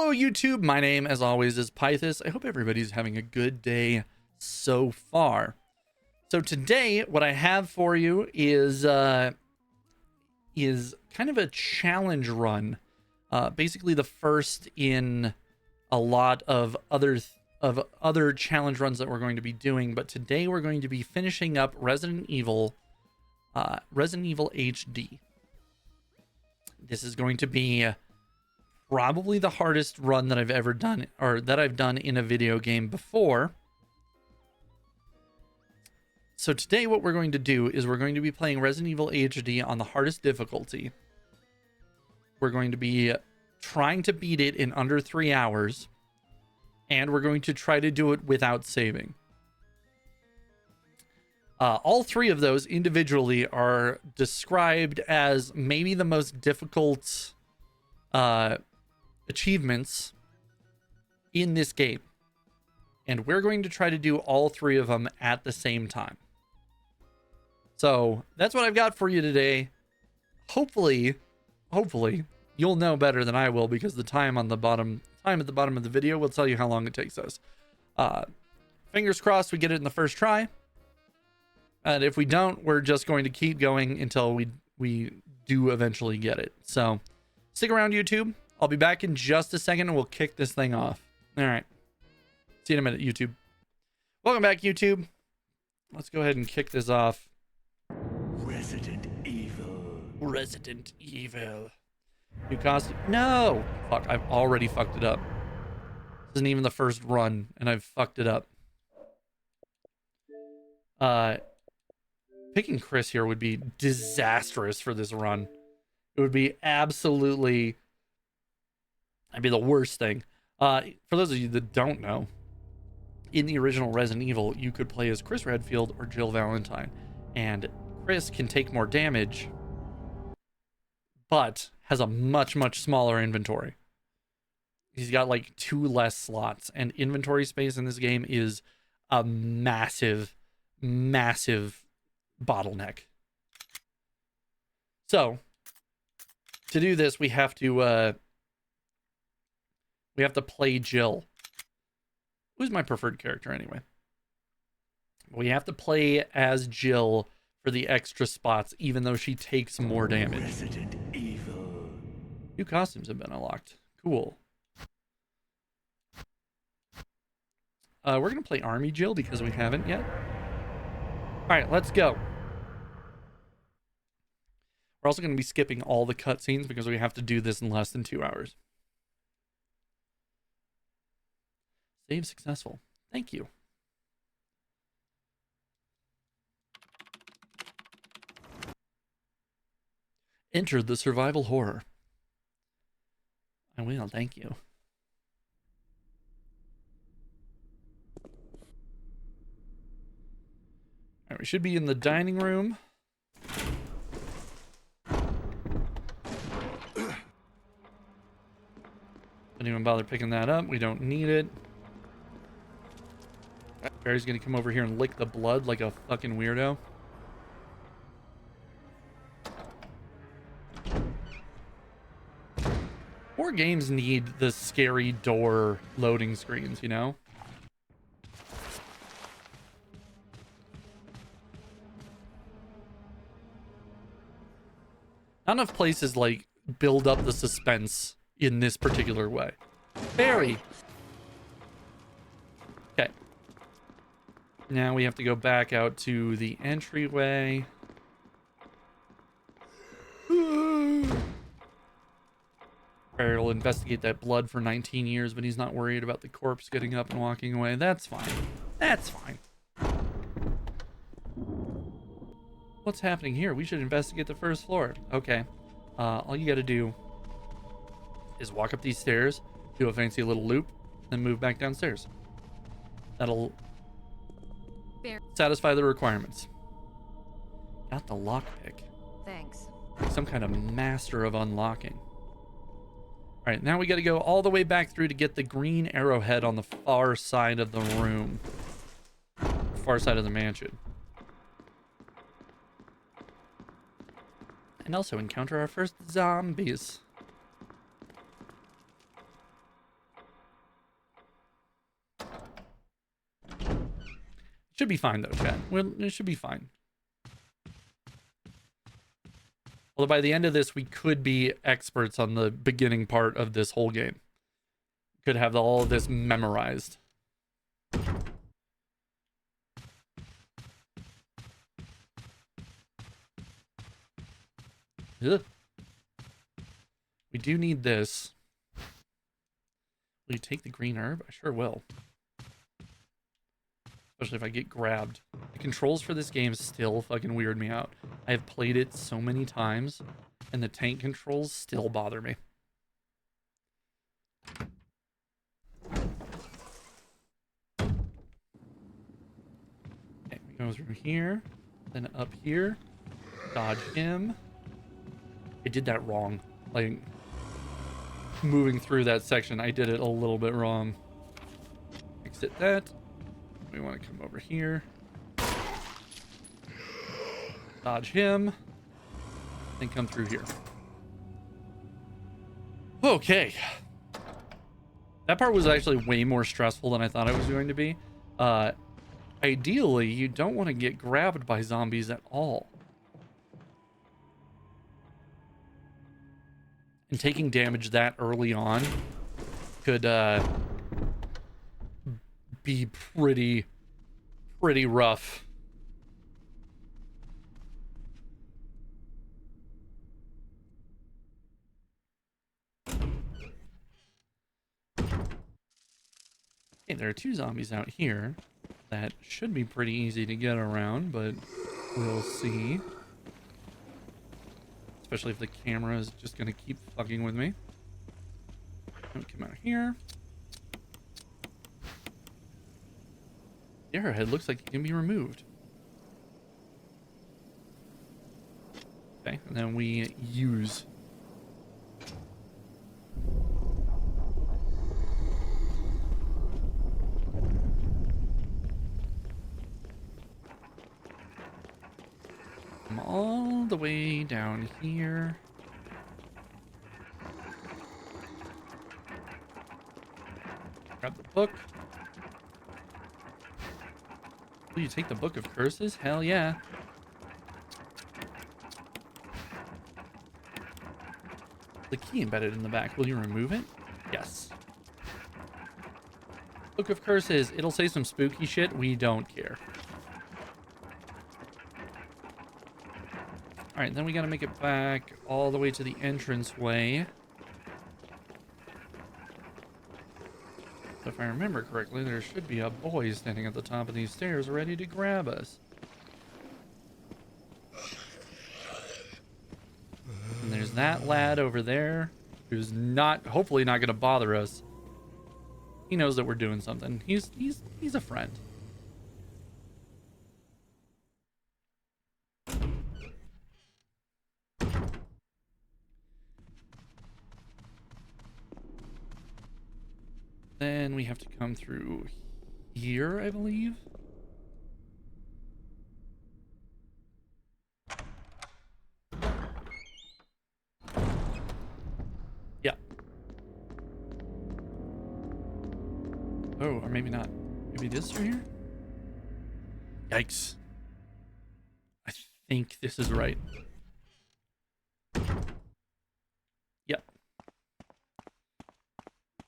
Hello YouTube, my name as always is Pythus. I hope everybody's having a good day so far. So today what I have for you is kind of a challenge run. Basically the first in a lot of other challenge runs that we're going to be doing, but today we're going to be finishing up Resident Evil HD. This is going to be probably the hardest run that I've ever done, or that I've done in a video game before. So today what we're going to do is we're going to be playing Resident Evil HD on the hardest difficulty. We're going to be trying to beat it in under 3 hours, and we're going to try to do it without saving. All three of those individually are described as maybe the most difficult achievements in this game, and we're going to try to do all three of them at the same time. So that's what I've got for you today. Hopefully you'll know better than I will, because the time at the bottom of the video will tell you how long it takes us. Fingers crossed we get it in the first try, and if we don't, we're just going to keep going until we do eventually get it. So stick around, YouTube. I'll be back in just a second and we'll kick this thing off. All right. See you in a minute, YouTube. Welcome back, YouTube. Let's go ahead and kick this off. Resident Evil. Resident Evil. New costume. No! Fuck, I've already fucked it up. This isn't even the first run, and I've fucked it up. Picking Chris here would be disastrous for this run. It would be absolutely... That'd be the worst thing. For those of you that don't know, in the original Resident Evil, you could play as Chris Redfield or Jill Valentine. And Chris can take more damage, but has a much, much smaller inventory. He's got like 2 less slots, and inventory space in this game is a massive, massive bottleneck. So, to do this, we have to play Jill, who's my preferred character anyway. We have to play as Jill for the extra spots, even though she takes more damage. Resident Evil. New costumes have been unlocked. Cool. We're going to play Army Jill because we haven't yet. All right, let's go. We're also going to be skipping all the cutscenes because we have to do this in less than 2 hours. Save successful. Thank you. Enter the survival horror. I will, thank you. Alright, we should be in the dining room. Don't even bother picking that up. We don't need it. Barry's gonna come over here and lick the blood like a fucking weirdo. More games need the scary door loading screens, you know? Not enough places like build up the suspense in this particular way. Barry! Okay. Now we have to go back out to the entryway. Barry will investigate that blood for 19 years, but he's not worried about the corpse getting up and walking away. That's fine. That's fine. What's happening here? We should investigate the first floor. Okay. All you gotta do is walk up these stairs, do a fancy little loop, then move back downstairs. That'll satisfy the requirements. Got the lockpick. Thanks. Some kind of master of unlocking. All right, now we got to go all the way back through to get the green arrowhead on the far side of the room. Far side of the mansion. And also encounter our first zombies. Should be fine, though, chat. Well, it should be fine. Although by the end of this, we could be experts on the beginning part of this whole game. Could have all of this memorized. Ugh. We do need this. Will you take the green herb? I sure will. Especially if I get grabbed. The controls for this game still fucking weird me out. I have played it so many times, and the tank controls still bother me. Okay, we go through here, then up here, dodge him. I did that wrong. Like, moving through that section, I did it a little bit wrong. Exit that. We want to come over here. Dodge him. Then come through here. Okay. That part was actually way more stressful than I thought it was going to be. Ideally, you don't want to get grabbed by zombies at all. And taking damage that early on could be pretty rough. Okay, there are two zombies out here that should be pretty easy to get around, but we'll see. Especially if the camera is just gonna keep fucking with me. Don't come out here. The arrowhead looks like it can be removed. Okay, and then we use. Come all the way down here. Grab the book. Will you take the Book of Curses? Hell yeah. The key embedded in the back. Will you remove it? Yes. Book of Curses. It'll say some spooky shit. We don't care. Alright, then we gotta make it back all the way to the entranceway. If I remember correctly, there should be a boy standing at the top of these stairs ready to grab us. And there's that lad over there who's not, hopefully not going to bother us. He knows that we're doing something. He's a friend. Then we have to come through here, I believe. Yeah. Oh, or maybe not. Maybe it is through here? Yikes. I think this is right. Yep.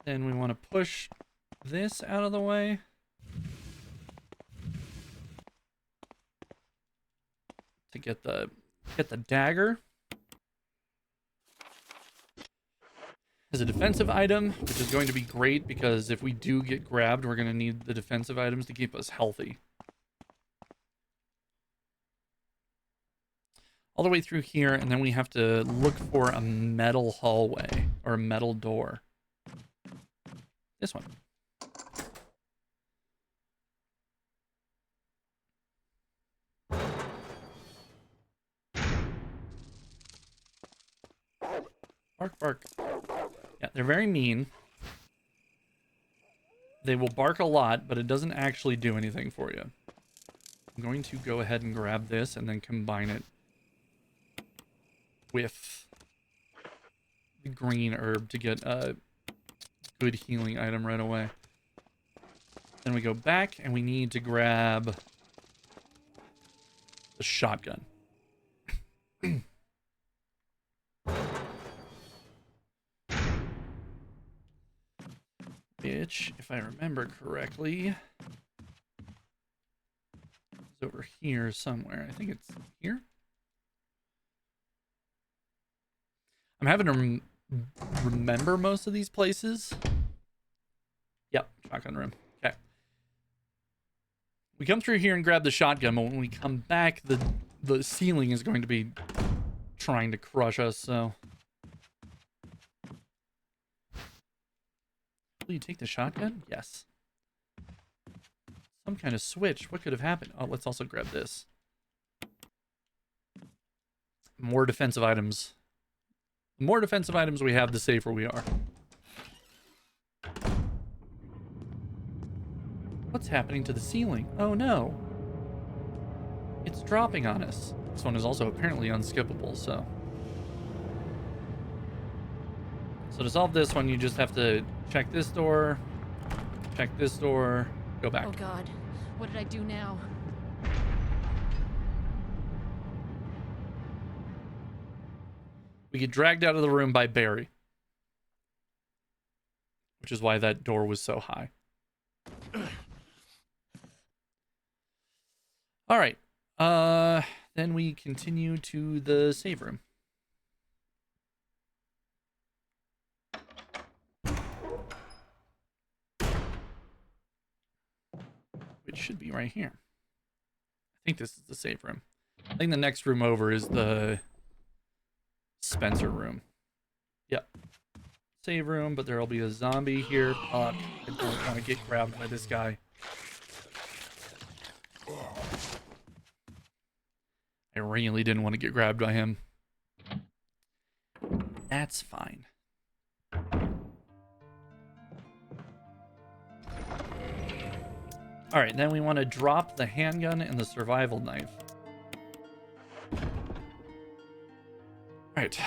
Then we want to push this out of the way. To get the dagger. As a defensive item, which is going to be great because if we do get grabbed, we're going to need the defensive items to keep us healthy. All the way through here, and then we have to look for a metal hallway or a metal door. This one. Bark, bark. Yeah, they're very mean. They will bark a lot, but it doesn't actually do anything for you. I'm going to go ahead and grab this and then combine it with the green herb to get a good healing item right away. Then we go back and we need to grab the shotgun. Which, if I remember correctly, is over here somewhere. I think it's here. I'm having to remember most of these places. Yep, shotgun room. Okay. We come through here and grab the shotgun, but when we come back, the ceiling is going to be trying to crush us, so. Will you take the shotgun? Yes. Some kind of switch. What could have happened? Oh, let's also grab this. More defensive items. The more defensive items we have, the safer we are. What's happening to the ceiling? Oh no. It's dropping on us. This one is also apparently unskippable, so. So to solve this one, you just have to check this door, go back. Oh God, what did I do now? We get dragged out of the room by Barry, which is why that door was so high. All right. Then we continue to the save room. Which should be right here. I think this is the save room. I think the next room over is the Spencer room. Yep. Save room, but there'll be a zombie here. Fuck. I don't want to get grabbed by this guy. I really didn't want to get grabbed by him. That's fine. All right, then we want to drop the handgun and the survival knife. All right.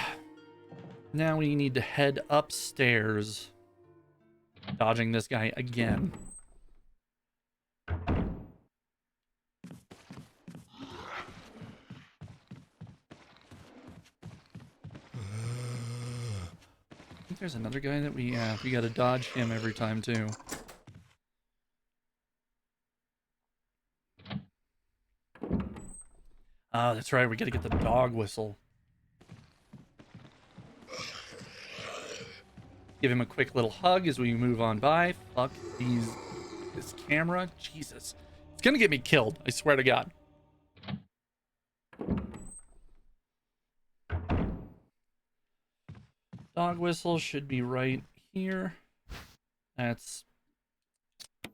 Now we need to head upstairs, dodging this guy again. I think there's another guy that we got to dodge him every time too. Oh, that's right. We got to get the dog whistle. Give him a quick little hug as we move on by. Fuck this camera. Jesus. It's going to get me killed. I swear to God. Dog whistle should be right here. That's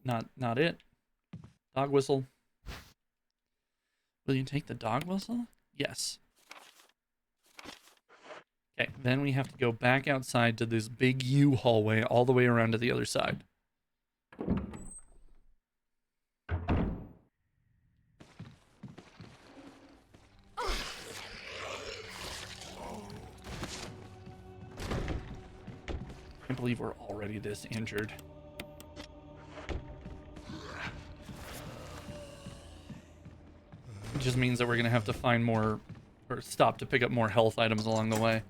not it. Dog whistle. Will you take the dog whistle? Yes. Okay, then we have to go back outside to this big U hallway all the way around to the other side. I can't believe we're already this injured. It just means that we're going to have to find more, or stop to pick up more health items along the way.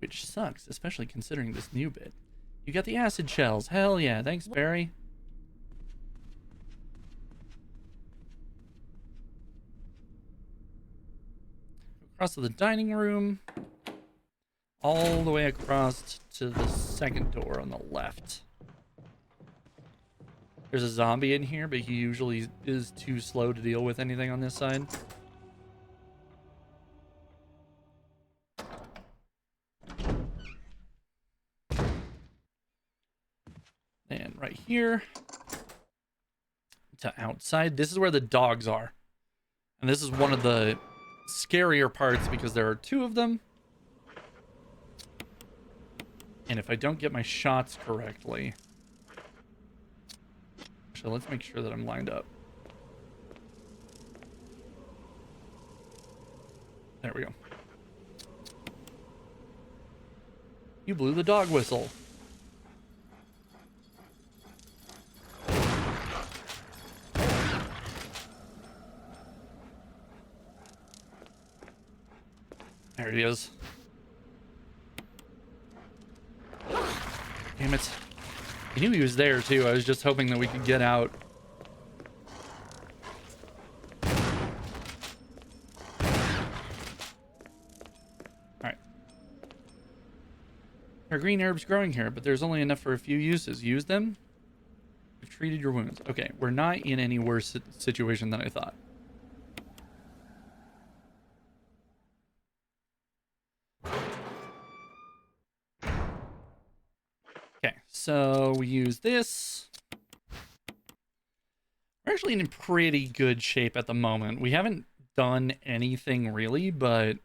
Which sucks, especially considering this new bit. You got the acid shells. Hell yeah. Thanks, Barry. Across to the dining room. All the way across to the second door on the left. There's a zombie in here, but he usually is too slow to deal with anything on this side. And right here to outside. This is where the dogs are. And this is one of the scarier parts because there are two of them. And if I don't get my shots correctly... Actually, let's make sure that I'm lined up. There we go. You blew the dog whistle. There he is. Damn it. I knew he was there too. I was just hoping that we could get out. Alright. There are green herbs growing here, but there's only enough for a few uses. Use them. You've treated your wounds. Okay, we're not in any worse situation than I thought. Okay, so we use this. We're actually in pretty good shape at the moment. We haven't done anything really, but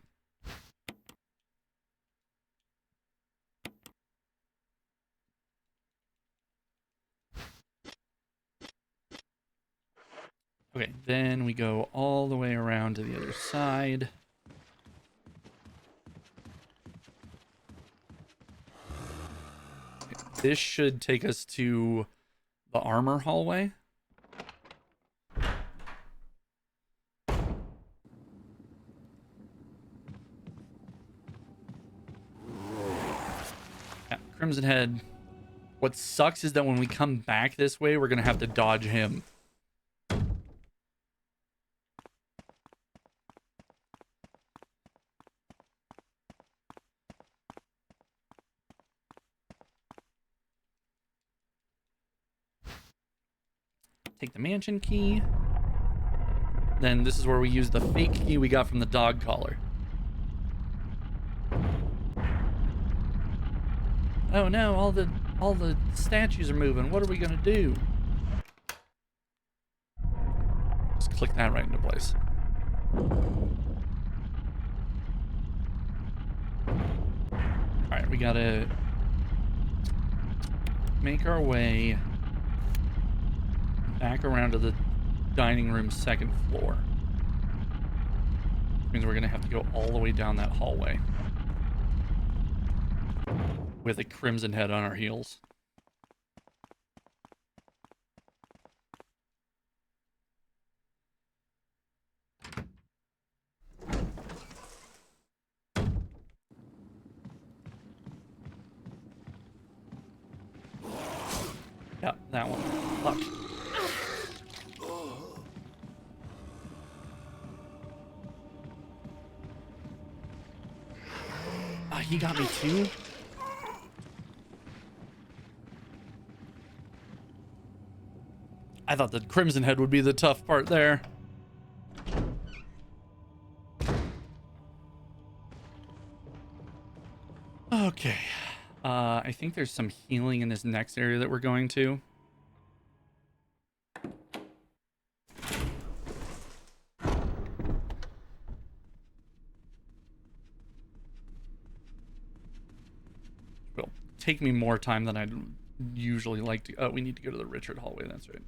okay, then we go all the way around to the other side. This should take us to the armor hallway. Yeah, Crimson Head. What sucks is that when we come back this way, we're going to have to dodge him. Take the mansion key. Then this is where we use the fake key we got from the dog collar. Oh no, all the statues are moving. What are we gonna do? Just click that right into place. Alright, we gotta make our way back around to the dining room second floor. Which means we're gonna have to go all the way down that hallway with a Crimson Head on our heels. Yep, that one. Fuck. He got me too? I thought the Crimson Head would be the tough part there. Okay. I think there's some healing in this next area that we're going to. Will take me more time than I'd usually like to. Oh, we need to go to the Richard hallway. That's right.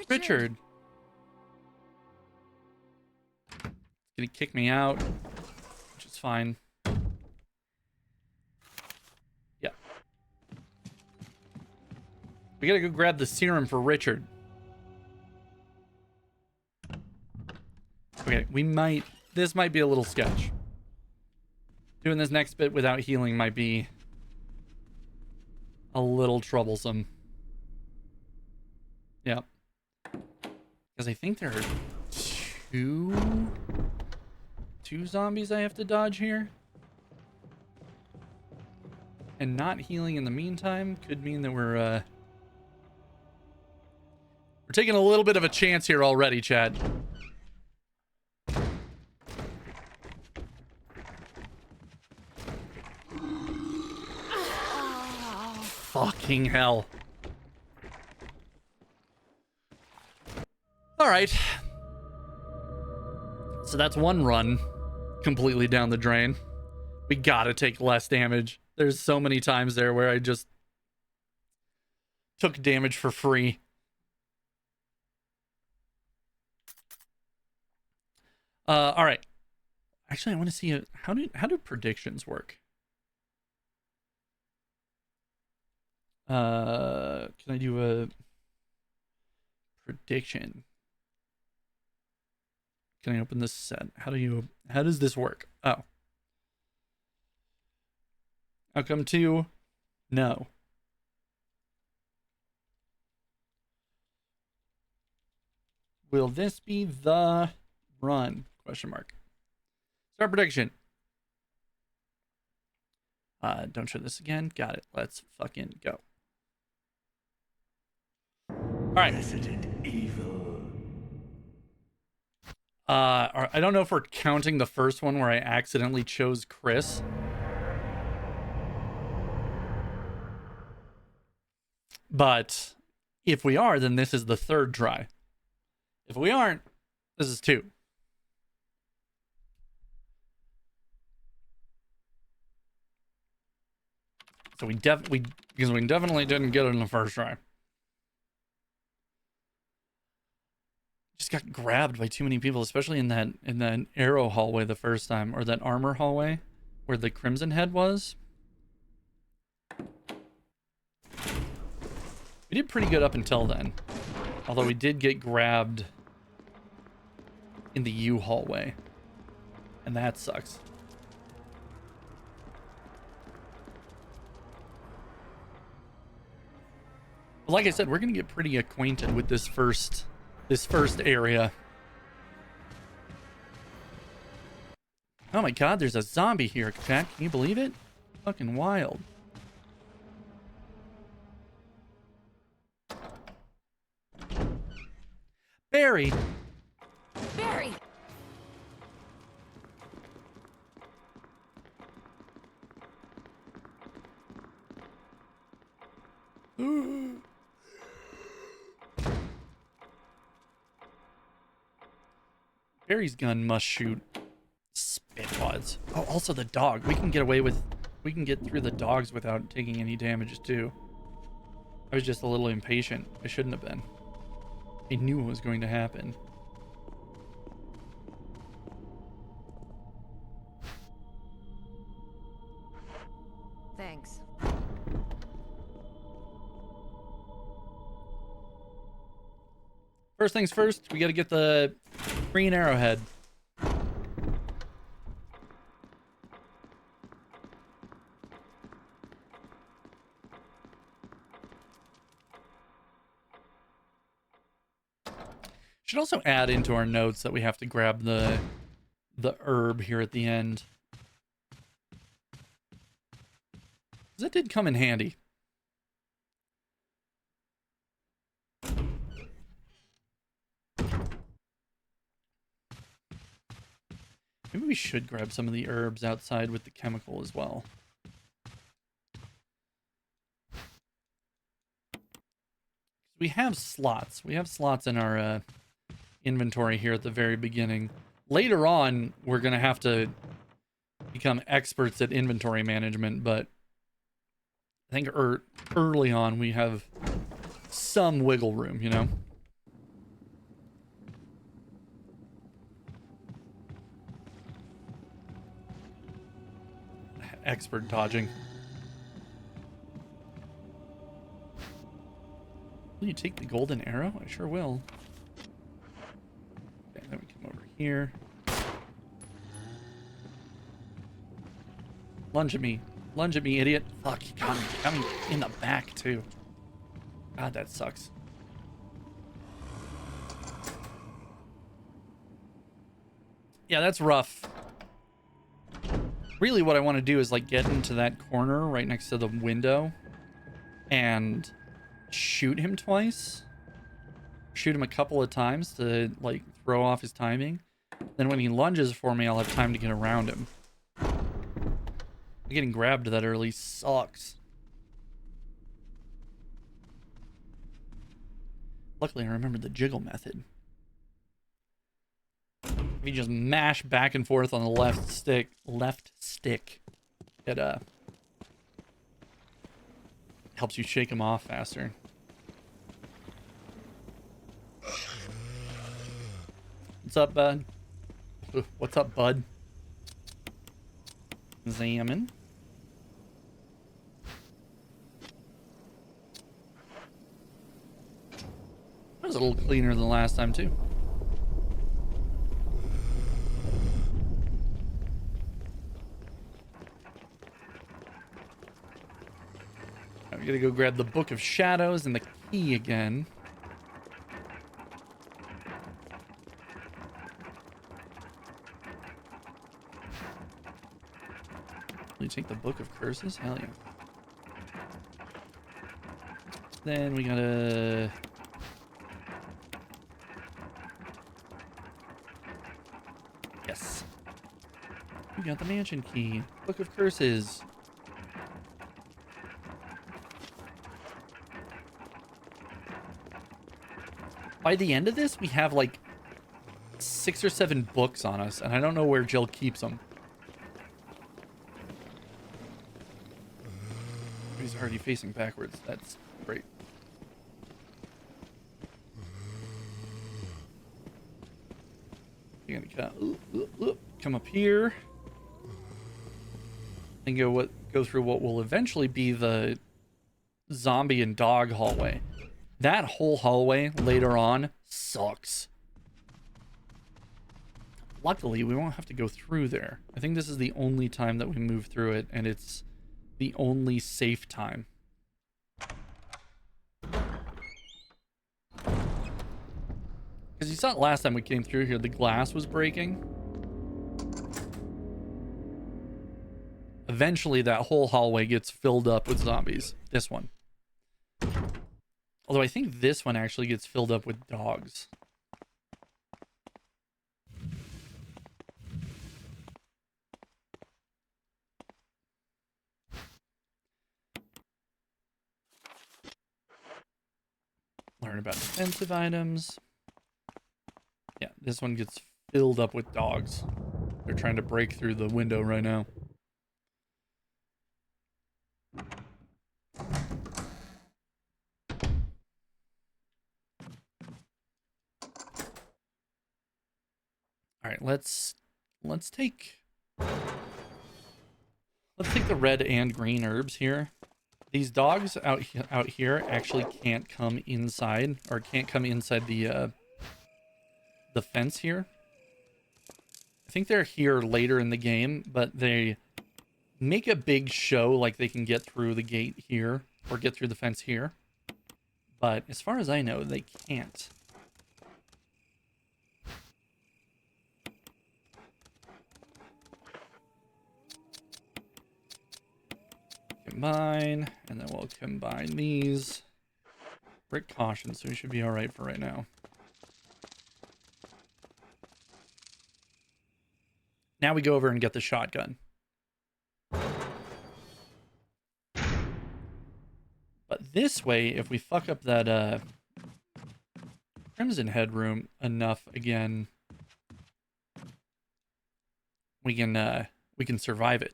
Richard. Gonna kick me out, which is fine. Yeah. We gotta go grab the serum for Richard. Okay, this might be a little sketch. Doing this next bit without healing might be a little troublesome. Yeah. Because I think there are two zombies I have to dodge here. And not healing in the meantime could mean that we're taking a little bit of a chance here already, Chad. Fucking hell. All right. So that's one run completely down the drain. We gotta take less damage. There's so many times there where I just took damage for free. All right. Actually, I want to see how do predictions work? Can I do a prediction? Can I open this set? How does this work? Oh. Outcome 2, no. Will this be the run? Question mark. Start prediction. Don't show this again. Got it. Let's fucking go. All right. Resident Evil. I don't know if we're counting the first one where I accidentally chose Chris. But if we are, then this is the third try. If we aren't, this is 2. So we definitely didn't get it in the first try. Just got grabbed by too many people, especially in that arrow hallway the first time, or that armor hallway where the Crimson Head was. We did pretty good up until then. Although we did get grabbed in the U hallway. And that sucks. But like I said, we're going to get pretty acquainted with this first area. Oh my god, there's a zombie here, chat. Can you believe it? Fucking wild. Barry! Barry! Barry's gun must shoot spitwads. Oh, also the dog. We can get through the dogs without taking any damages too. I was just a little impatient. I shouldn't have been. I knew it was going to happen. Thanks. First things first, we got to get the green arrowhead. Should also add into our notes that we have to grab the herb here at the end. That did come in handy. Maybe we should grab some of the herbs outside with the chemical as well. We have slots. We have slots in our inventory here at the very beginning. Later on, we're going to have to become experts at inventory management, but I think early on we have some wiggle room, you know? Expert dodging. Will you take the golden arrow? I sure will. Okay, then we come over here. Lunge at me. Lunge at me, idiot. Fuck, he got me. Got me in the back, too. God, that sucks. Yeah, that's rough. Really what I want to do is like get into that corner right next to the window and shoot him twice. Shoot him a couple of times to like throw off his timing. Then when he lunges for me, I'll have time to get around him. Getting grabbed that early sucks. Luckily, I remembered the jiggle method. If you just mash back and forth on the left stick, it helps you shake him off faster. What's up, bud? Ugh, what's up, bud? Examine. That was a little cleaner than last time, too. I'm gonna go grab the Book of Shadows and the key again. Will you take the Book of Curses? Hell yeah. Then we gotta... Yes. We got the mansion key. Book of Curses. By the end of this, we have like 6 or 7 books on us, and I don't know where Jill keeps them. He's already facing backwards. That's great. You're gonna come up here and go through what will eventually be the zombie and dog hallway. That whole hallway later on sucks. Luckily, we won't have to go through there. I think this is the only time that we move through it, and it's the only safe time. Because you saw it last time we came through here, the glass was breaking. Eventually, that whole hallway gets filled up with zombies. This one. Although I think this one actually gets filled up with dogs. Learn about defensive items. Yeah, this one gets filled up with dogs. They're trying to break through the window right now. All right, let's take the red and green herbs here. These dogs out here actually can't come inside, or can't come inside the fence here. I think they're here later in the game, but they make a big show like they can get through the gate here or get through the fence here. But as far as I know, they can't. Combine, and then we'll combine these. Brick caution, so we should be all right for right now. Now we go over and get the shotgun. But this way, if we fuck up that Crimson Head room enough again, we can survive it.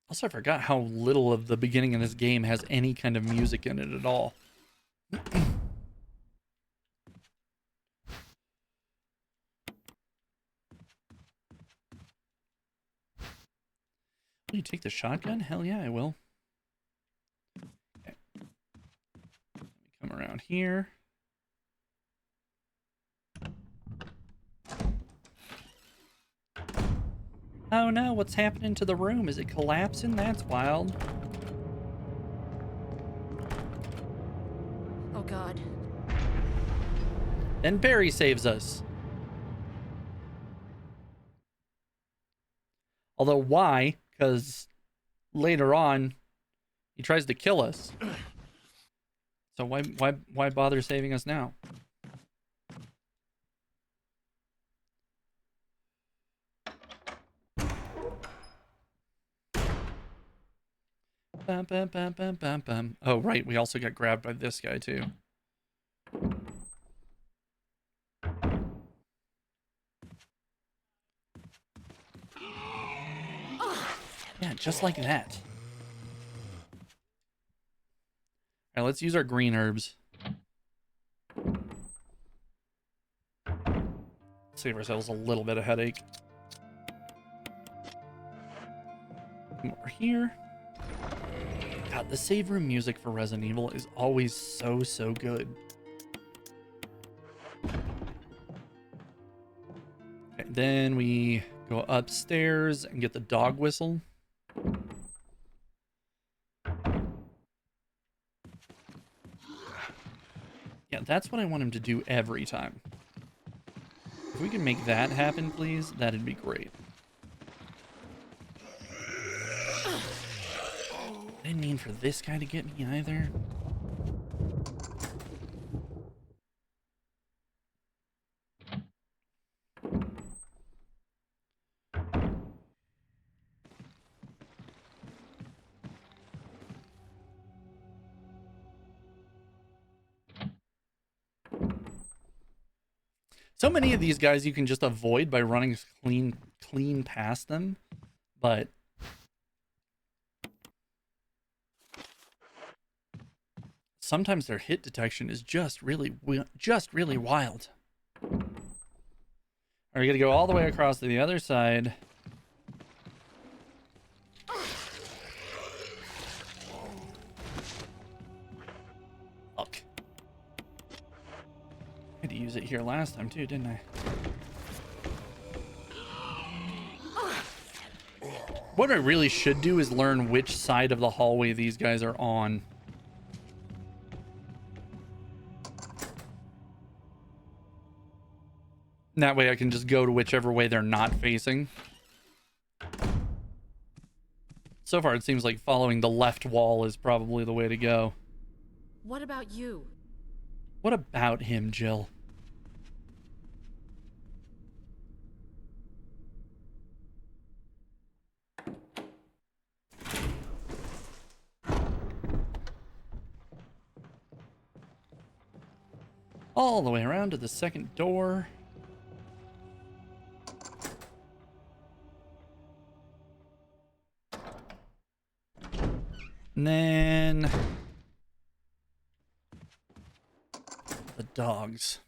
Also, I forgot how little of the beginning of this game has any kind of music in it at all. Will you take the shotgun? Hell yeah, I will. Okay. Come around here. Oh no, what's happening to the room? Is it collapsing? That's wild. Oh God. Then Barry saves us. Although why? Because later on, he tries to kill us. So why bother saving us now? Bum, bum, bum, bum, bum, bum. Oh, right. We also got grabbed by this guy, too. Yeah, just like that. All right, let's use our green herbs. Save ourselves a little bit of headache. Come over here. God, the save room music for Resident Evil is always so good. Okay, then we go upstairs and get the dog whistle. Yeah, that's what I want him to do every time. If we can make that happen, please, that'd be great. I didn't mean for this guy to get me either. So many of these guys you can just avoid by running clean past them, but sometimes their hit detection is just really wild. Are we gonna go all the way across to the other side? Fuck. I had to use it here last time too, didn't I? What I really should do is learn which side of the hallway these guys are on. That way I can just go to whichever way they're not facing. So far it seems like following the left wall is probably the way to go. What about you? What about him, Jill? All the way around to the second door. And then the dogs.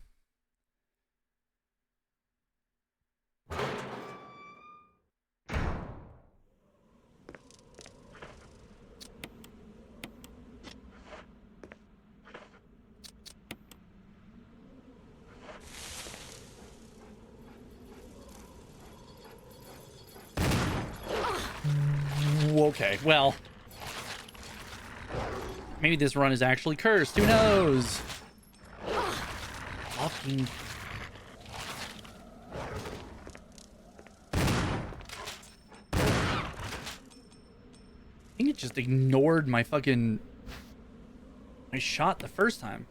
Okay, well, maybe this run is actually cursed. Who knows? Fucking. I think it just ignored my shot the first time.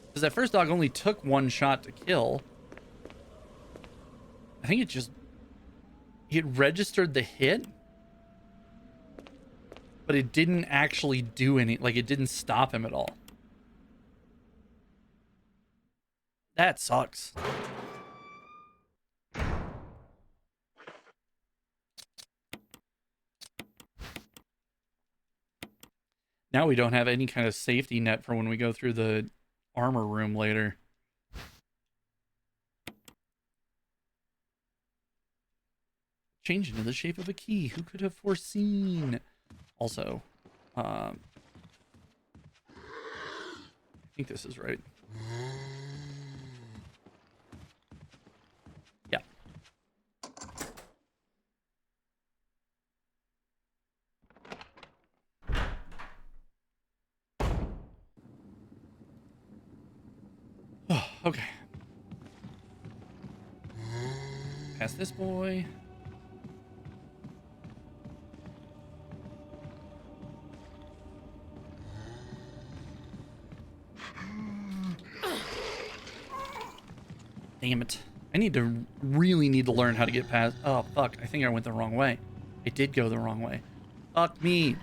Because that first dog only took one shot to kill. I think it registered the hit, but it didn't actually do any, like it didn't stop him at all. That sucks. Now we don't have any kind of safety net for when we go through the armor room later. Change into the shape of a key. Who could have foreseen? Also, I think this is right. Yeah. Oh, okay. Past this boy. Damn it. I really need to learn how to get past. Oh, fuck. I think I went the wrong way. I did go the wrong way. Fuck me.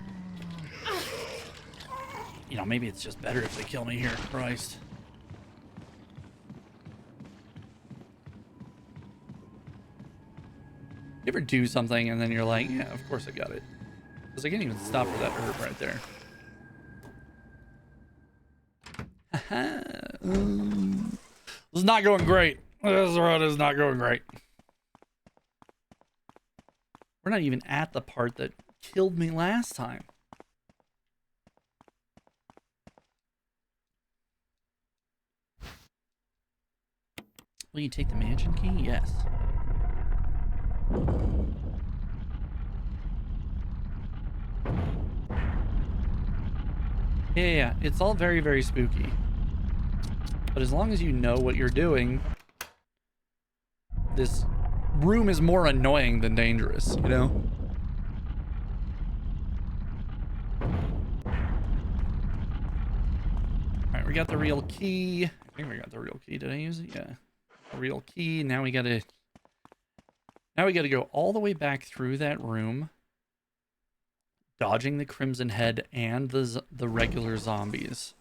You know, maybe it's just better if they kill me here. Christ. You ever do something and then you're like, yeah, of course I got it. Because I can't even stop for that herb right there. This is not going great. This road is not going great. We're not even at the part that killed me last time. Will you take the mansion key? Yes. Yeah, it's all very, very spooky. But as long as you know what you're doing, this room is more annoying than dangerous, you know? Alright, we got the real key. I think we got the real key. Did I use it? Yeah. The real key. Now we gotta go all the way back through that room, dodging the Crimson Head and the regular zombies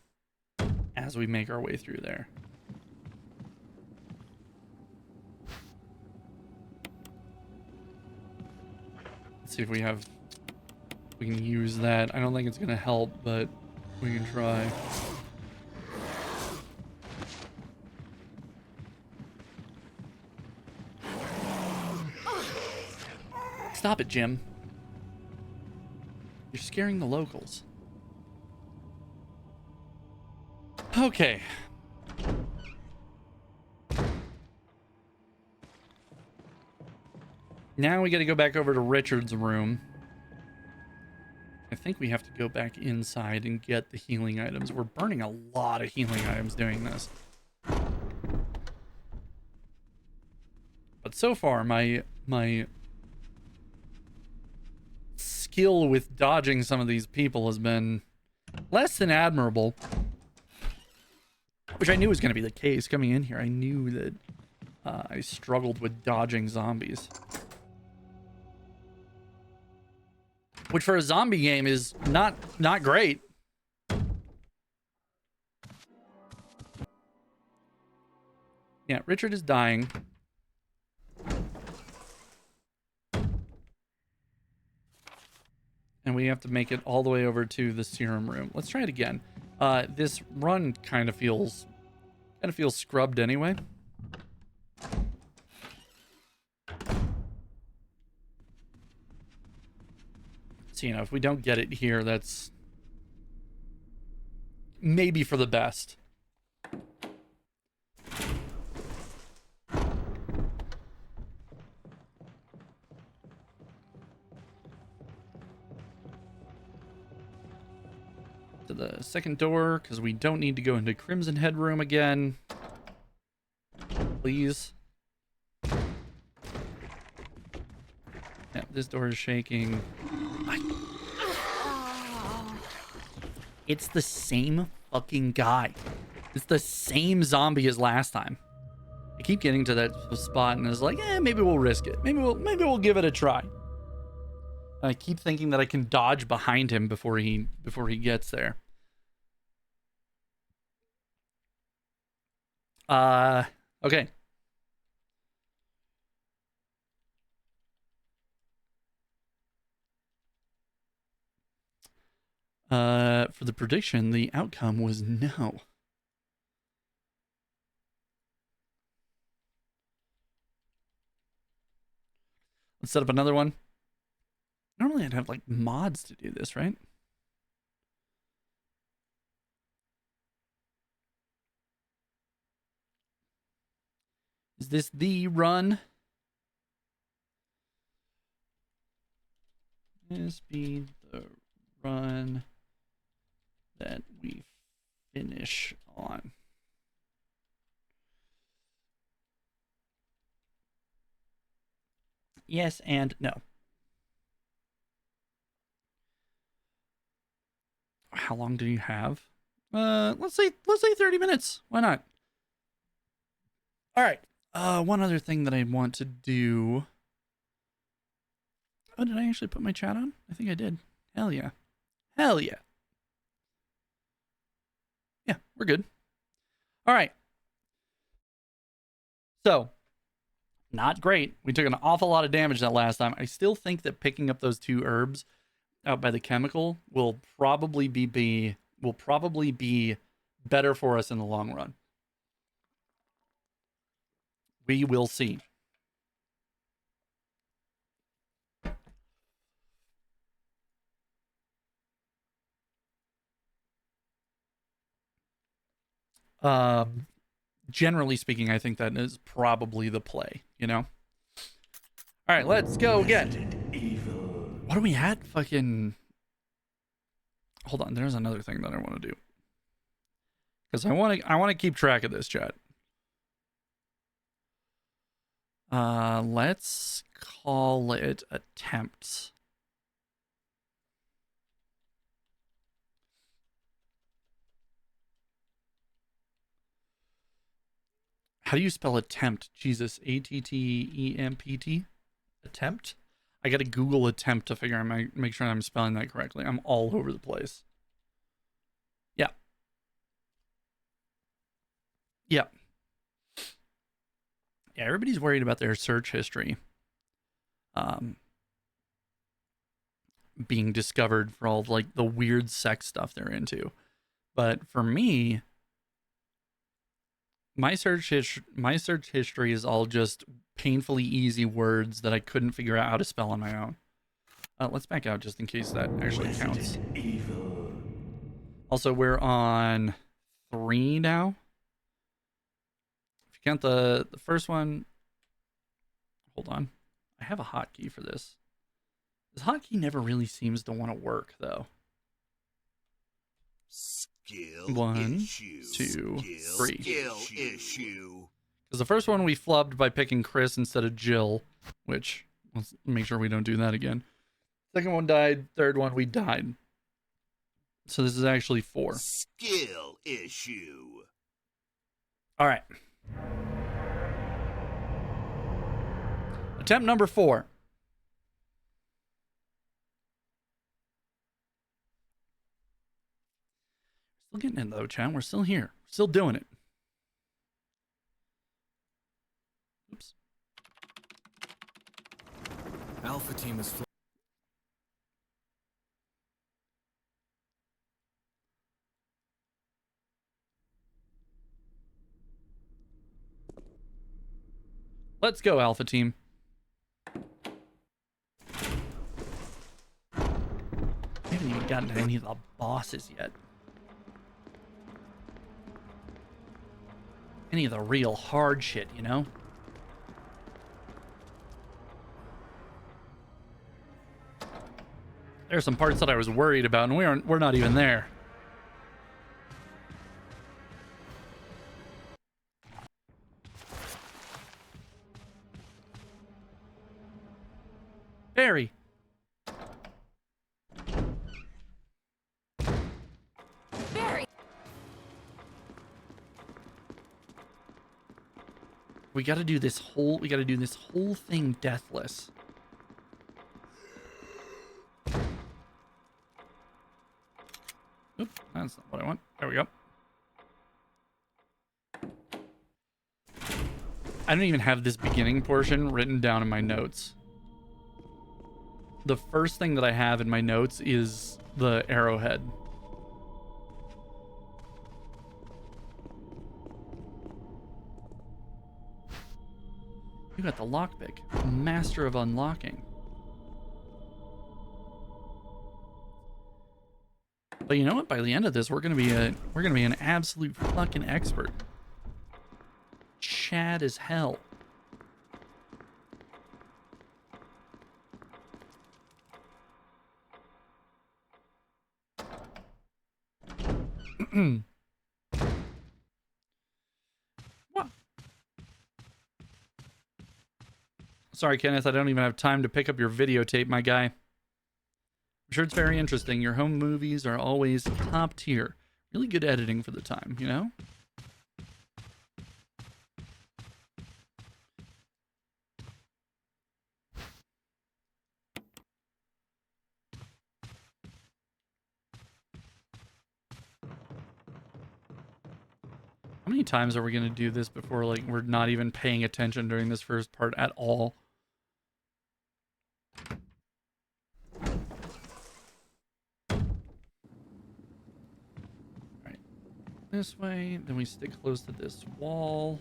as we make our way through there. Let's see if we can use that. I don't think it's gonna help, but we can try. Stop it, Jim. You're scaring the locals. Okay. Now we got to go back over to Richard's room. I think we have to go back inside and get the healing items. We're burning a lot of healing items doing this. But so far, my skill with dodging some of these people has been less than admirable. Which I knew was going to be the case coming in here. I knew that I struggled with dodging zombies. Which for a zombie game is not great. Yeah, Richard is dying. And we have to make it all the way over to the serum room. Let's try it again. This run kind of feels scrubbed anyway. So, you know, if we don't get it here, that's maybe for the best. To the second door, because we don't need to go into Crimson Head room again. Please. Yeah, this door is shaking. It's the same fucking guy. It's the same zombie as last time. I keep getting to that spot and it's like, maybe we'll risk it. Maybe we'll give it a try. And I keep thinking that I can dodge behind him before he gets there. Okay. For the prediction, the outcome was no. Let's set up another one. Normally I'd have like mods to do this, right? Is this the run? This be the run that we finish on. Yes and no. How long do you have? Let's say 30 minutes. Why not? All right. One other thing that I want to do. Oh, did I actually put my chat on? I think I did. Hell yeah. Hell yeah. Yeah, we're good. All right. So, not great. We took an awful lot of damage that last time. I still think that picking up those 2 herbs out by the chemical will probably be better for us in the long run. We will see. Generally speaking, I think that is probably the play, you know? All right, let's go again. Resident Evil. What are we at? Fucking... Hold on, there's another thing that I want to do. Because I want to keep track of this, chat. Let's call it attempts. How do you spell attempt? Jesus, A-T-T-E-M-P-T? Attempt? I gotta Google attempt to figure out, make sure I'm spelling that correctly. I'm all over the place. Yeah. Yeah. Yeah, everybody's worried about their search history. Being discovered for all like the weird sex stuff they're into. But for me, my search history is all just painfully easy words that I couldn't figure out how to spell on my own. Let's back out just in case that actually counts. Evil. Also, we're on 3 now. If you count the first one, hold on. I have a hotkey for this. This hotkey never really seems to want to work though. Skill 1, issue. 2, 3. Skill issue. Because the first one we flubbed by picking Chris instead of Jill, which let's make sure we don't do that again. Second one died. Third one we died. So this is actually 4. Skill issue. All right. Attempt number 4. Still getting in though, chat. We're still here. Still doing it. Oops. Alpha team is Let's go, Alpha Team. We haven't even gotten to any of the bosses yet. Any of the real hard shit, you know? There's some parts that I was worried about, and we're not even there. Barry. Barry! We gotta do this whole thing deathless. Oop, that's not what I want. There we go. I don't even have this beginning portion written down in my notes. The first thing that I have in my notes is the arrowhead. You got the lockpick. Master of unlocking. But you know what? By the end of this, we're gonna be an absolute fucking expert. Chad as hell. What? Sorry, Kenneth, I don't even have time to pick up your videotape, my guy. I'm sure it's very interesting. Your home movies are always top tier. Really good editing for the time, you know? How many times are we going to do this before, like, we're not even paying attention during this first part at all? Alright. This way, then we stick close to this wall.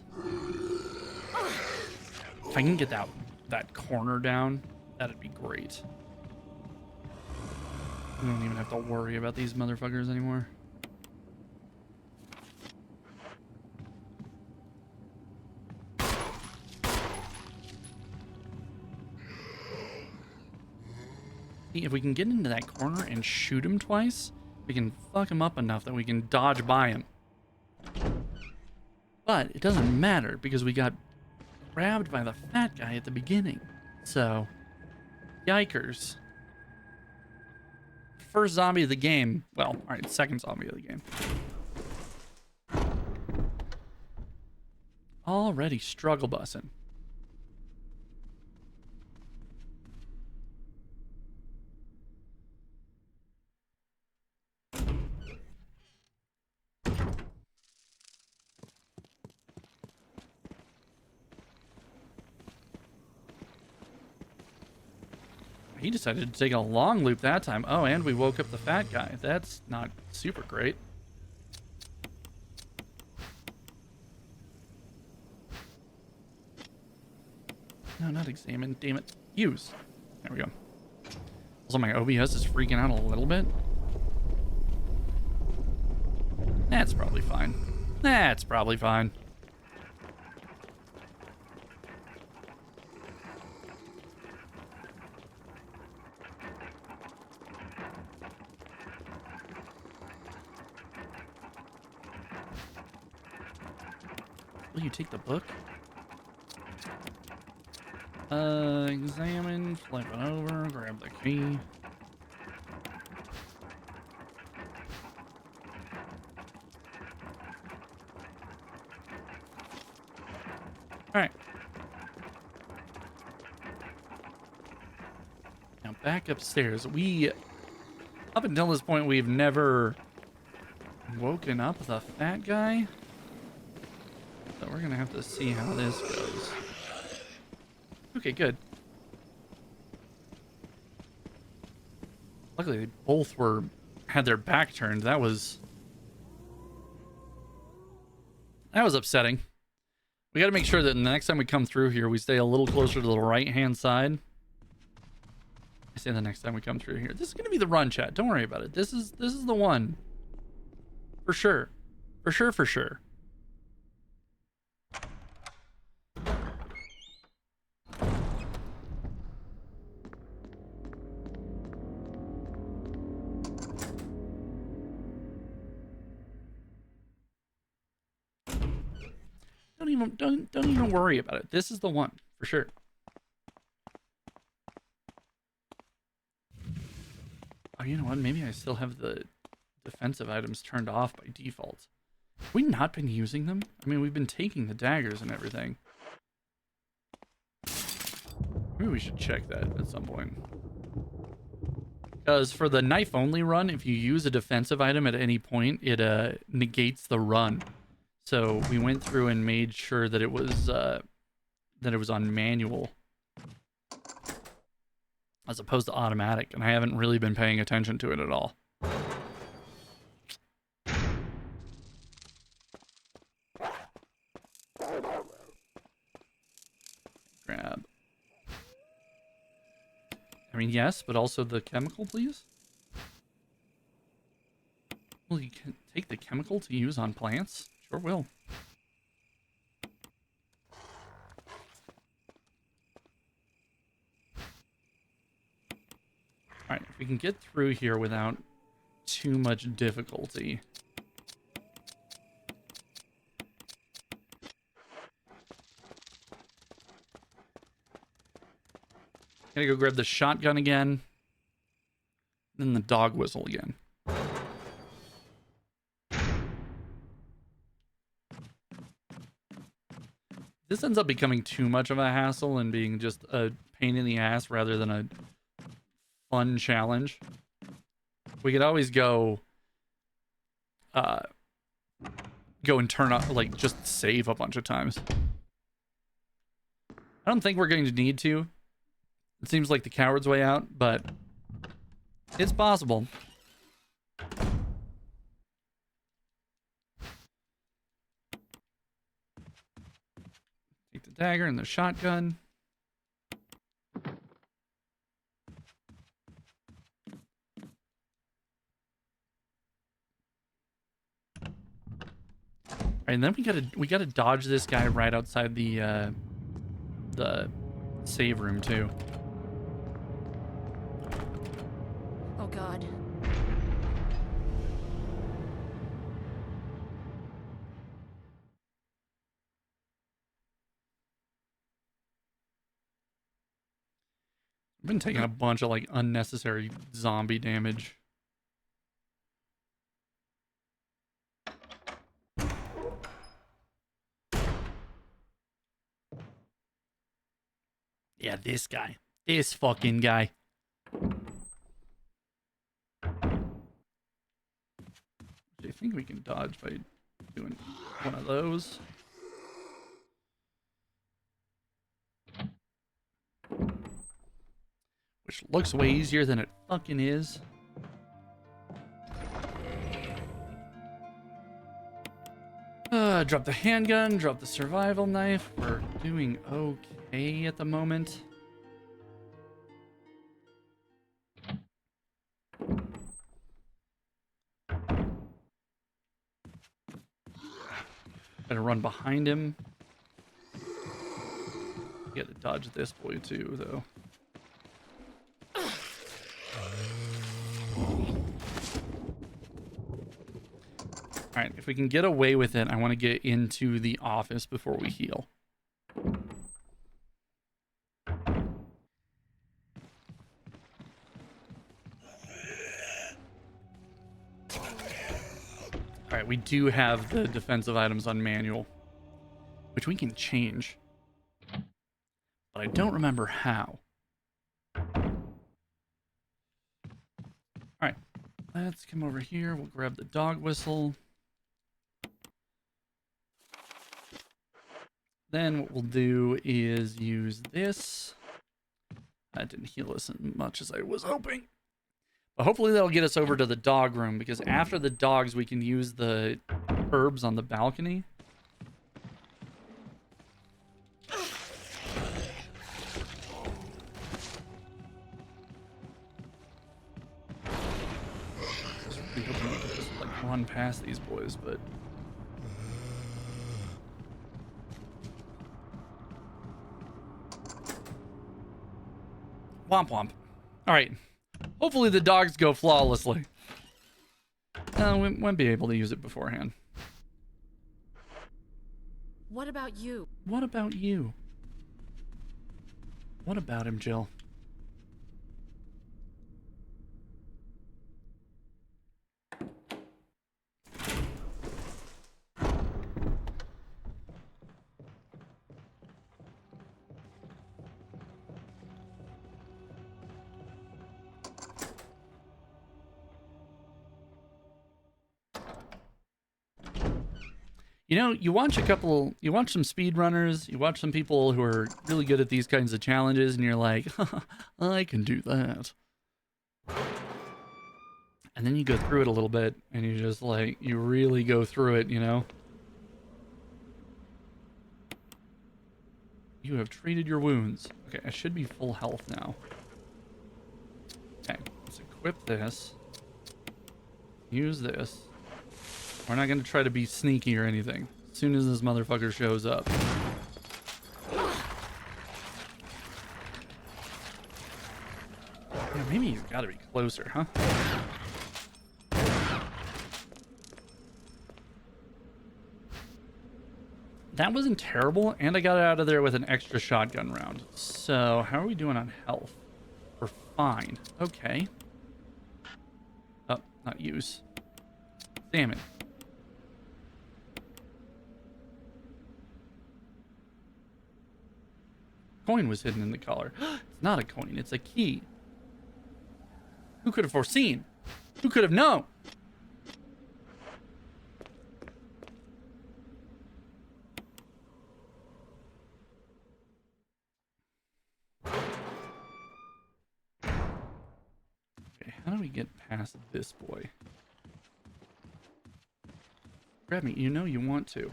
If I can get that corner down, that'd be great. We don't even have to worry about these motherfuckers anymore. See, if we can get into that corner and shoot him twice, we can fuck him up enough that we can dodge by him. But it doesn't matter because we got grabbed by the fat guy at the beginning. So, yikers. First zombie of the game. Well, alright, second zombie of the game. Already struggle bussing. He decided to take a long loop that time. Oh, and we woke up the fat guy. That's not super great. No, not examine. Damn it. Use. There we go. Also, my OBS is freaking out a little bit. That's probably fine. That's probably fine. Will you take the book? Examine, flip it over, grab the key. Alright. Now back upstairs. Up until this point, we've never woken up the fat guy. So we're gonna have to see how this goes. Okay, good. Luckily, they both had their back turned. That was upsetting. We got to make sure that the next time we come through here, we stay a little closer to the right-hand side. I say the next time we come through here. This is gonna be the run, chat. Don't worry about it. This is the one. For sure. For sure, for sure. Don't even worry about it. This is the one for sure. Oh, you know what? Maybe I still have the defensive items turned off by default. Have we not been using them? I mean, we've been taking the daggers and everything. Maybe we should check that at some point. Because for the knife only run, if you use a defensive item at any point, it negates the run. So we went through and made sure that it was on manual as opposed to automatic, and I haven't really been paying attention to it at all. Grab. I mean, yes, but also the chemical, please. Well, you can take the chemical to use on plants? Sure will. Alright, if we can get through here without too much difficulty. Gotta go grab the shotgun again. Then the dog whistle again. This ends up becoming too much of a hassle and being just a pain in the ass rather than a fun challenge. We could always go and turn off, like, just save a bunch of times. I don't think we're going to need to. It seems like the coward's way out, but it's possible. Take the dagger and the shotgun. All right, and then we gotta dodge this guy right outside the save room too. Oh God. I've been taking a bunch of like unnecessary zombie damage. Yeah, this guy. This fucking guy. I think we can dodge by doing one of those. Which looks way easier than it fucking is. Drop the handgun, drop the survival knife. We're doing okay at the moment. Gotta run behind him. Gotta dodge this boy too, though. Alright, if we can get away with it, I want to get into the office before we heal. Alright, we do have the defensive items on manual, which we can change. But I don't remember how. Alright, let's come over here. We'll grab the dog whistle. Then what we'll do is use this. That didn't heal us as much as I was hoping. But hopefully that'll get us over to the dog room, because after the dogs we can use the herbs on the balcony. Just really hoping we can just like run past these boys, but womp womp. All right. Hopefully the dogs go flawlessly. We won't be able to use it beforehand. What about you? What about you? What about him, Jill? You know, you watch some speedrunners, you watch some people who are really good at these kinds of challenges, and you're like, I can do that. And then you go through it a little bit, and you just like, you really go through it, you know? You have treated your wounds. Okay, I should be full health now. Okay, let's equip this. Use this. We're not going to try to be sneaky or anything. As soon as this motherfucker shows up. Yeah, maybe he's got to be closer, huh? That wasn't terrible, and I got out of there with an extra shotgun round. So, how are we doing on health? We're fine. Okay. Oh, not use. Salmon. Coin was hidden in the collar. It's not a coin, it's a key. Who could have foreseen? Who could have known? Okay, how do we get past this boy? Grab me, you know you want to.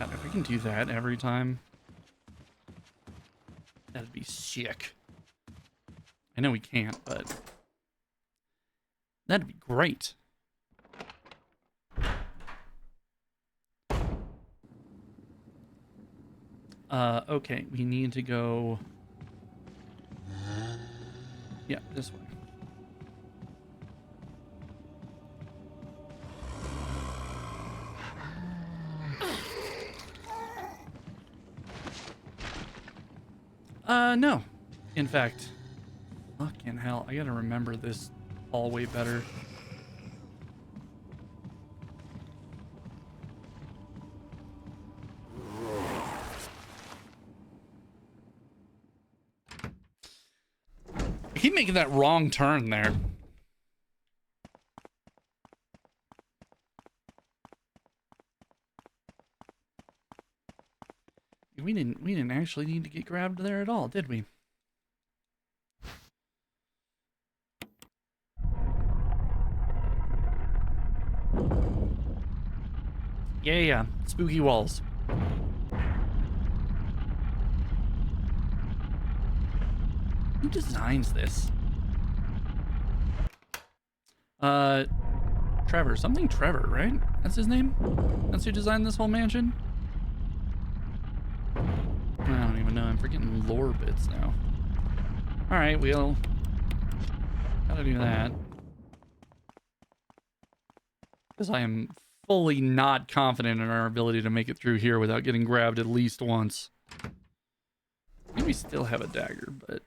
God, if we can do that every time, that'd be sick. I know we can't, but that'd be great. Okay, we need to go... Yeah, this way. No. In fact, fucking hell, I gotta remember this hallway better. I keep making that wrong turn there. We didn't actually need to get grabbed there at all, did we? Yeah, spooky walls. Who designs this? Trevor. Something Trevor, right? That's his name? That's who designed this whole mansion? I don't even know. I'm forgetting lore bits now. Alright, we'll... gotta do that. Because I am fully not confident in our ability to make it through here without getting grabbed at least once. I think we still have a dagger, but...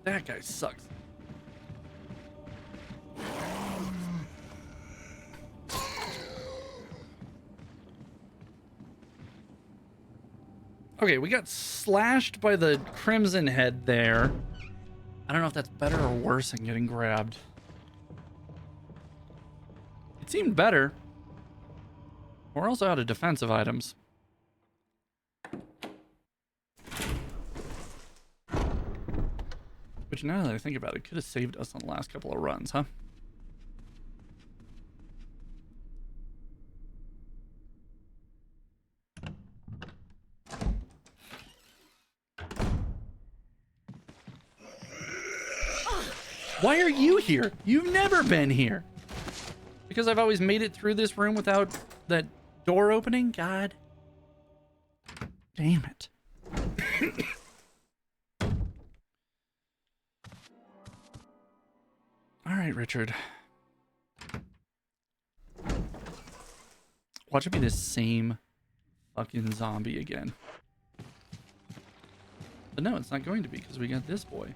that guy sucks. Okay, we got slashed by the crimson head there. I don't know if that's better or worse than getting grabbed. It seemed better. We're also out of defensive items. Which, now that I think about it, could have saved us on the last couple of runs, huh? Why are you here? You've never been here. Because I've always made it through this room without that door opening? God damn it. All right, Richard. Watch it be the same fucking zombie again. But no, it's not going to be because we got this boy.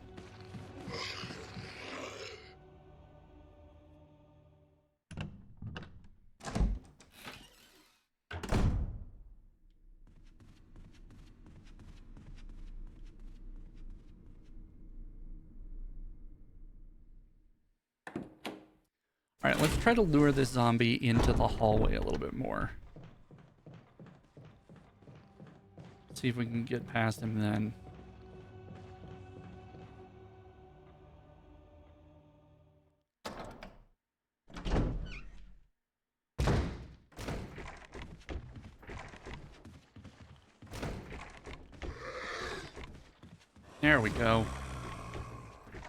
All right, let's try to lure this zombie into the hallway a little bit more. See if we can get past him then. There we go.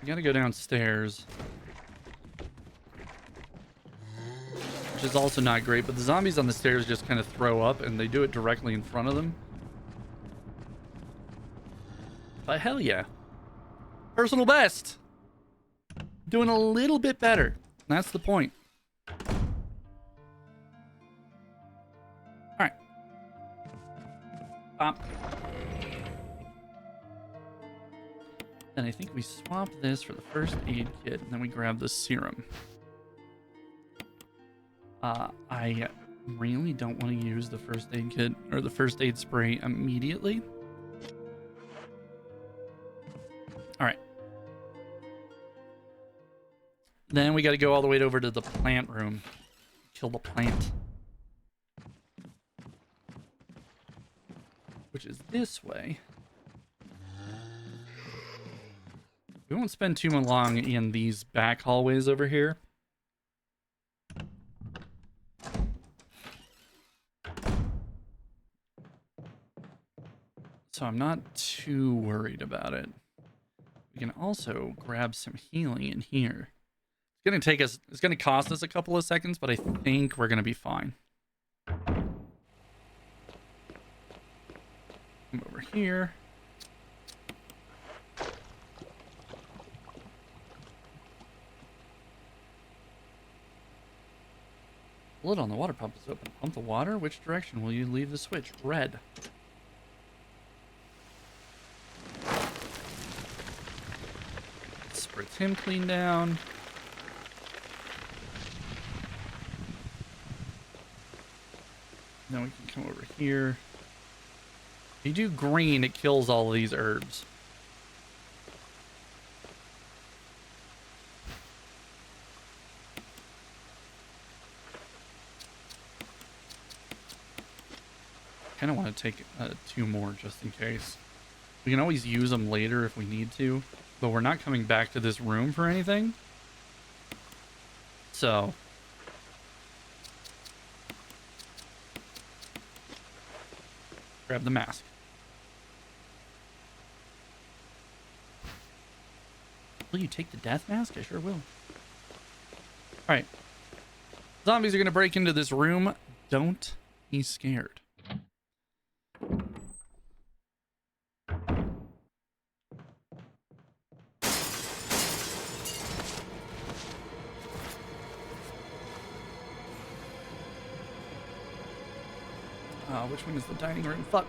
We gotta go downstairs. Which is also not great, but the zombies on the stairs just kind of throw up and they do it directly in front of them. But hell yeah. Personal best. Doing a little bit better. That's the point. Alright. Pop. Then I think we swap this for the first aid kit, and then we grab the serum. I really don't want to use the first aid kit or the first aid spray immediately. All right. Then we got to go all the way over to the plant room. Kill the plant. Which is this way. We won't spend too long in these back hallways over here. So I'm not too worried about it. We can also grab some healing in here. It's gonna cost us a couple of seconds, but I think we're gonna be fine. Come over here. Lid on the water pump is open. Pump the water. Which direction will you leave the switch? Red. Spritz him clean down. Then we can come over here. If you do green, it kills all of these herbs. Kind of want to take 2 more just in case. We can always use them later if we need to, but we're not coming back to this room for anything. So grab the mask. Will you take the death mask? I sure will. All right. Zombies are going to break into this room. Don't be scared. Which one is the dining room? Fuck.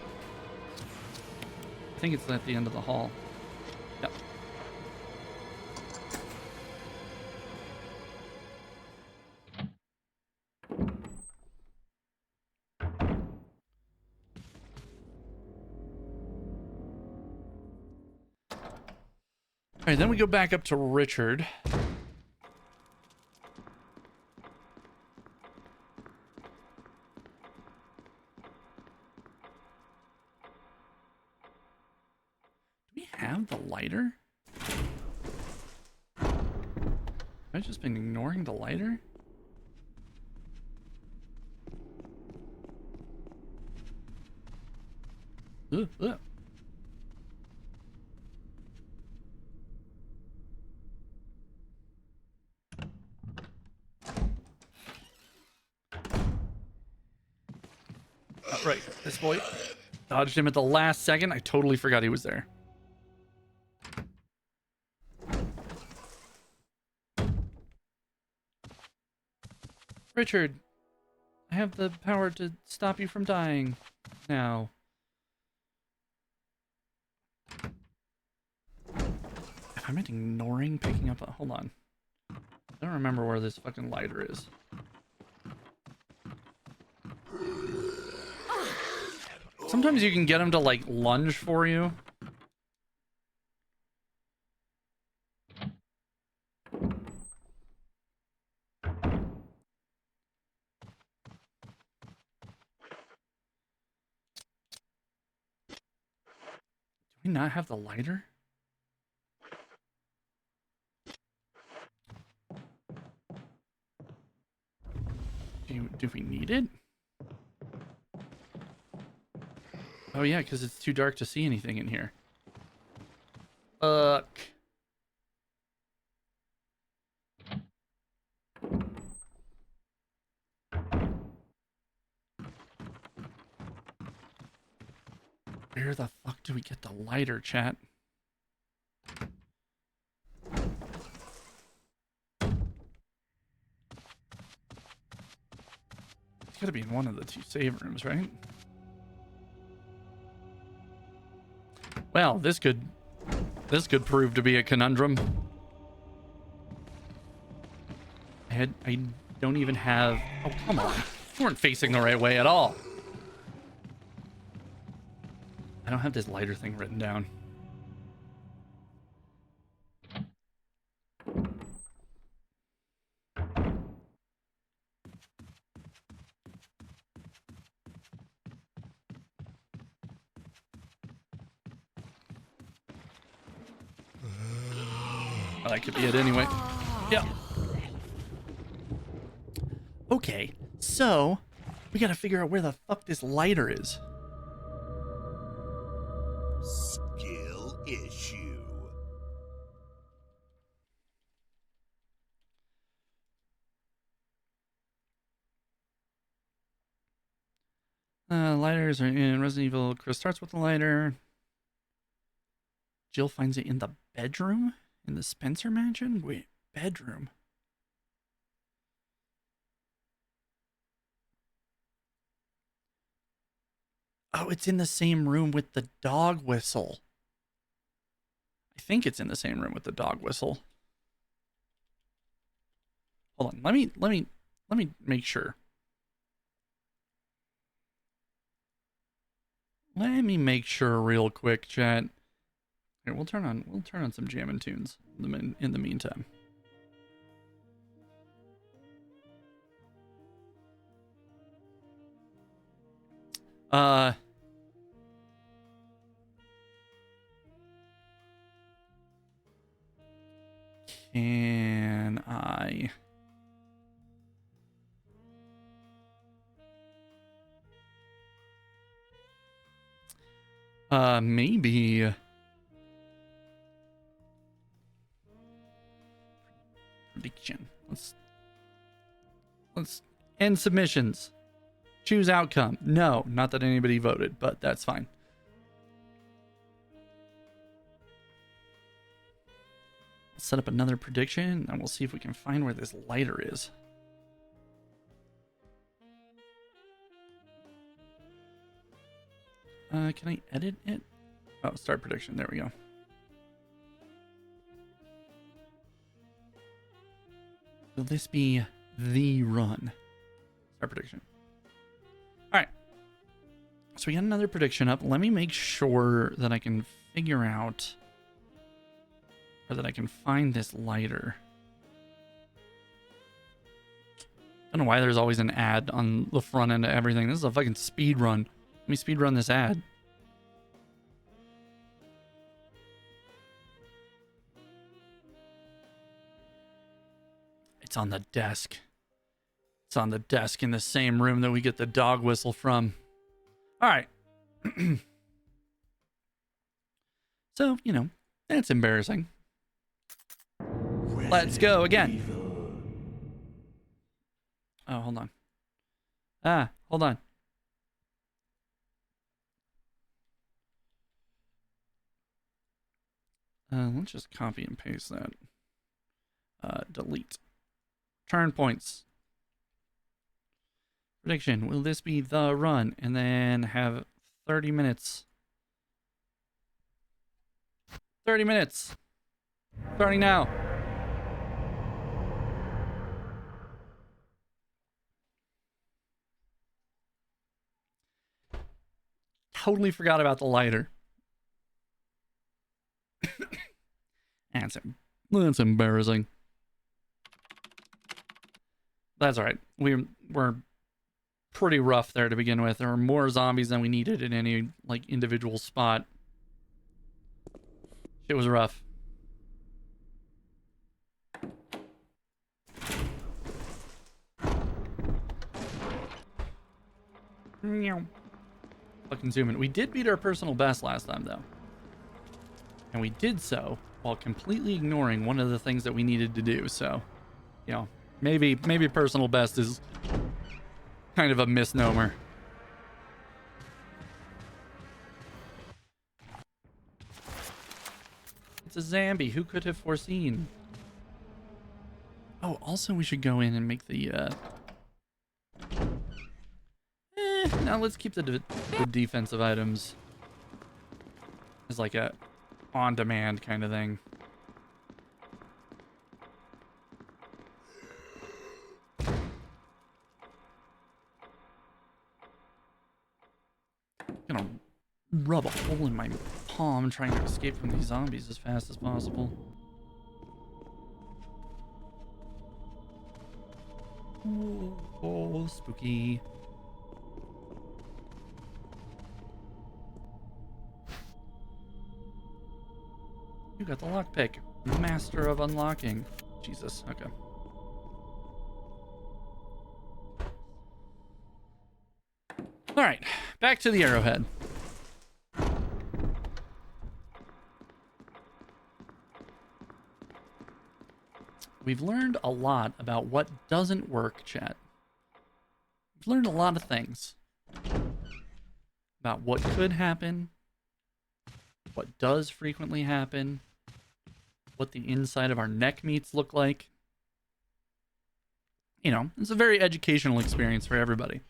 I think it's at the end of the hall. Yep. All right, then we go back up to Richard. Have the lighter? I've just been ignoring the lighter? Ugh, ugh. Right, this boy. Dodged him at the last second. I totally forgot he was there. Richard, I have the power to stop you from dying now. If I'm ignoring picking up a... Hold on. I don't remember where this fucking lighter is. Sometimes you can get him to, like, lunge for you. Do we not have the lighter? Do we need it? Oh yeah, because it's too dark to see anything in here. Fuck. Where the fuck do we get the lighter, chat? It's gotta be in one of the 2 save rooms, right? Well, this could prove to be a conundrum. I don't even have... Oh, come on. You weren't facing the right way at all. I don't have this lighter thing written down. Well, that could be it anyway. Yeah. Okay, so we gotta figure out where the fuck this lighter is. Skill issue. Lighters are in Resident Evil. Chris starts with the lighter. Jill finds it in the bedroom? In the Spencer mansion? Wait, bedroom? Oh, it's in the same room with the dog whistle. I think it's in the same room with the dog whistle. Hold on. Let me make sure. Let me make sure real quick, chat. Here, we'll turn on some jamming tunes in the meantime. Can I? Maybe. Prediction. Let's end submissions. Choose outcome. No, not that anybody voted, but that's fine. Let's set up another prediction, and we'll see if we can find where this lighter is. Can I edit it? Oh, start prediction. There we go. Will this be the run? Start prediction. All right. So we got another prediction up. Let me make sure that I can figure out, or that I can find this lighter. I don't know why there's always an ad on the front end of everything. This is a fucking speed run. Let me speed run this ad. It's on the desk. It's on the desk in the same room that we get the dog whistle from. All right. So, you know, that's embarrassing. Let's go again. Oh, hold on. Hold on. Let's just copy and paste that. Delete. Turn points. Prediction. Will this be the run? And then have 30 minutes. 30 minutes. Starting now. Totally forgot about the lighter. That's embarrassing. That's all right. We're pretty rough there to begin with. There were more zombies than we needed in any like individual spot. It was rough. Fucking zoom in. We did beat our personal best last time though. And we did so while completely ignoring one of the things that we needed to do. So, you know, maybe personal best is kind of a misnomer. It's a zombie. Who could have foreseen? Oh, also we should go in and make the now let's keep the defensive items as like a on-demand kind of thing. I'm gonna rub a hole in my palm trying to escape from these zombies as fast as possible. Oh, spooky. You got the lockpick. Master of unlocking. Jesus, okay. Alright, back to the arrowhead. We've learned a lot about what doesn't work, chat. We've learned a lot of things. about what could happen, what does frequently happen, what the inside of our neck meats look like. You know, it's a very educational experience for everybody.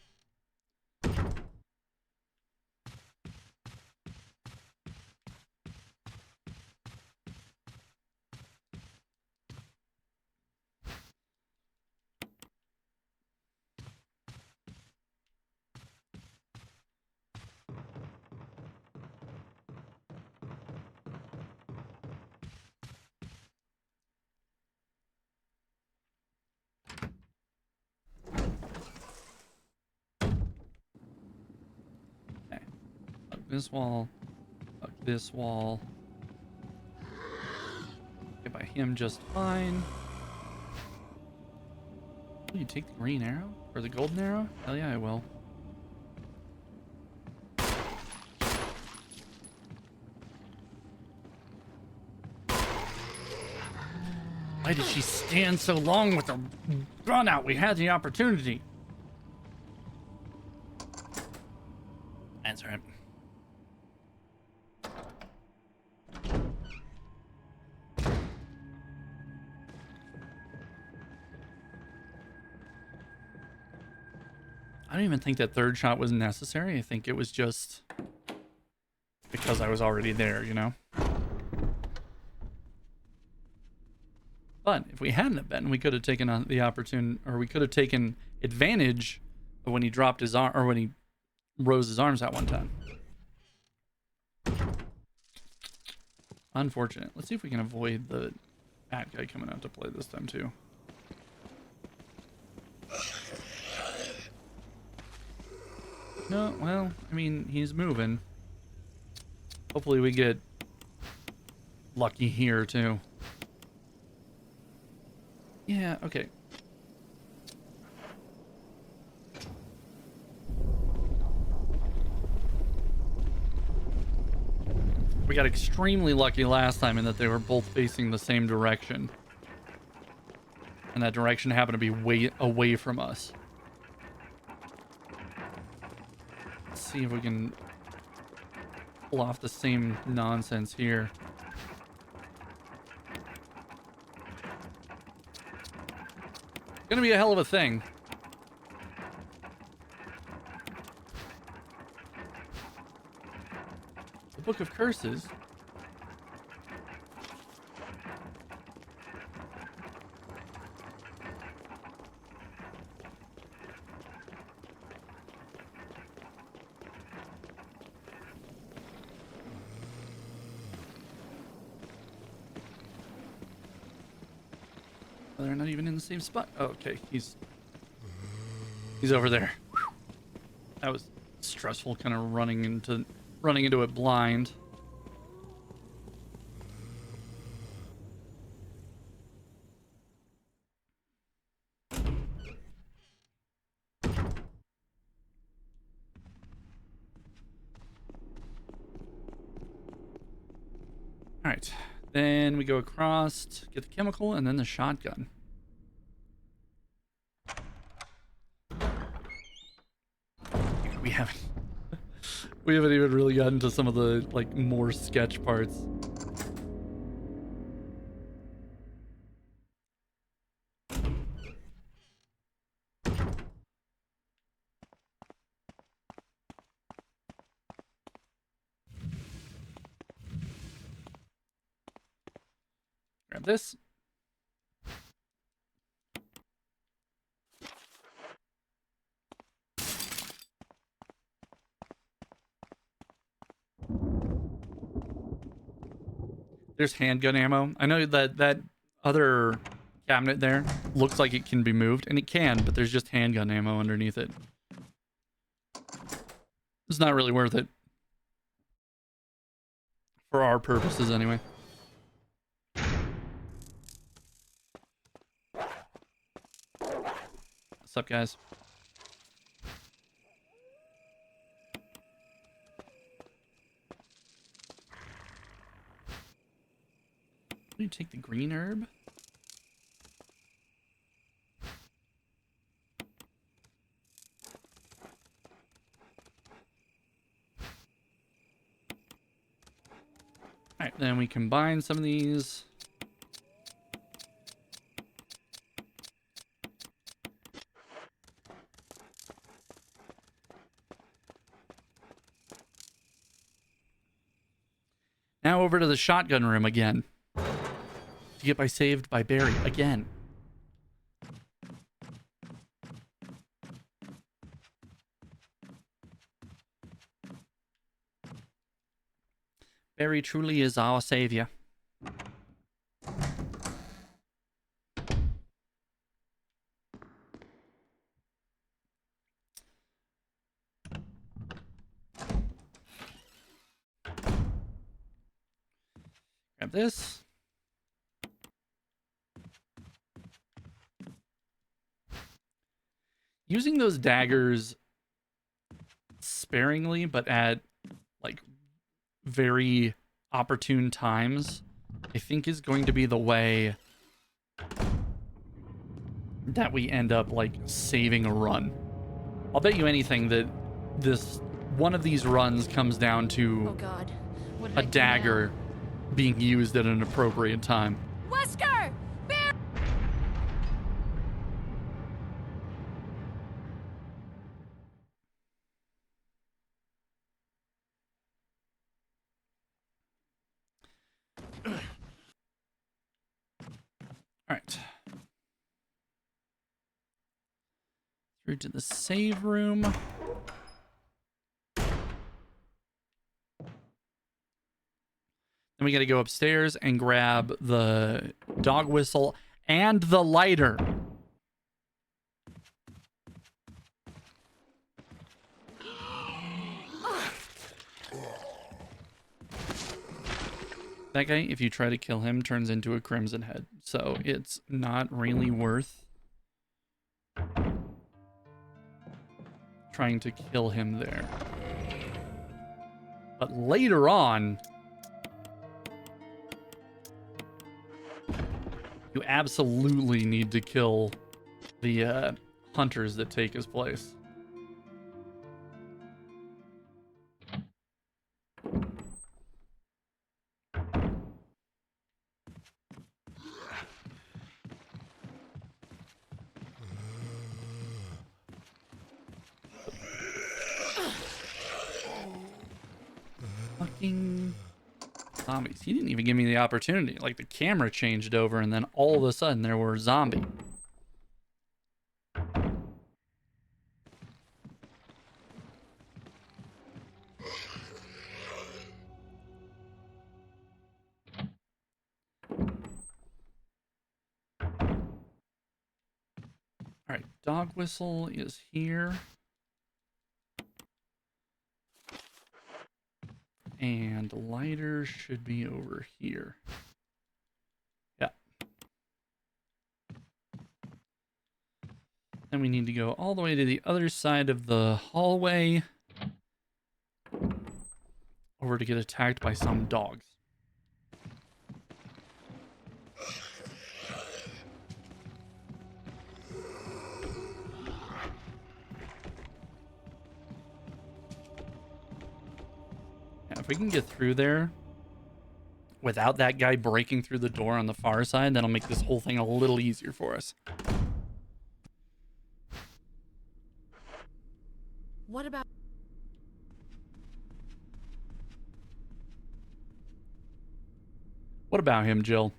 Okay. Hug this wall. Hug this wall. Get by him just fine. Will you take the green arrow? Or the golden arrow? Hell yeah, I will. Why did she stand so long with the gun out? We had the opportunity. That's right. I don't even think that third shot was necessary. I think it was just because I was already there, you know? But if we hadn't have been, we could have taken on the opportunity, or we could have taken advantage of when he dropped his arm, or when he rose his arms that one time. Unfortunate. Let's see if we can avoid the bad guy coming out to play this time too. No, well, I mean, he's moving. Hopefully we get lucky here too. Yeah, okay. We got extremely lucky last time in that they were both facing the same direction. And that direction happened to be way away from us. Let's see if we can pull off the same nonsense here. It's gonna be a hell of a thing. The Book of Curses. They're not even in the same spot. Oh, okay, he's over there. Whew. That was stressful, kind of running into it blind. All right, then we go across, get the chemical, and then the shotgun. We haven't even really gotten to some of the like more sketch parts. Grab this. There's handgun ammo. I know that other cabinet there looks like it can be moved, and it can, but there's just handgun ammo underneath it. It's not really worth it. For our purposes, anyway. What's up, guys? Will you take the green herb? Then we combine some of these. Now over to the shotgun room again. To get saved by Barry again. Barry truly is our savior. Grab this. Using those daggers sparingly, but at like very opportune times, I think is going to be the way that we end up like saving a run. I'll bet you anything that this one of these runs comes down Oh to God. What did a I do dagger being used at an appropriate time. now? Wesker! Bear! All right. Through to the save room. Then we got to go upstairs and grab the dog whistle and the lighter. That guy, if you try to kill him, turns into a crimson head. So it's not really worth trying to kill him there. But later on, you absolutely need to kill the hunters that take his place. Fucking zombies. He didn't even give me the opportunity. Like, the camera changed over and then all of a sudden there were zombies. Alright, dog whistle is here. And lighter should be over here. Yeah. Then we need to go all the way to the other side of the hallway. Over to get attacked by some dogs. If we can get through there without that guy breaking through the door on the far side, that'll make this whole thing a little easier for us. What about... What about him, Jill?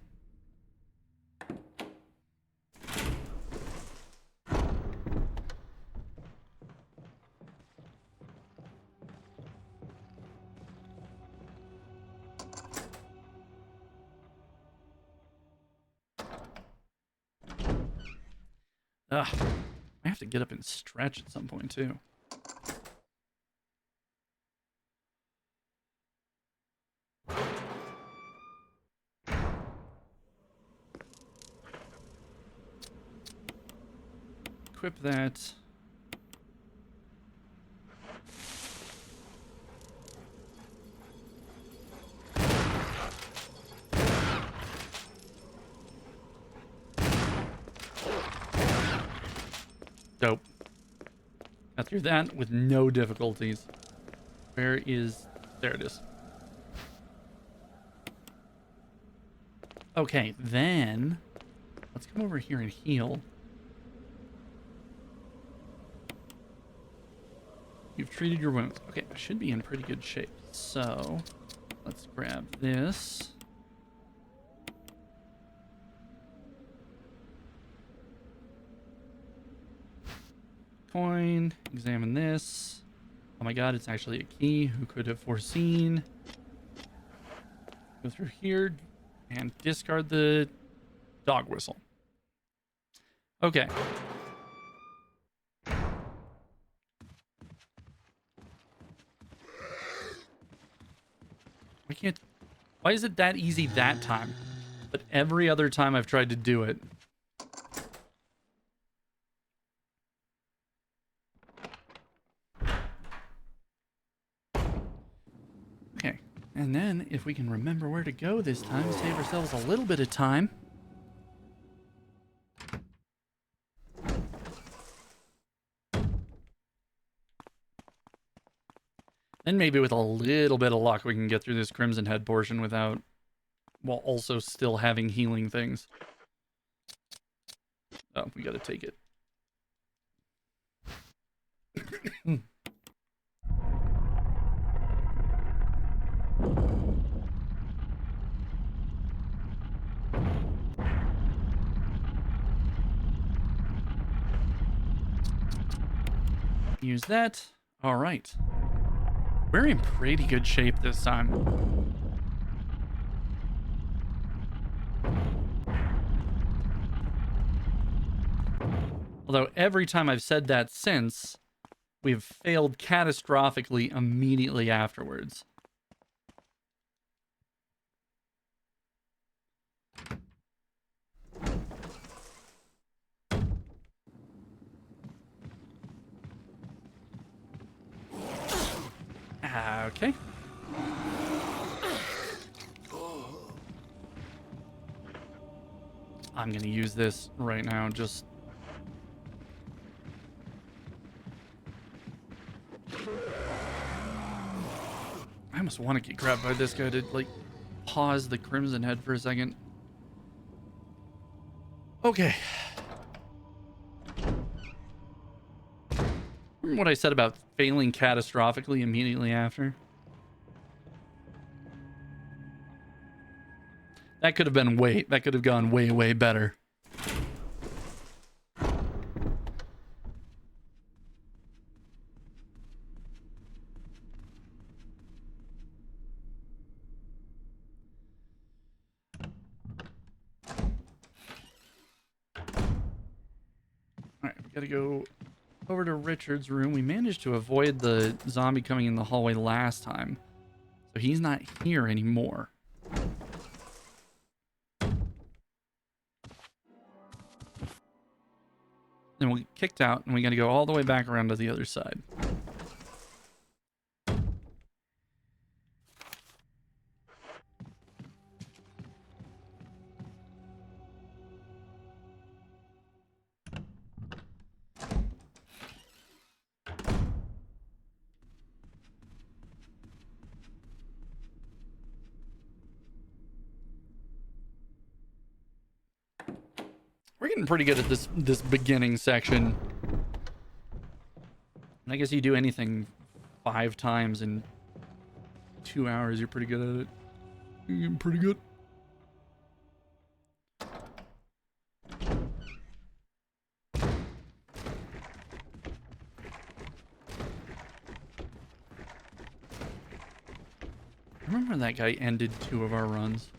Ugh. I have to get up and stretch at some point, too. Equip that. Dope. Got through that with no difficulties. Where is... There it is. Okay, then let's come over here and heal. You've treated your wounds. Okay, I should be in pretty good shape. So let's grab this. Coin, examine this. Oh my god, it's actually a key. Who could have foreseen? Go through here and discard the dog whistle. Okay. Why is it that easy that time? But every other time I've tried to do it. Okay. And then if we can remember where to go this time, save ourselves a little bit of time. And maybe with a little bit of luck, we can get through this Crimson Head portion without, while also still having healing things. Oh, we gotta take it. Use that. All right. We're in pretty good shape this time. Although every time I've said that since, we've failed catastrophically immediately afterwards. Okay. I'm gonna use this right now, just... I almost want to get grabbed by this guy to, like, pause the Crimson Head for a second. Okay. Remember what I said about failing catastrophically immediately after? That could have been that could have gone way, way better. Alright, we gotta go over to Richard's room. We managed to avoid the zombie coming in the hallway last time. So he's not here anymore. Then we'll get kicked out, and we gotta go all the way back around to the other side. We're getting pretty good at this beginning section. And I guess you do anything 5 times in 2 hours, you're pretty good at it. You're getting pretty good. I remember when that guy ended 2 of our runs.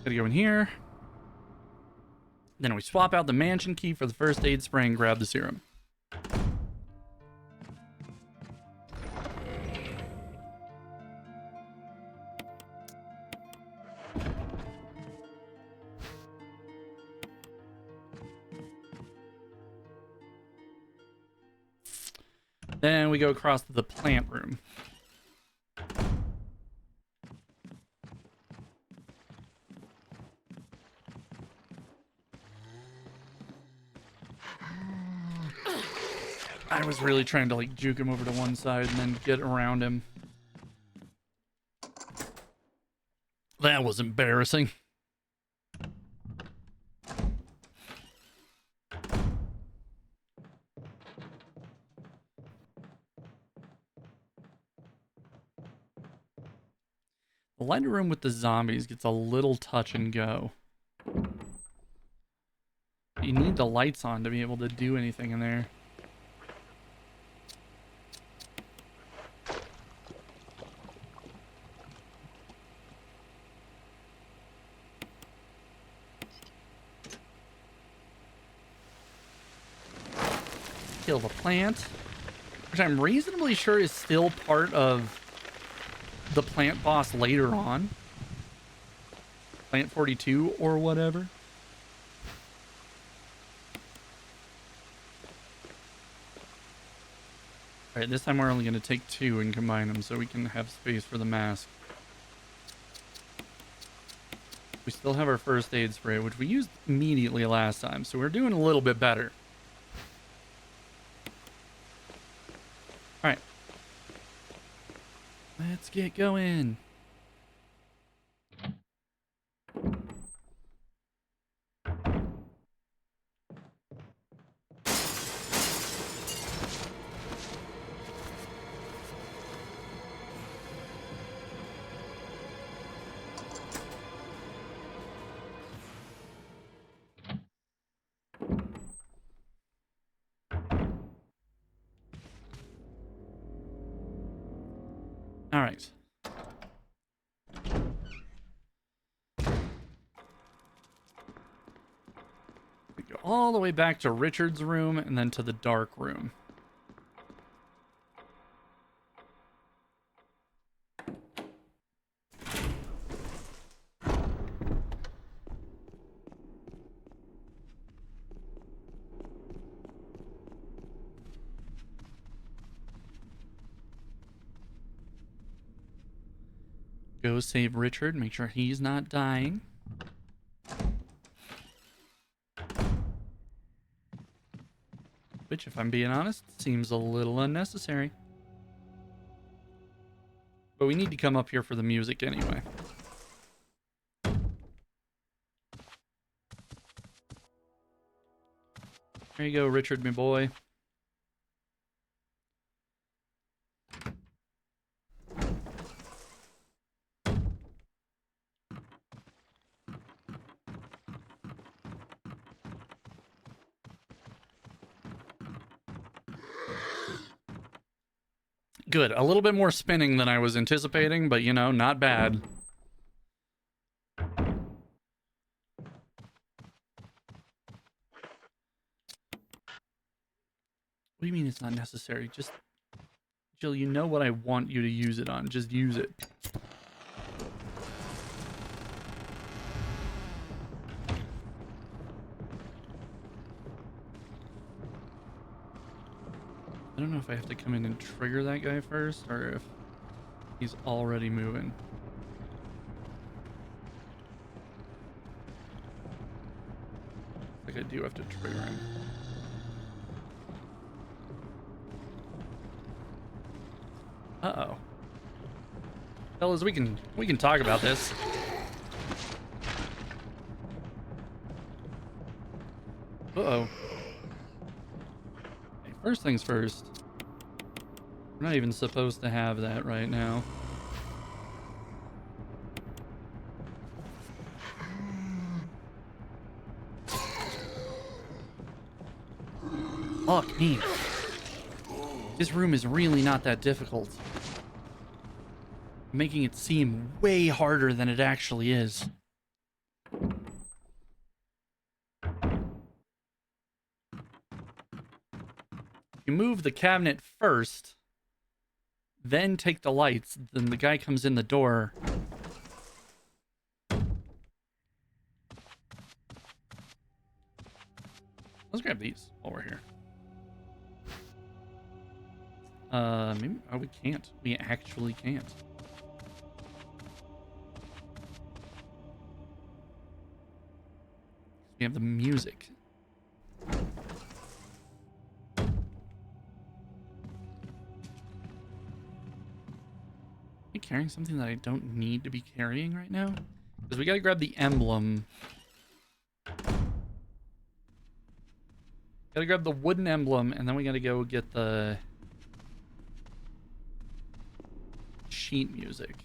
Gotta go in here. Then we swap out the mansion key for the first aid spray and grab the serum. Then we go across to the plant room. I was really trying to like juke him over to one side and then get around him. That was embarrassing. The lighter room with the zombies gets a little touch and go. You need the lights on to be able to do anything in there. Kill the plant, which I'm reasonably sure is still part of the plant boss later on. Plant 42 or whatever. Alright, this time we're only going to take 2 and combine them so we can have space for the mask. We still have our first aid spray, which we used immediately last time, so we're doing a little bit better. Alright. Let's get going. All right. We go all the way back to Richard's room and then to the dark room. Go save Richard, make sure he's not dying. Which, if I'm being honest, seems a little unnecessary. But we need to come up here for the music anyway. There you go, Richard, my boy. Good. A little bit more spinning than I was anticipating, but, you know, not bad. What do you mean it's not necessary? Just, Jill, you know what I want you to use it on. Just use it. I don't know if I have to come in and trigger that guy first or if he's already moving. I think I do have to trigger him. Uh-oh. Fellas, we can talk about this. Uh-oh. Okay, first things first. We're not even supposed to have that right now. Fuck me. This room is really not that difficult. Making it seem way harder than it actually is. You move the cabinet first, then take the lights, then the guy comes in the door. Let's grab these while we're here. Maybe, oh, we can't. We actually can't. We have the music. carrying something that I don't need to be carrying right now? Because we got to grab the emblem. Got to grab the wooden emblem, and then we got to go get the sheet music.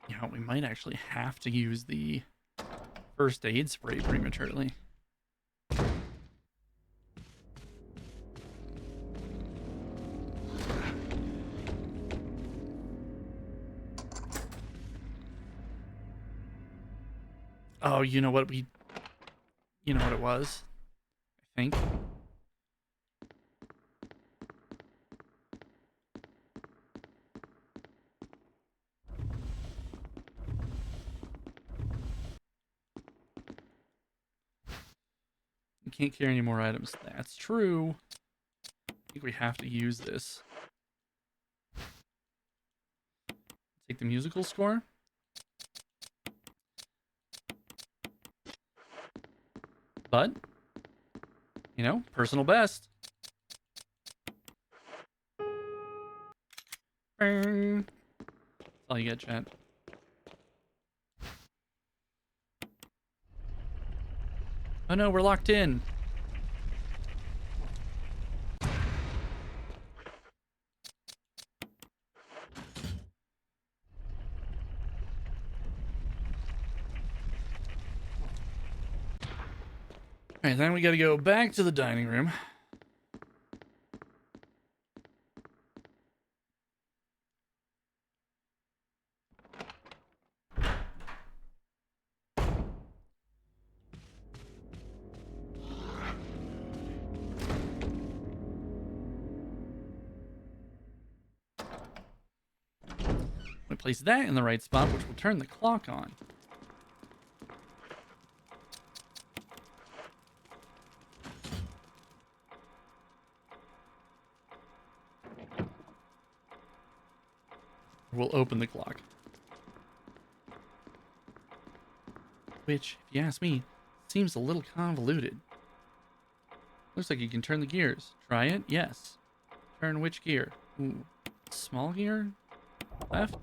Yeah, we might actually have to use the first aid spray prematurely. Oh, you know what it was, I think. We can't carry any more items. That's true. I think we have to use this. Take the musical score. But, you know, personal best. That's all you get, chat. Oh no, we're locked in. Alright, then we gotta go back to the dining room. We place that in the right spot, which will turn the clock on. We'll open the clock. Which, if you ask me, seems a little convoluted. Looks like you can turn the gears. Try it? Yes. Turn which gear? Ooh. Small gear? Left?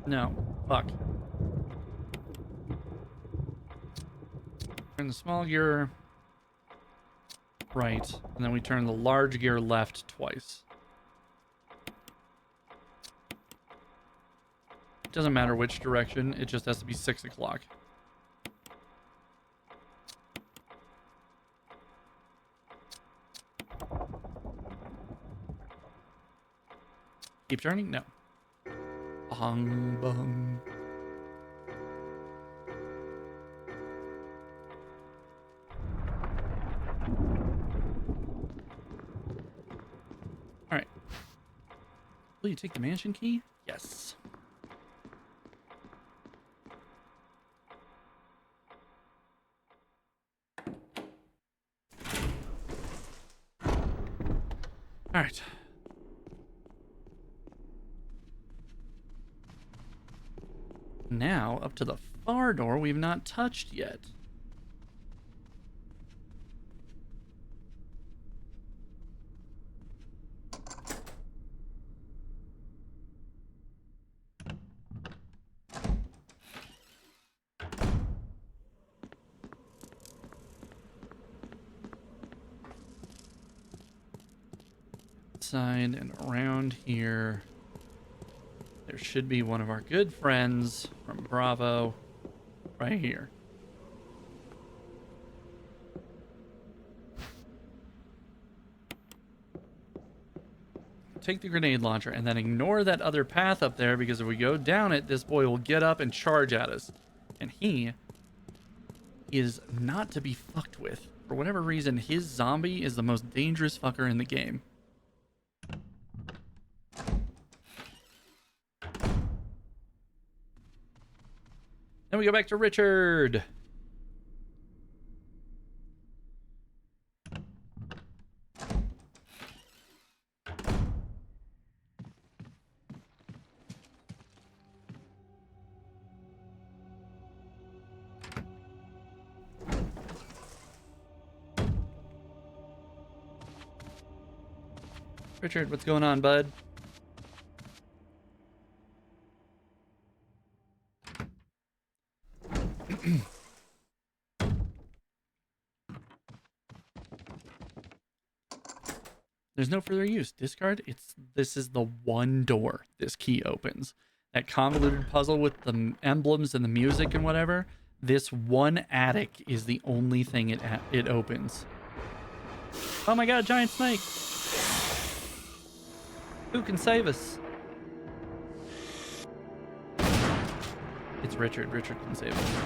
No. Fuck. Turn the small gear right, and then we turn the large gear left twice. It doesn't matter which direction, it just has to be 6 o'clock. Keep turning? No. Bong, bong. Alright. Will you take the mansion key? Yes. Alright. Now, up to the far door we've not touched yet. Side and around here. There should be one of our good friends from Bravo right here. Take the grenade launcher and then ignore that other path up there, because if we go down it, this boy will get up and charge at us. And he is not to be fucked with. For whatever reason, his zombie is the most dangerous fucker in the game. Then we go back to Richard. Richard, what's going on, bud? There's no further use. Discard. This is the one door this key opens. That convoluted puzzle with the emblems and the music and whatever. This one attic is the only thing it opens. Oh my god, giant snake! Who can save us? It's Richard. Richard can save us.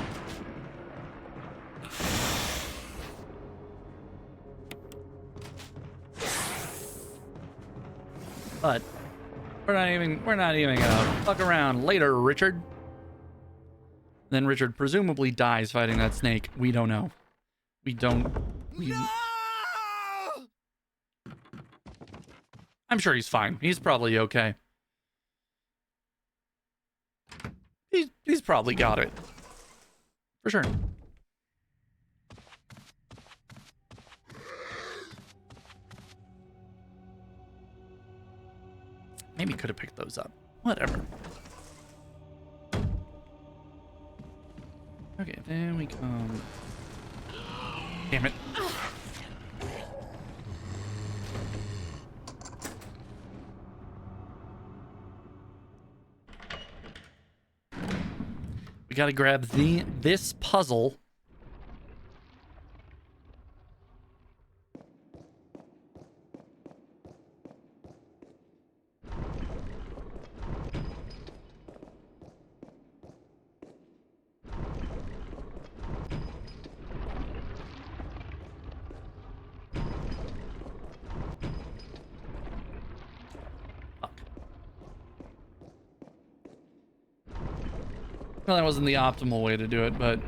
But we're not even gonna fuck around later, Richard. Then Richard presumably dies fighting that snake. We don't know. I'm sure he's fine. He's probably okay. He's probably got it. For sure. Maybe could have picked those up. Whatever. Okay, then we come. Damn it. We gotta grab this puzzle. Well, that wasn't the optimal way to do it, but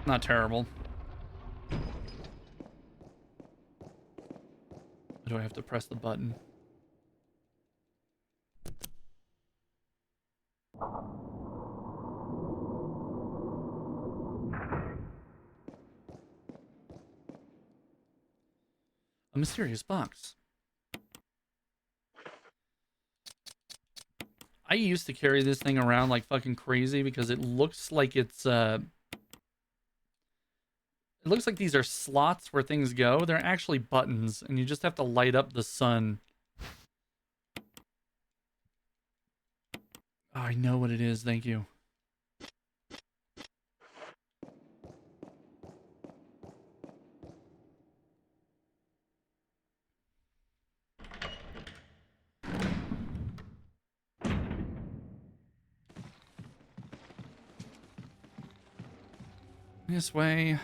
not terrible. Do I have to press the button? A mysterious box. I used to carry this thing around like fucking crazy because it looks like it's it looks like these are slots where things go. They're actually buttons and you just have to light up the sun. Oh, I know what it is. Thank you. This way.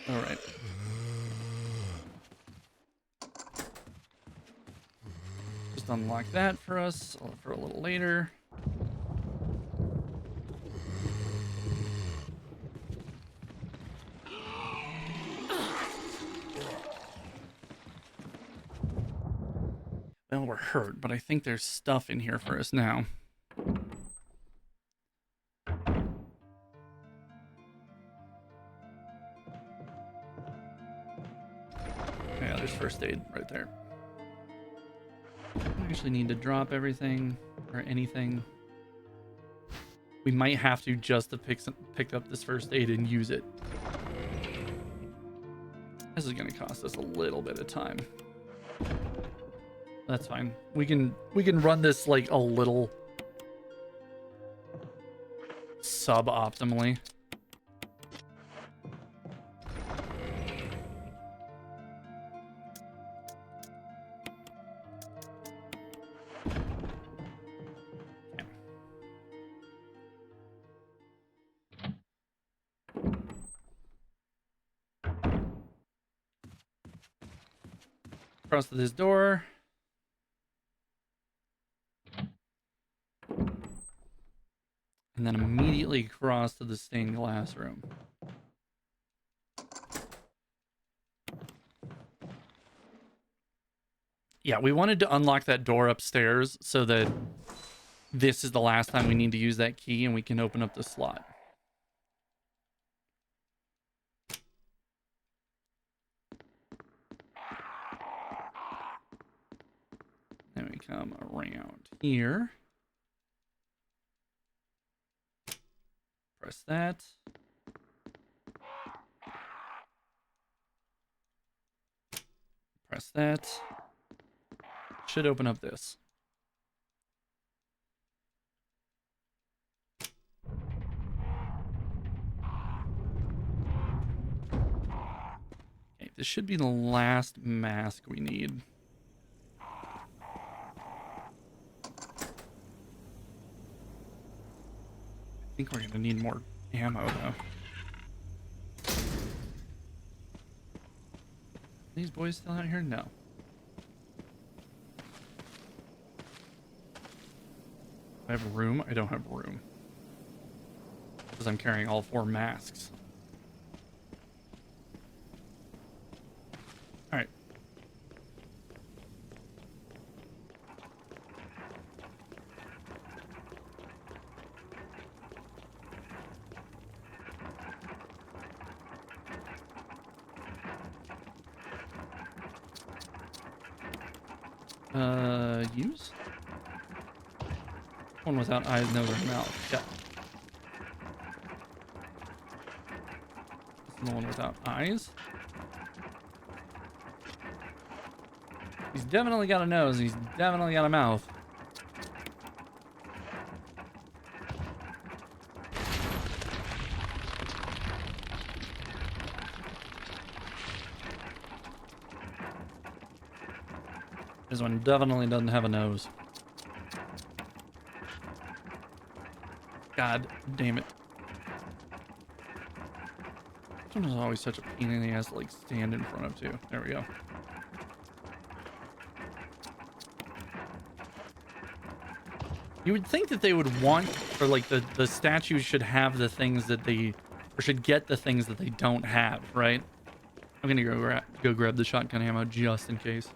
All right. Just unlock that for us for a little later. Well, we're hurt, but I think there's stuff in here for us now. Yeah, there's first aid right there. I actually need to drop everything or anything. We might have to just to pick up this first aid and use it. This is going to cost us a little bit of time. That's fine. We can run this like a little suboptimally. Across to this door. And then immediately cross to the stained glass room. Yeah, we wanted to unlock that door upstairs so that this is the last time we need to use that key and we can open up the slot. Then we come around here. Press that. Press that. Should open up this. Okay, this should be the last mask we need. I think we're gonna need more ammo though. These boys still out here? No. I have room? I don't have room. Because I'm carrying all 4 masks. Alright. Use? One without eyes, nose, or mouth. Yeah. This is the one without eyes. He's definitely got a nose. He's definitely got a mouth. This one definitely doesn't have a nose. God damn it. This one is always such a pain in the ass to like stand in front of too. There we go. You would think that they would want, or like the statues should have the things that they, or should get the things that they don't have, right? I'm gonna go grab the shotgun ammo just in case.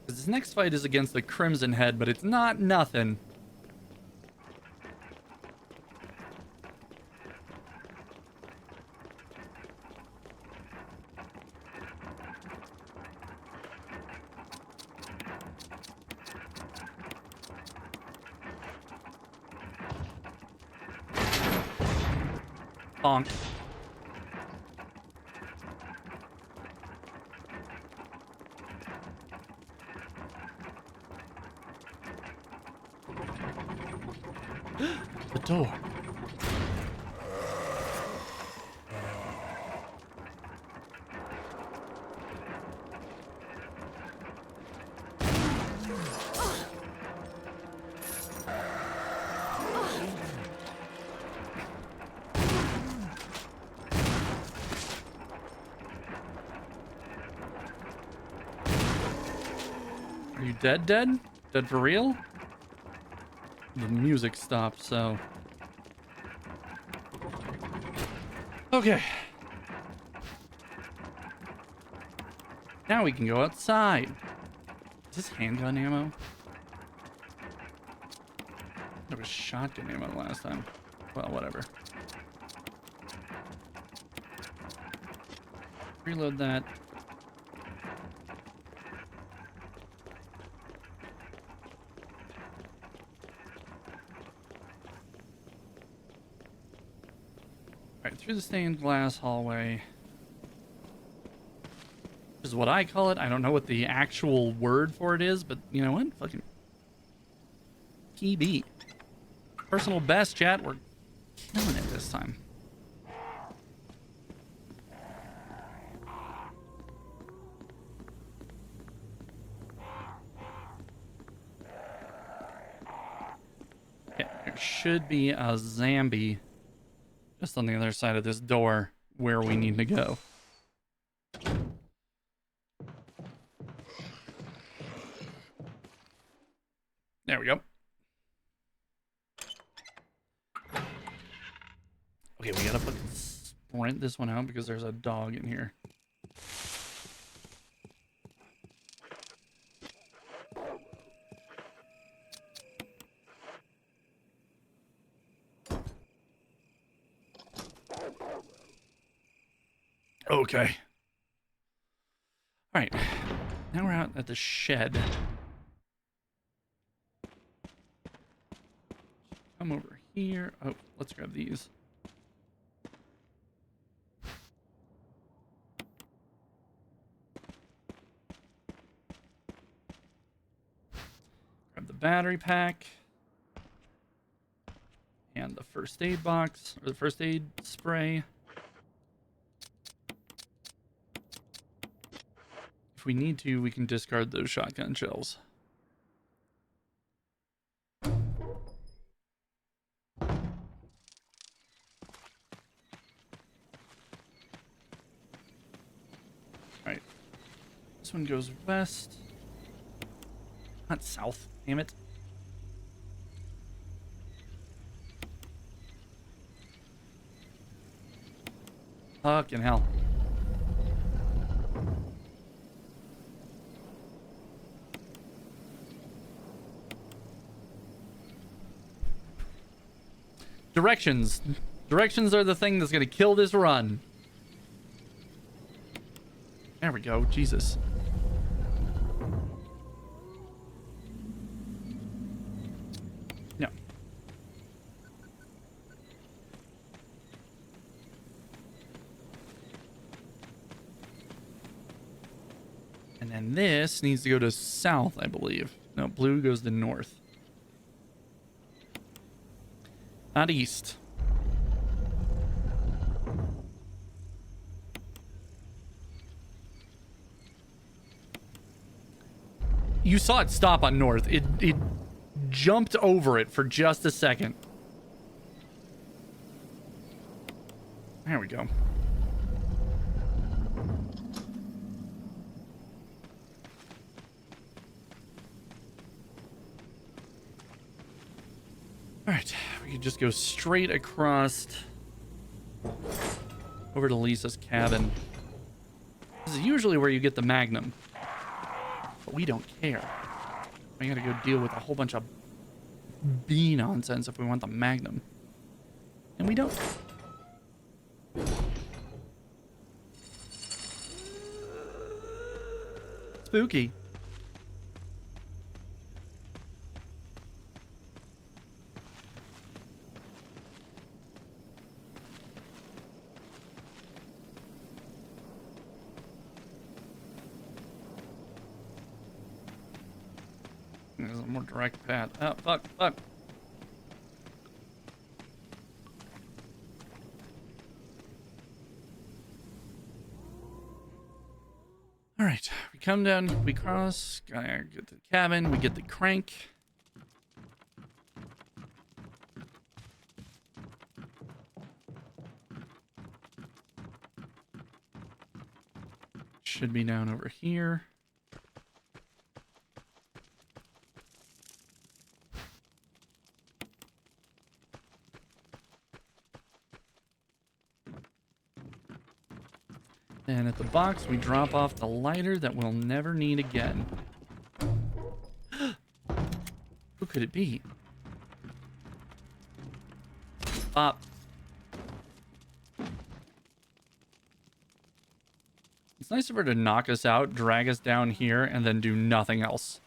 This next fight is against the Crimson Head, but it's not nothing. Bonk. The door. Are you dead? Dead? Dead for real? The music stopped, so... Okay. Now we can go outside. Is this handgun ammo? There was shotgun ammo last time. Well, whatever. Reload that. Alright, through the stained glass hallway. Is what I call it. I don't know what the actual word for it is, but you know what? Fucking PB. Personal best, chat. We're killing it this time. Okay, there should be a zombie just on the other side of this door where we need to go. There we go. Okay, we gotta fucking sprint this one out because there's a dog in here. Okay. All right. Now we're out at the shed. Come over here. Oh, let's grab these. Grab the battery pack. And the first aid box, or the first aid spray. If we need to, we can discard those shotgun shells. Alright. This one goes west. Not south, damn it. Fucking hell. Directions. Directions are the thing that's gonna kill this run. There we go. Jesus. No. And then this needs to go to south, I believe. No, blue goes to north. Not east. You saw it stop on north. It jumped over it for just a second. There we go. All right, we could just go straight across over to Lisa's cabin. This is usually where you get the Magnum, but we don't care. We gotta go deal with a whole bunch of bee nonsense if we want the Magnum, and we don't. Spooky. There's a more direct path. Oh, fuck, fuck. All right, we come down, we cross, gotta get to the cabin, we get the crank. Should be down over here. And at the box, we drop off the lighter that we'll never need again. Who could it be? Pop. It's nice of her to knock us out, drag us down here, and then do nothing else.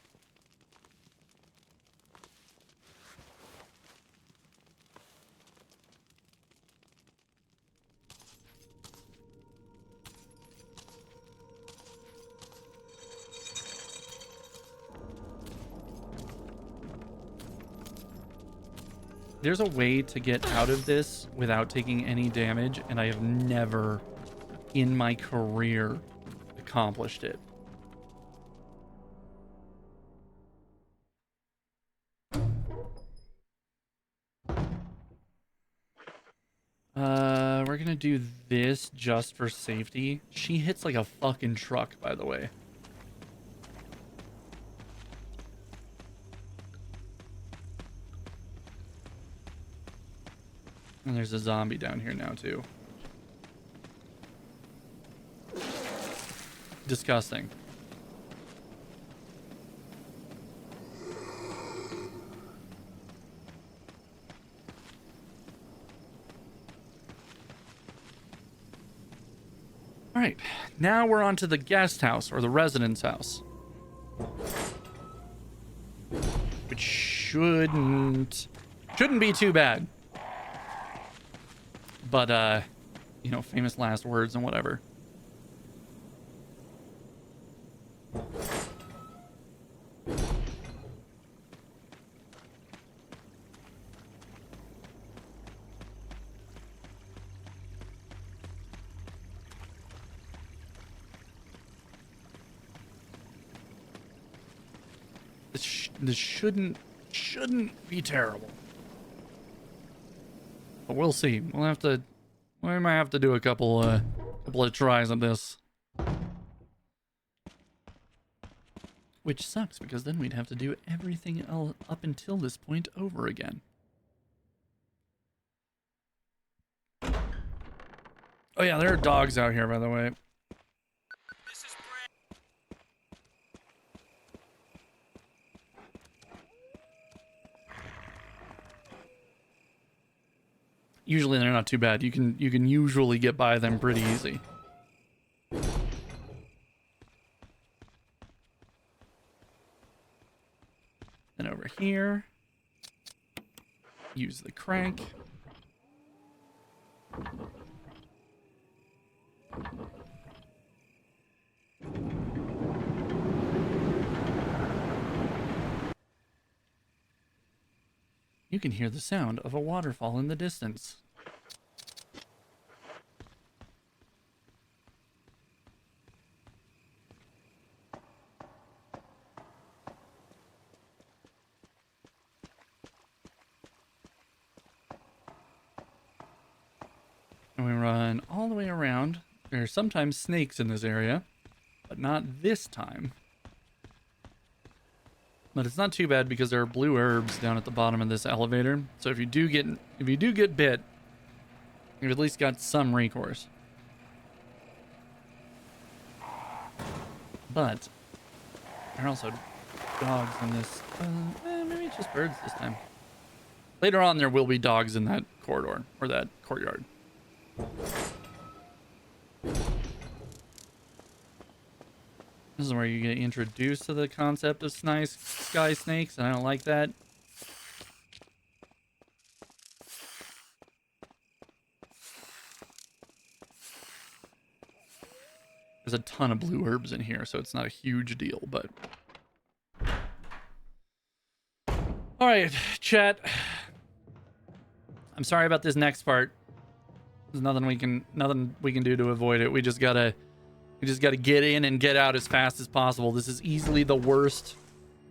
There's a way to get out of this without taking any damage, and I have never in my career accomplished it. We're gonna do this just for safety. She hits like a fucking truck, by the way. And there's a zombie down here now, too. Disgusting. All right, now we're on to the guest house, or the residence house. Which shouldn't be too bad. But, you know, famous last words and whatever. This shouldn't be terrible. But we'll see. We might have to do a couple of tries at this. Which sucks, because then we'd have to do everything else up until this point over again. Oh yeah, there are dogs out here, by the way. Usually they're not too bad. You can usually get by them pretty easy. Then over here, use the crank. You can hear the sound of a waterfall in the distance. And we run all the way around. There are sometimes snakes in this area, but not this time. But it's not too bad because there are blue herbs down at the bottom of this elevator. So if you do get bit, you've at least got some recourse. But there are also dogs on this. Maybe it's just birds this time. Later on, there will be dogs in that corridor or that courtyard. This is where you get introduced to the concept of sky snakes, and I don't like that. There's a ton of blue herbs in here, so it's not a huge deal, but... Alright, chat. I'm sorry about this next part. There's nothing we can do to avoid it. We just gotta get in and get out as fast as possible. This is easily the worst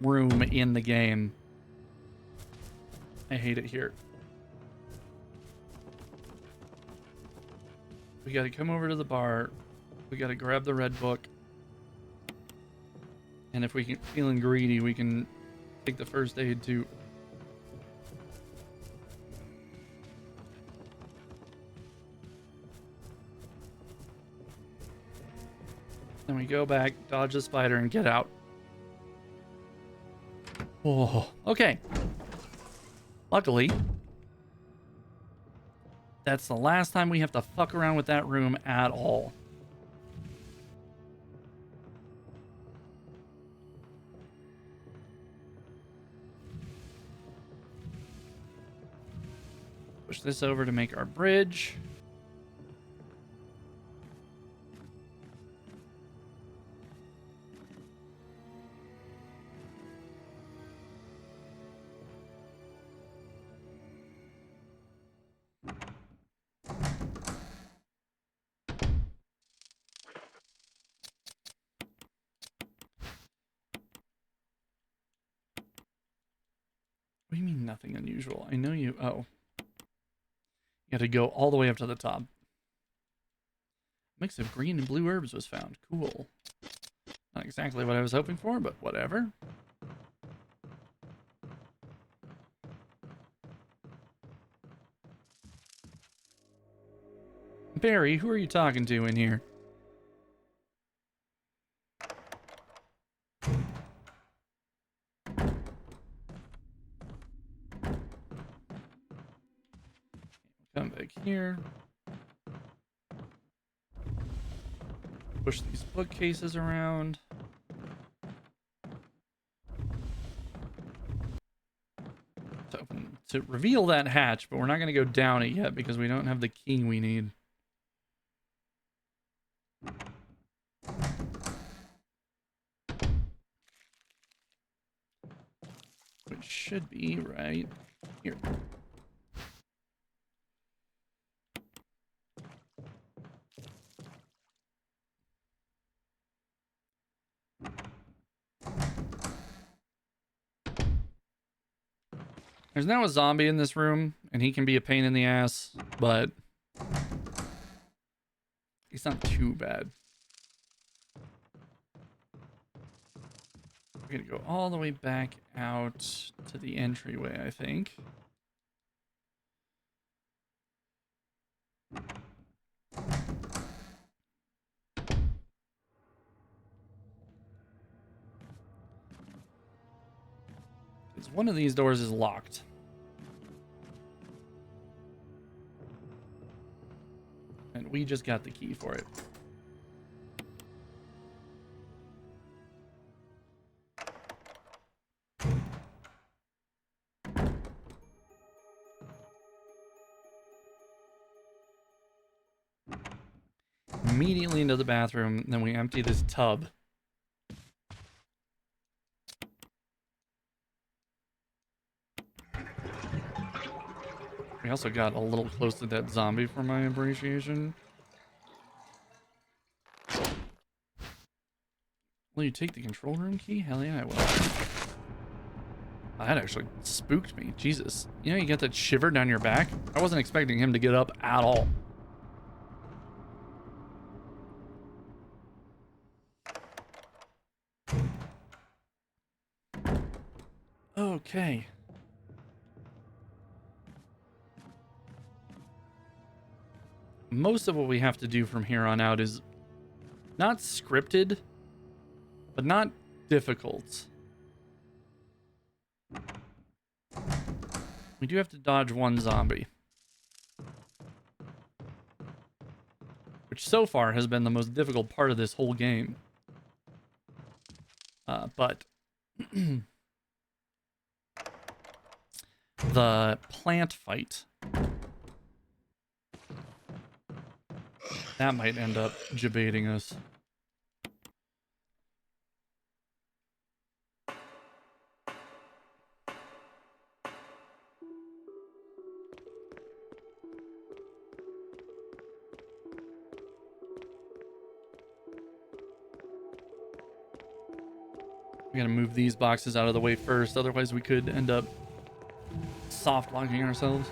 room in the game. I hate it here. We gotta come over to the bar. We gotta grab the red book. And if we can feeling greedy, we can take the first aid too. Then we go back, dodge the spider, and get out. Oh, okay. Luckily, that's the last time we have to fuck around with that room at all. Push this over to make our bridge. What do you mean nothing unusual? I know you... Oh. You had to go all the way up to the top. Mix of green and blue herbs was found. Cool. Not exactly what I was hoping for, but whatever. Barry, who are you talking to in here? Come back here. Push these bookcases around. To reveal that hatch, but we're not going to go down it yet because we don't have the key we need. Which should be right here. There's now a zombie in this room, and he can be a pain in the ass, but he's not too bad. We're gonna go all the way back out to the entryway, I think. Because one of these doors is locked. And we just got the key for it. Immediately into the bathroom, then we empty this tub. We also got a little close to that zombie for my appreciation. Will you take the control room key? Hell yeah, I will. That actually spooked me. Jesus. You know, you get that shiver down your back? I wasn't expecting him to get up at all. Okay. Most of what we have to do from here on out is not scripted, but not difficult. We do have to dodge one zombie, which so far has been the most difficult part of this whole game. But the plant fight, that might end up debating us. We gotta move these boxes out of the way first, otherwise we could end up soft locking ourselves.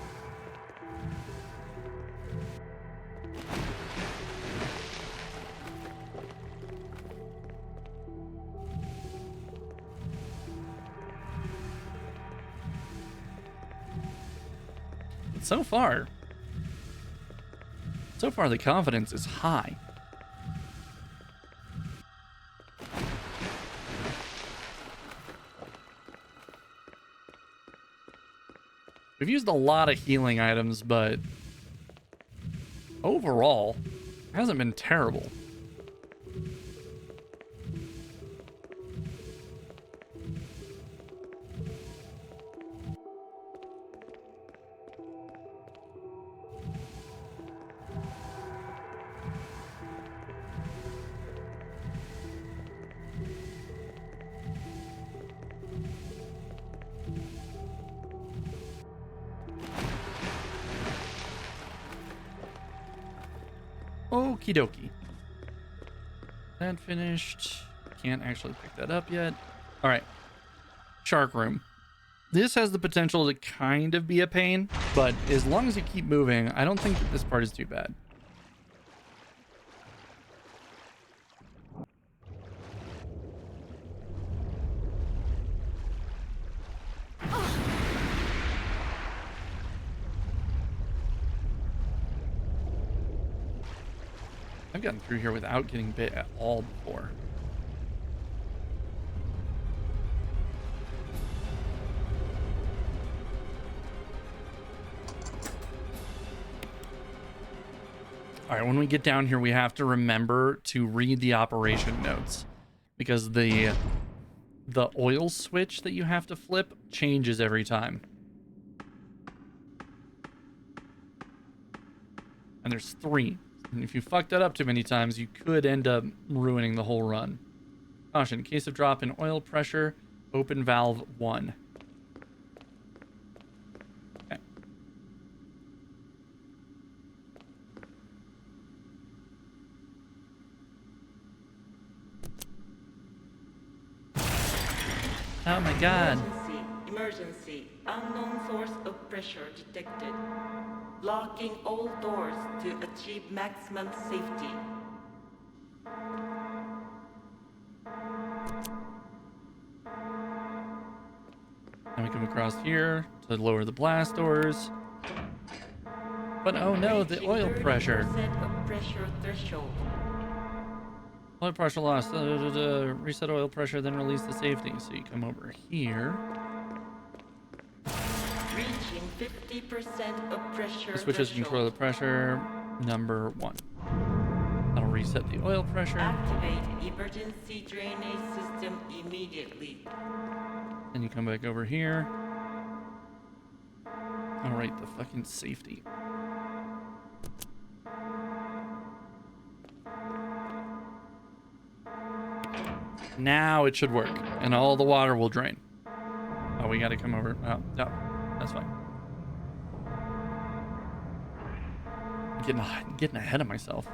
But so far the confidence is high. We've used a lot of healing items, but overall, it hasn't been terrible. Okie dokie. That finished. Can't actually pick that up yet. All right. Shark room. This has the potential to kind of be a pain, but as long as you keep moving, I don't think that this part is too bad. I've gotten through here without getting bit at all before. All right, when we get down here, we have to remember to read the operation notes because the oil switch that you have to flip changes every time. And there's 3. And if you fuck that up too many times, you could end up ruining the whole run. Caution, in case of drop in oil pressure, open valve 1. Okay. Oh my god. Emergency. Unknown source of pressure detected. Locking all doors to achieve maximum safety. And we come across here to lower the blast doors. But oh no, the oil pressure. 30% of pressure threshold. Oil pressure lost. Reset oil pressure, then release the safety. So you come over here. Reaching 50% of pressure The switches control the pressure. Number 1. That'll reset the oil pressure. Activate emergency drainage system immediately. Then you come back over here. Alright, the fucking safety. Now it should work, and all the water will drain. Oh, we gotta come over. Oh, no, that's fine. Getting ahead of myself.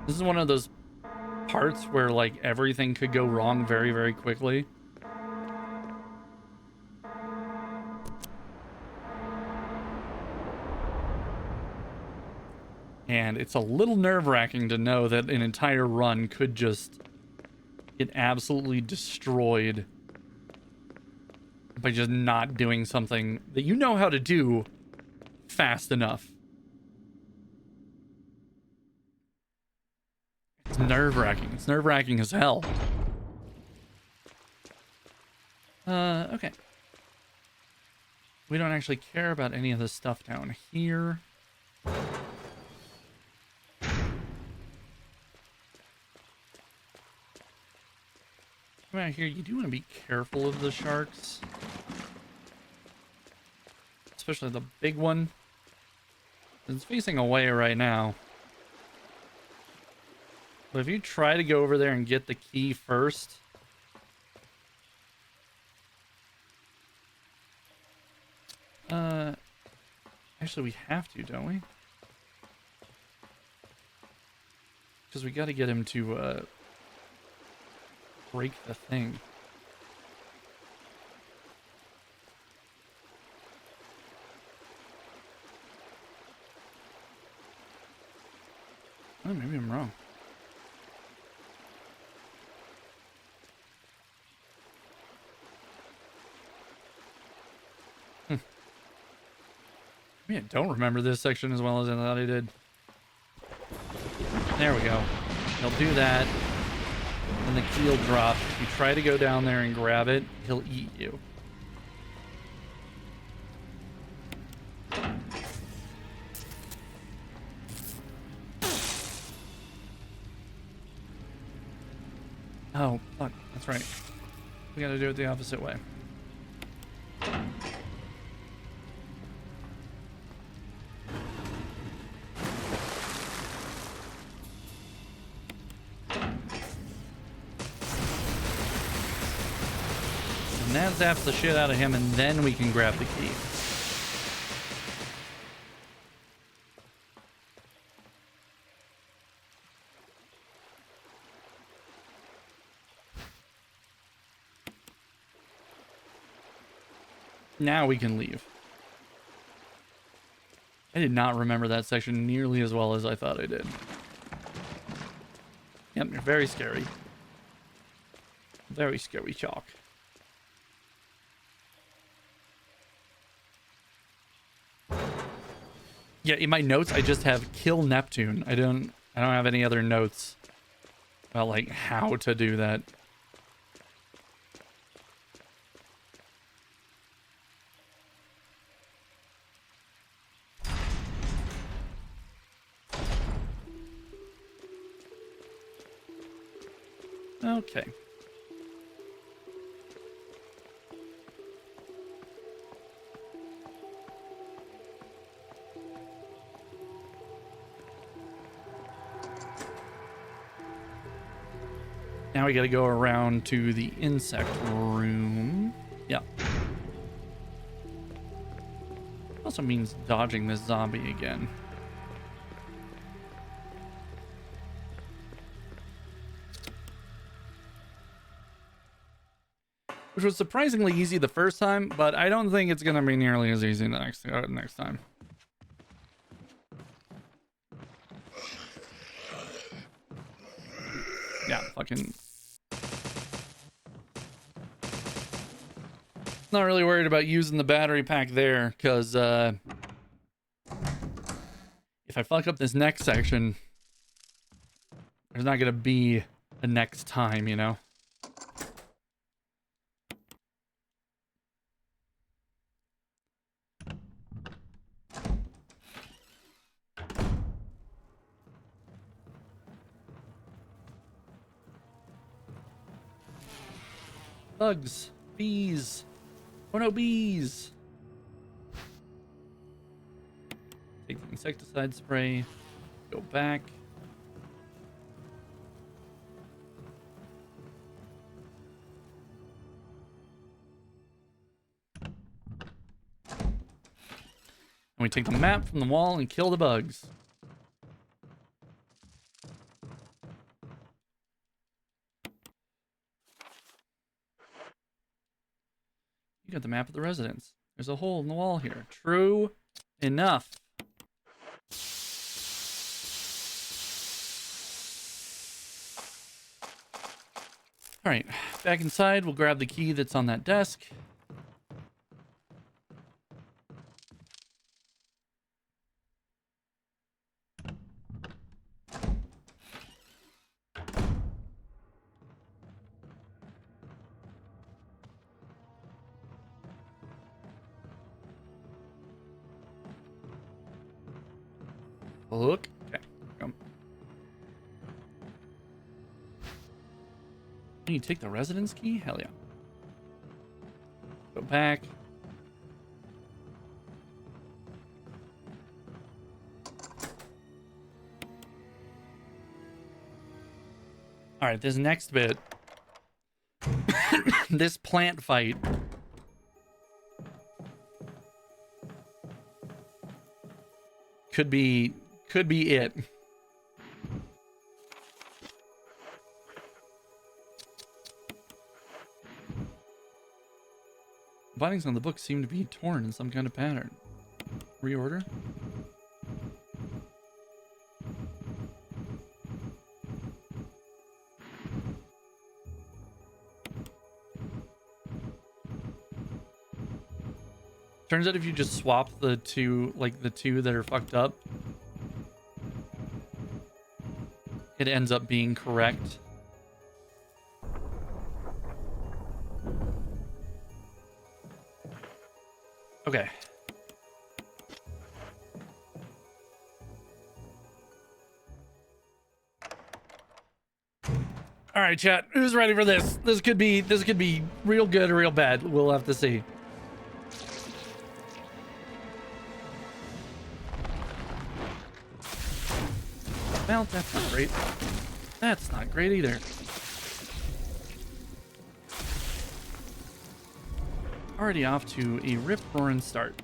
This is one of those parts where, like, everything could go wrong very, very quickly. And it's a little nerve-wracking to know that an entire run could just get absolutely destroyed by just not doing something that you know how to do fast enough. It's nerve-wracking. It's nerve-wracking as hell. Okay. We don't actually care about any of this stuff down here. Out here, you do want to be careful of the sharks, especially the big one. It's facing away right now, but if you try to go over there and get the key first, actually we have to, don't we? Because we got to get him to break the thing. Oh, maybe I'm wrong. I don't remember this section as well as I thought I did. There we go. He'll do that. And the keel drops. If you try to go down there and grab it, he'll eat you. Oh, fuck. That's right. We gotta do it the opposite way. That zaps the shit out of him, and then we can grab the key. Now we can leave. I did not remember that section nearly as well as I thought I did. Yep, very scary. Very scary chalk. Yeah, in my notes, I just have kill Neptune. I don't I don't have any other notes about like how to do that. Okay. Now we gotta go around to the insect room. Yeah. Also means dodging this zombie again. Which was surprisingly easy the first time, but I don't think it's gonna be nearly as easy the next time. Yeah, fucking. Not really worried about using the battery pack there, because if I fuck up this next section, there's not gonna be a next time, you know? Bugs. Bees. Oh no, bees. Take the insecticide spray. Go back. And we take the map from the wall and kill the bugs. You got the map of the residence. There's a hole in the wall here. True enough. All right, back inside. We'll grab the key that's on that desk. Look. Okay. Come. Can you take the residence key? Hell yeah. Go back. All right, this next bit. This plant fight. Could be it. The bindings on the book seem to be torn in some kind of pattern. Reorder? Turns out if you just swap the two, like the two that are fucked up, it ends up being correct. Okay. All right, chat. Who's ready for this? This could be real good or real bad. We'll have to see. Well, that's not great. That's not great either. Already off to a rip-roaring start.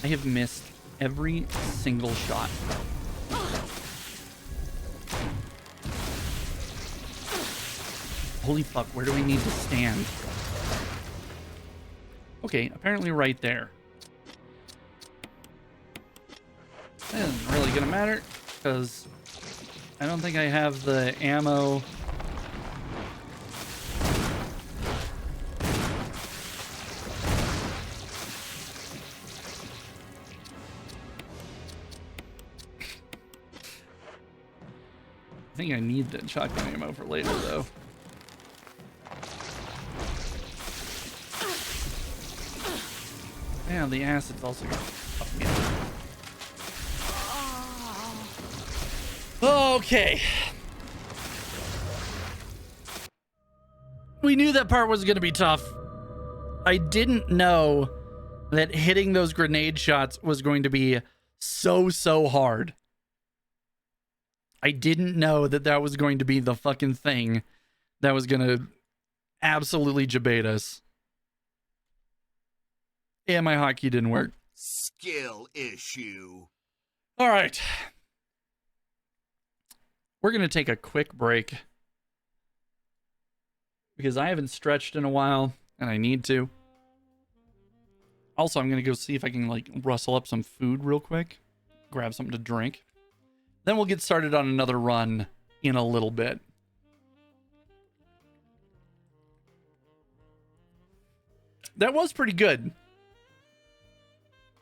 I have missed every single shot. Holy fuck, where do we need to stand? Okay, apparently right there. That isn't really gonna matter, because I don't think I have the ammo. I think I need the shotgun ammo for later, though. Yeah, the acid's also gonna fuck me up. Okay. We knew that part was gonna be tough. I didn't know that hitting those grenade shots was going to be so hard. I didn't know that that was going to be the fucking thing that was gonna absolutely jabate us. Yeah, my hotkey didn't work. Skill issue. All right. We're going to take a quick break because I haven't stretched in a while and I need to. Also, I'm going to go see if I can like rustle up some food real quick, grab something to drink. Then we'll get started on another run in a little bit. That was pretty good.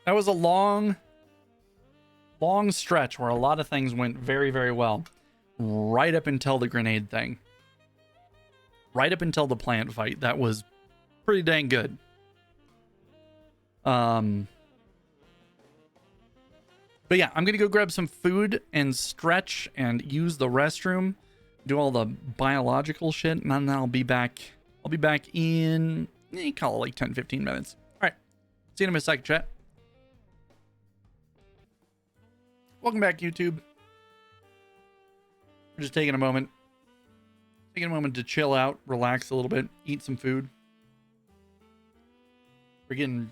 That was a long stretch where a lot of things went very well. Right up until the grenade thing. Right up until the plant fight. That was pretty dang good. But yeah, I'm going to go grab some food and stretch and use the restroom. Do all the biological shit. And then I'll be back. I'll be back in, call it like 10-15 minutes. All right. See you in a second, chat. Welcome back, YouTube. We're just taking a moment to chill out, relax a little bit, eat some food. We're getting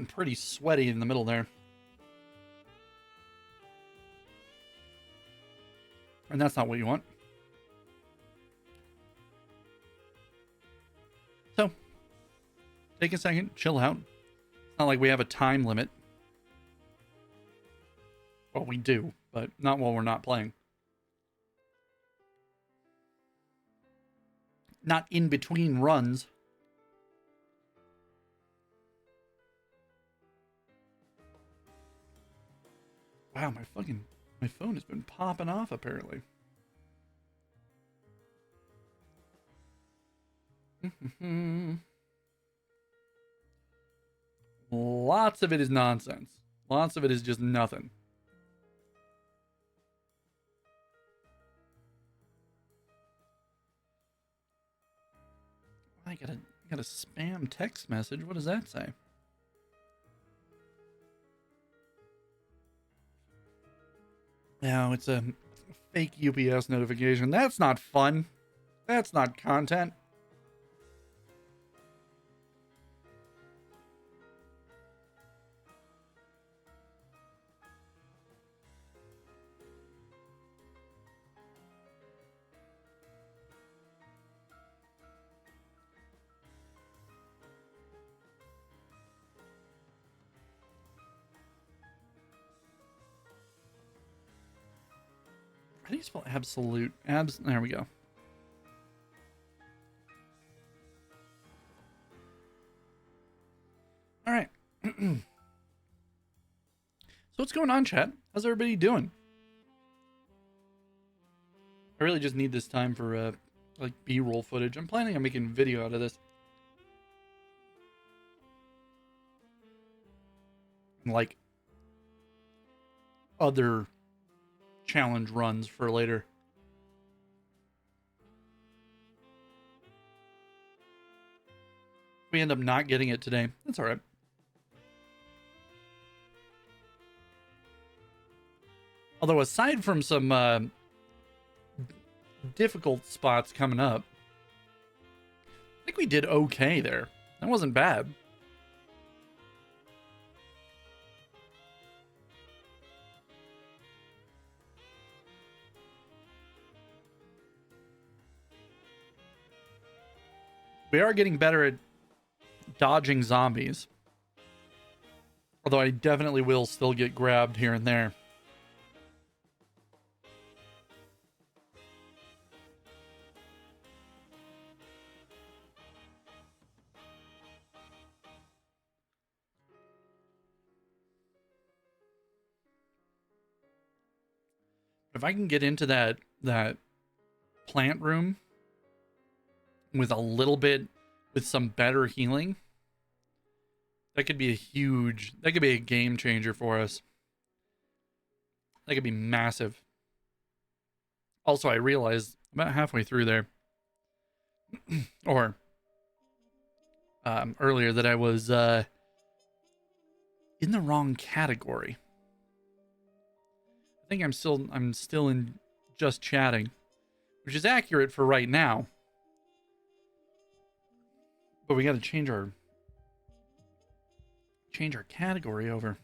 pretty sweaty in the middle there. And that's not what you want. So, take a second, chill out. It's not like we have a time limit. Well, we do, but not while we're not playing. Not in between runs. Wow, my phone has been popping off apparently. Lots of it is nonsense. Lots of it is just nothing. I got a spam text message. What does that say? No, it's a fake UPS notification. That's not fun. That's not content. How do you spell absolute? There we go. All right. So what's going on, chat? How's everybody doing? I really just need this time for like B-roll footage. I'm planning on making a video out of this. Like other challenge runs for later. If we end up not getting it today, that's all right. Although aside from some difficult spots coming up, I think we did okay there. That wasn't bad. We are getting better at dodging zombies. Although I definitely will still get grabbed here and there. If I can get into that plant room with a little bit, with some better healing, that could be a game changer for us. That could be massive. Also, I realized about halfway through there, or earlier, that I was in the wrong category. I think I'm still in just chatting, which is accurate for right now. But we got to change our category over.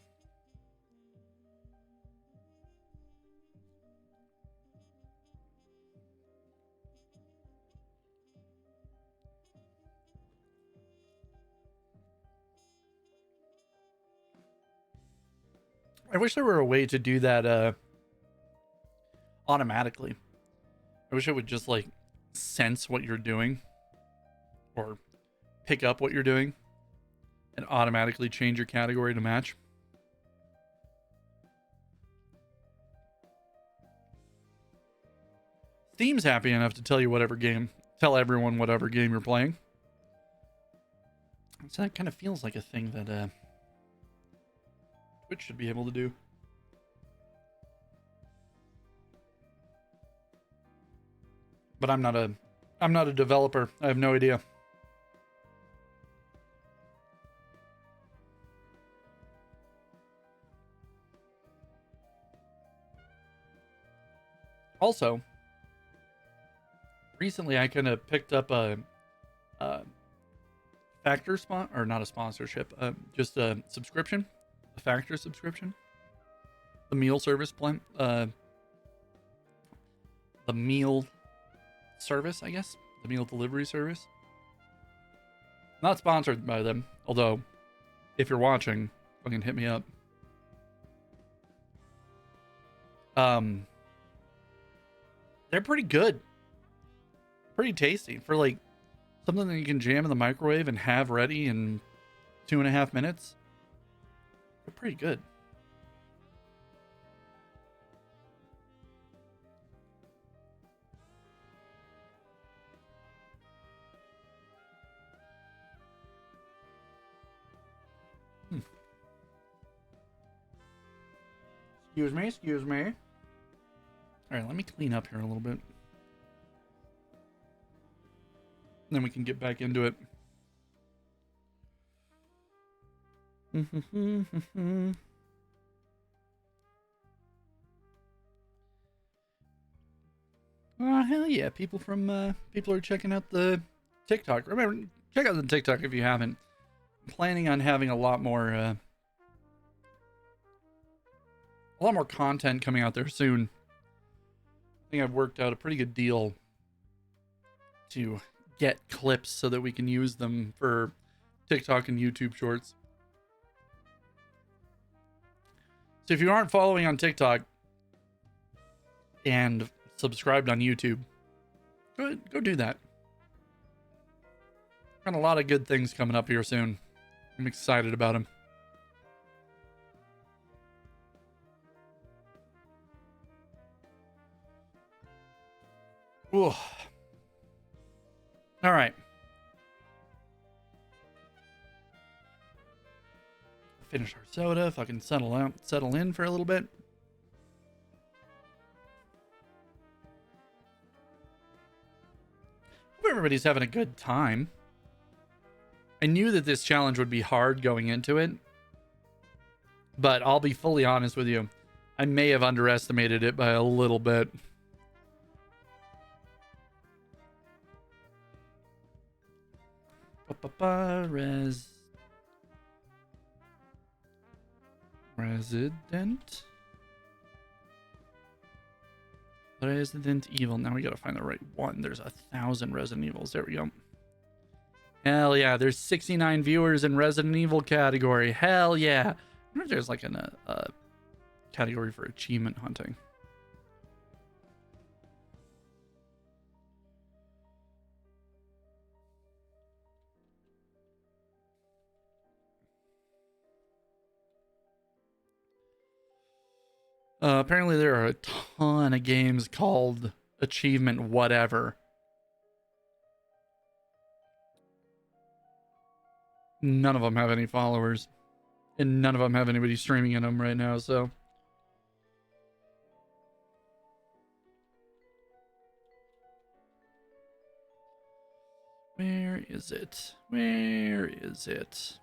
I wish there were a way to do that automatically. I wish it would just like sense what you're doing or pick up what you're doing and automatically change your category to match. Steam's happy enough to tell everyone whatever game you're playing. So that kind of feels like a thing that Twitch should be able to do. But I'm not a developer. I have no idea. Also, recently I kind of picked up a Factor not a sponsorship, just a subscription, a Factor subscription, the meal service plan, the meal service, I guess, the meal delivery service. Not sponsored by them, although if you're watching, fucking hit me up. They're pretty good, pretty tasty for like something that you can jam in the microwave and have ready in 2.5 minutes. They're pretty good. Excuse me. All right, let me clean up here a little bit. Then we can get back into it. Oh, hell yeah. People are checking out the TikTok. Remember, check out the TikTok if you haven't. I'm planning on having a lot more content coming out there soon. I think I've worked out a pretty good deal to get clips so that we can use them for TikTok and YouTube shorts. So if you aren't following on TikTok and subscribed on YouTube, go do that. Got a lot of good things coming up here soon. I'm excited about them. Ooh. All right. Finish our soda. Fucking settle in for a little bit. Hope everybody's having a good time. I knew that this challenge would be hard going into it, but I'll be fully honest with you. I may have underestimated it by a little bit. Resident Evil. Now we gotta find the right one. There's 1,000 Resident Evils. There we go. Hell yeah. There's 69 viewers in Resident Evil category. Hell yeah. I wonder if there's like a category for achievement hunting. Apparently there are a ton of games called achievement whatever. None of them have any followers. And none of them have anybody streaming in them right now, so... Where is it? Where is it?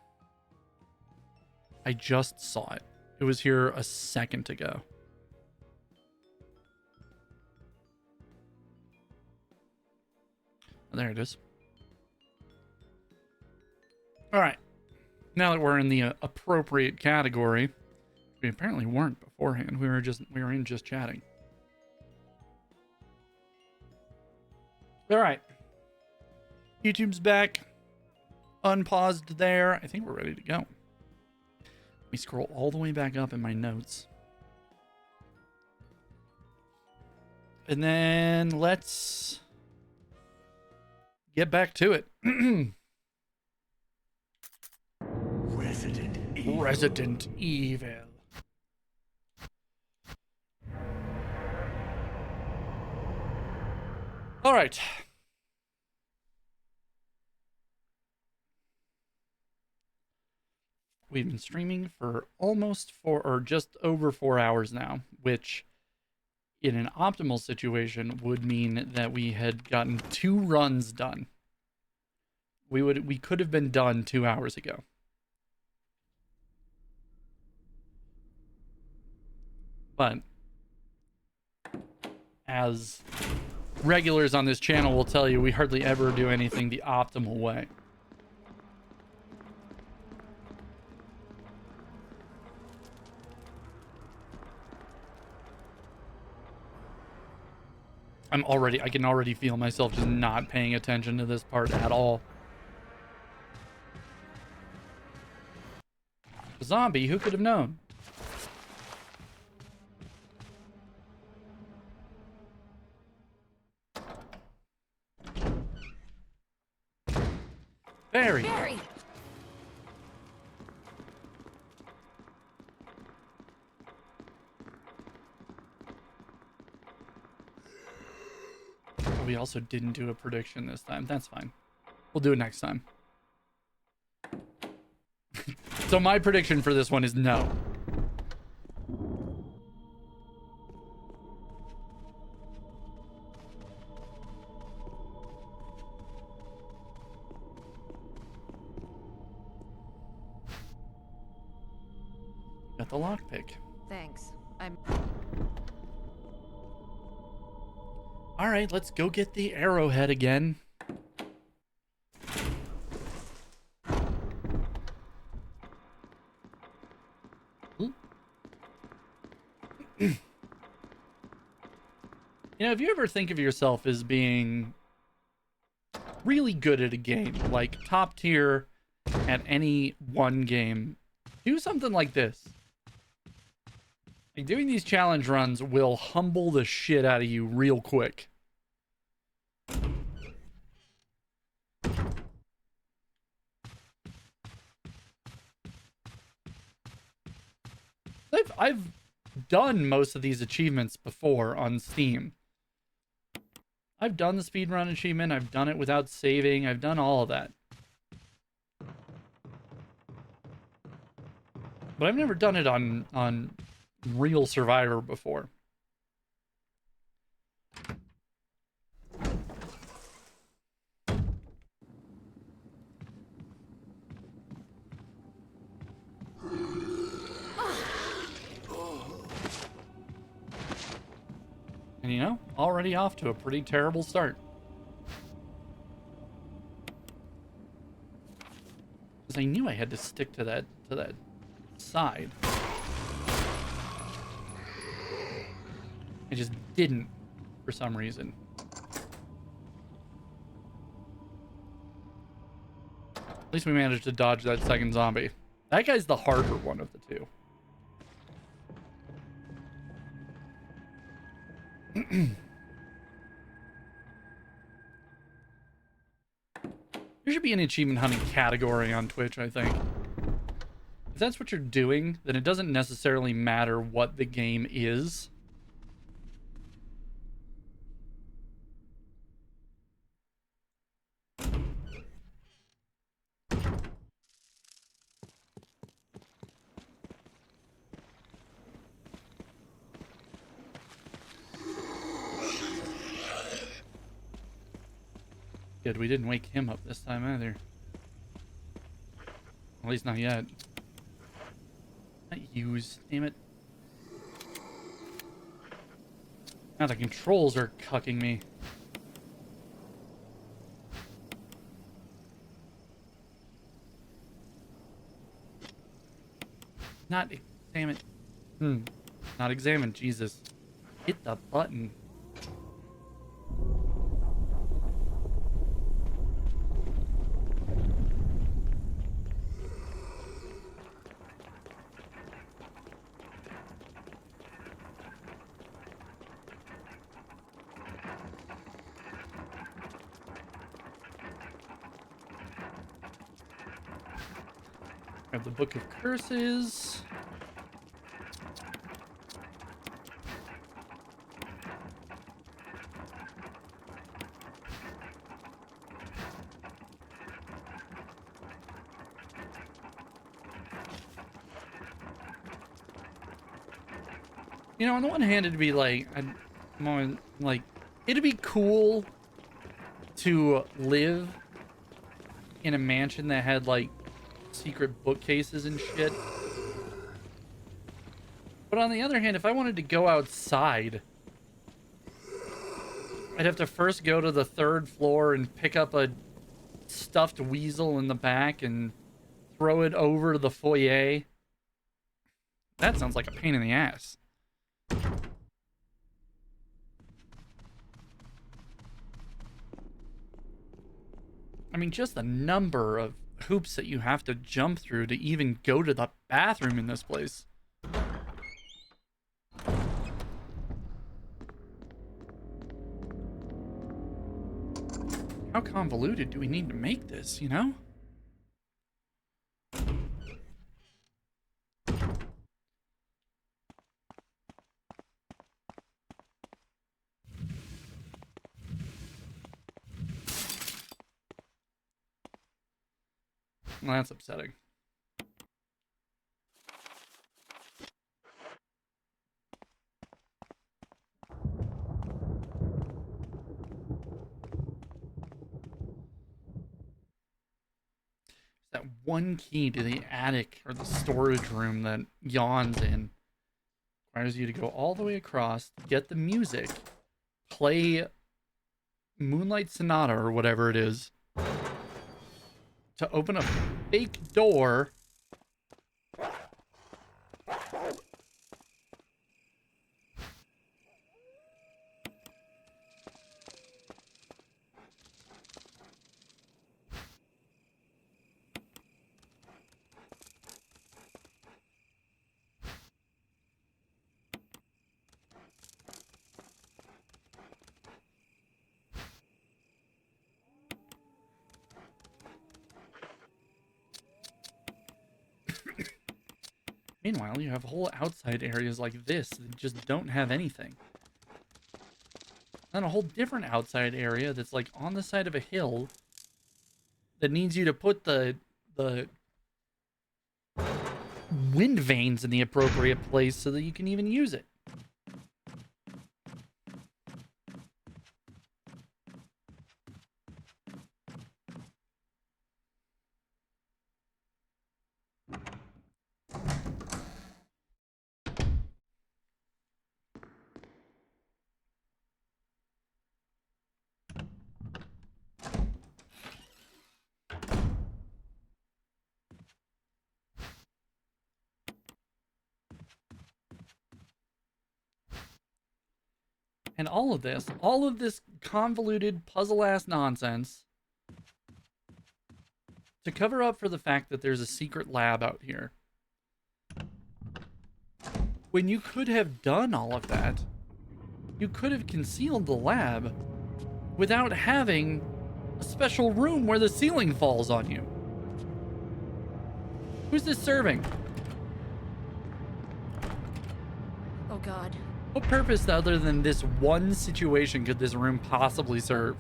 I just saw it. It was here a second ago. Oh, there it is. All right. Now that we're in the appropriate category, we apparently weren't beforehand. We were in just chatting. All right. YouTube's back. Unpaused there. I think we're ready to go. Let me scroll all the way back up in my notes. And then let's get back to it. Resident Evil. Resident Evil. All right. We've been streaming for almost just over 4 hours now, which in an optimal situation would mean that we had gotten 2 runs done. We could have been done 2 hours ago. But as regulars on this channel will tell you, we hardly ever do anything the optimal way. I can already feel myself just not paying attention to this part at all. A zombie, who could have known? Barry. Barry! Oh, we also didn't do a prediction this time. That's fine. We'll do it next time. So my prediction for this one is no. Got the lockpick. Thanks. All right, let's go get the arrowhead again. You know, if you ever think of yourself as being really good at a game, like top tier at any one game, do something like this. Like, doing these challenge runs will humble the shit out of you real quick. I've done most of these achievements before on Steam. I've done the speedrun achievement, I've done it without saving, I've done all of that. But I've never done it on real Survivor before. And you know, already off to a pretty terrible start. Because I knew I had to stick to that side. I just didn't for some reason. At least we managed to dodge that second zombie. That guy's the harder one of the two. There should be an achievement hunting category on Twitch, I think. If that's what you're doing, then it doesn't necessarily matter what the game is. Good, we didn't wake him up this time either. At least not yet. Not use, damn it. Now the controls are cucking me. Not examine. Not examine, Jesus. Hit the button. Grab the Book of Curses. You know, on the one hand, it'd be like, I'm always, like, it'd be cool to live in a mansion that had, like, secret bookcases and shit. But on the other hand, if I wanted to go outside, I'd have to first go to the 3rd floor and pick up a stuffed weasel in the back and throw it over the foyer. That sounds like a pain in the ass. I mean, just the number of hoops that you have to jump through to even go to the bathroom in this place. How convoluted do we need to make this, you know? Well, that's upsetting. That one key to the attic or the storage room that yawns in requires you to go all the way across, get the music, play Moonlight Sonata or whatever it is, to open a fake door. Meanwhile, you have whole outside areas like this that just don't have anything. Then a whole different outside area that's like on the side of a hill that needs you to put the wind vanes in the appropriate place so that you can even use it. And all of this convoluted puzzle-ass nonsense to cover up for the fact that there's a secret lab out here. When you could have done all of that, you could have concealed the lab without having a special room where the ceiling falls on you. Who's this serving? God. What purpose other than this one situation could this room possibly serve?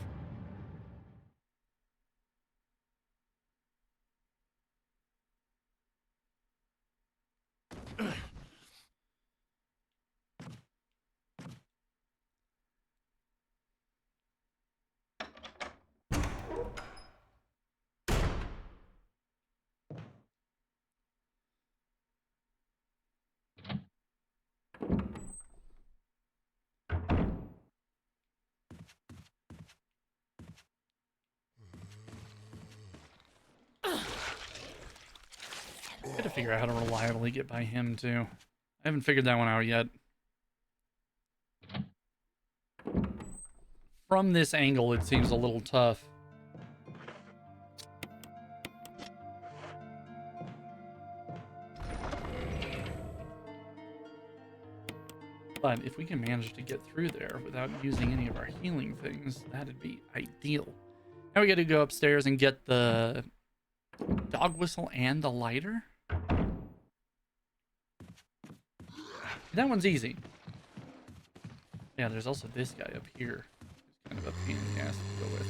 Gotta figure out how to reliably get by him too. I haven't figured that one out yet. From this angle, it seems a little tough. But if we can manage to get through there without using any of our healing things, that'd be ideal. Now we gotta go upstairs and get the dog whistle and the lighter. That one's easy. Yeah, there's also this guy up here. It's kind of a pain in the ass to go with.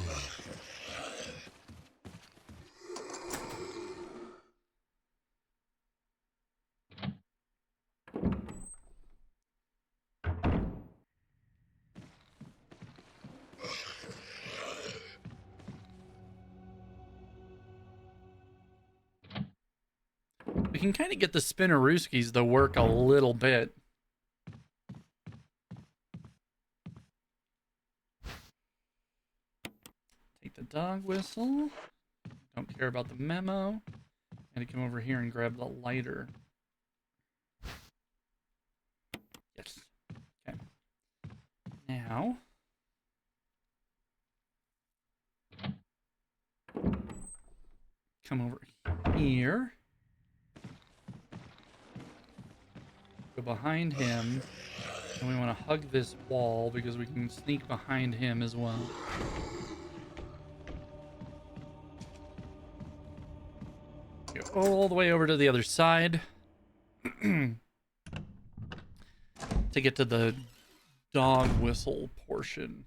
We can kind of get the Spinnerooskies to work a little bit. Take the dog whistle. Don't care about the memo. And come over here and grab the lighter. Yes. Okay. Now. Come over here. Go behind him. And we want to hug this wall because we can sneak behind him as well. Go all the way over to the other side. To get to the dog whistle portion.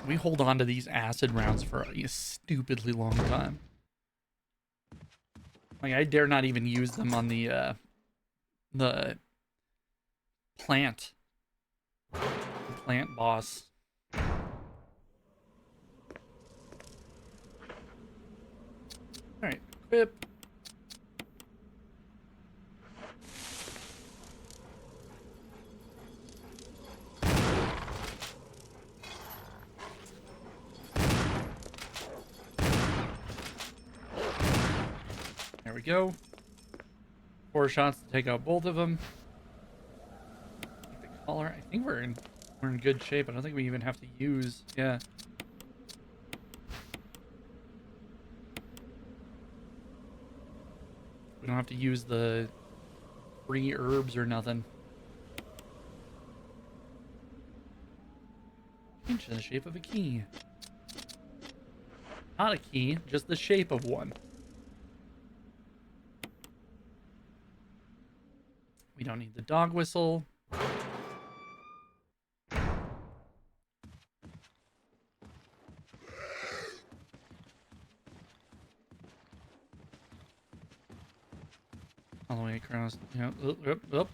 We hold on to these acid rounds for a stupidly long time. Like, I dare not even use them on the plant boss. Alright, equip. There we go. 4 shots to take out both of them. Take the collar. I think we're in good shape. I don't think we even have to use. Yeah. We don't have to use the free herbs or nothing. Change the shape of a key. Not a key, just the shape of one. We don't need the dog whistle. All the way across. Yeah. There we go.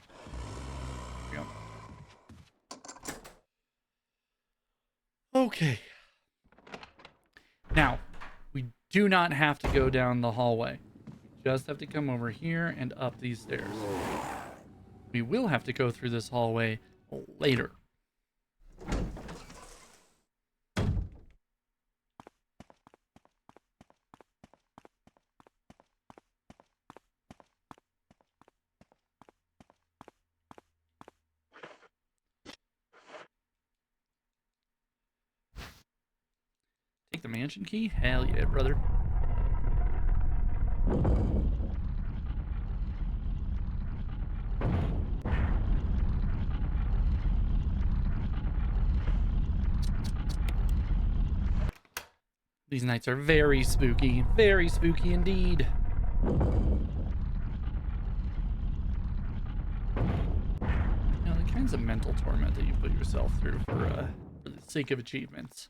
Okay. Now, we do not have to go down the hallway. We just have to come over here and up these stairs. We will have to go through this hallway later. Mansion key? Hell yeah, brother. These nights are very spooky indeed. You know, the kinds of mental torment that you put yourself through for the sake of achievements.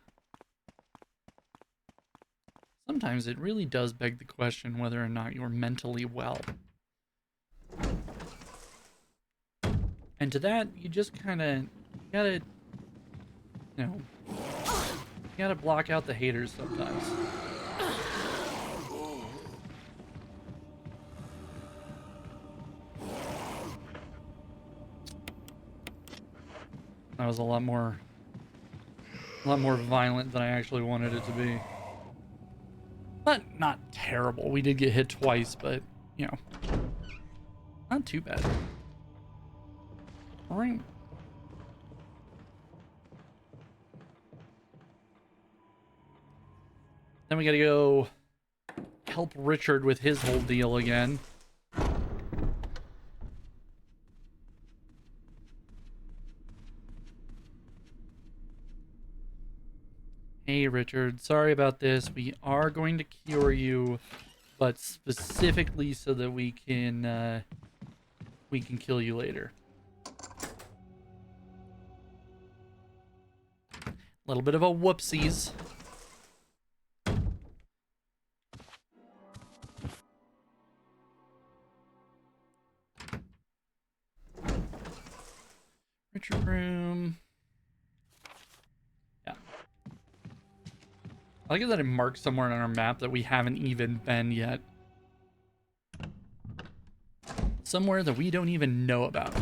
Sometimes it really does beg the question whether or not you're mentally well. And to that, you just kind of gotta, you know, you gotta block out the haters sometimes. That was a lot more violent than I actually wanted it to be. But not terrible. We did get hit twice, but, you know, not too bad. All right. Then we gotta go help Richard with his whole deal again. Hey Richard, sorry about this. We are going to cure you, but specifically so that we can kill you later. A little bit of a whoopsies. Richard room. Yeah. I like it that it marks somewhere on our map that we haven't even been yet. Somewhere that we don't even know about.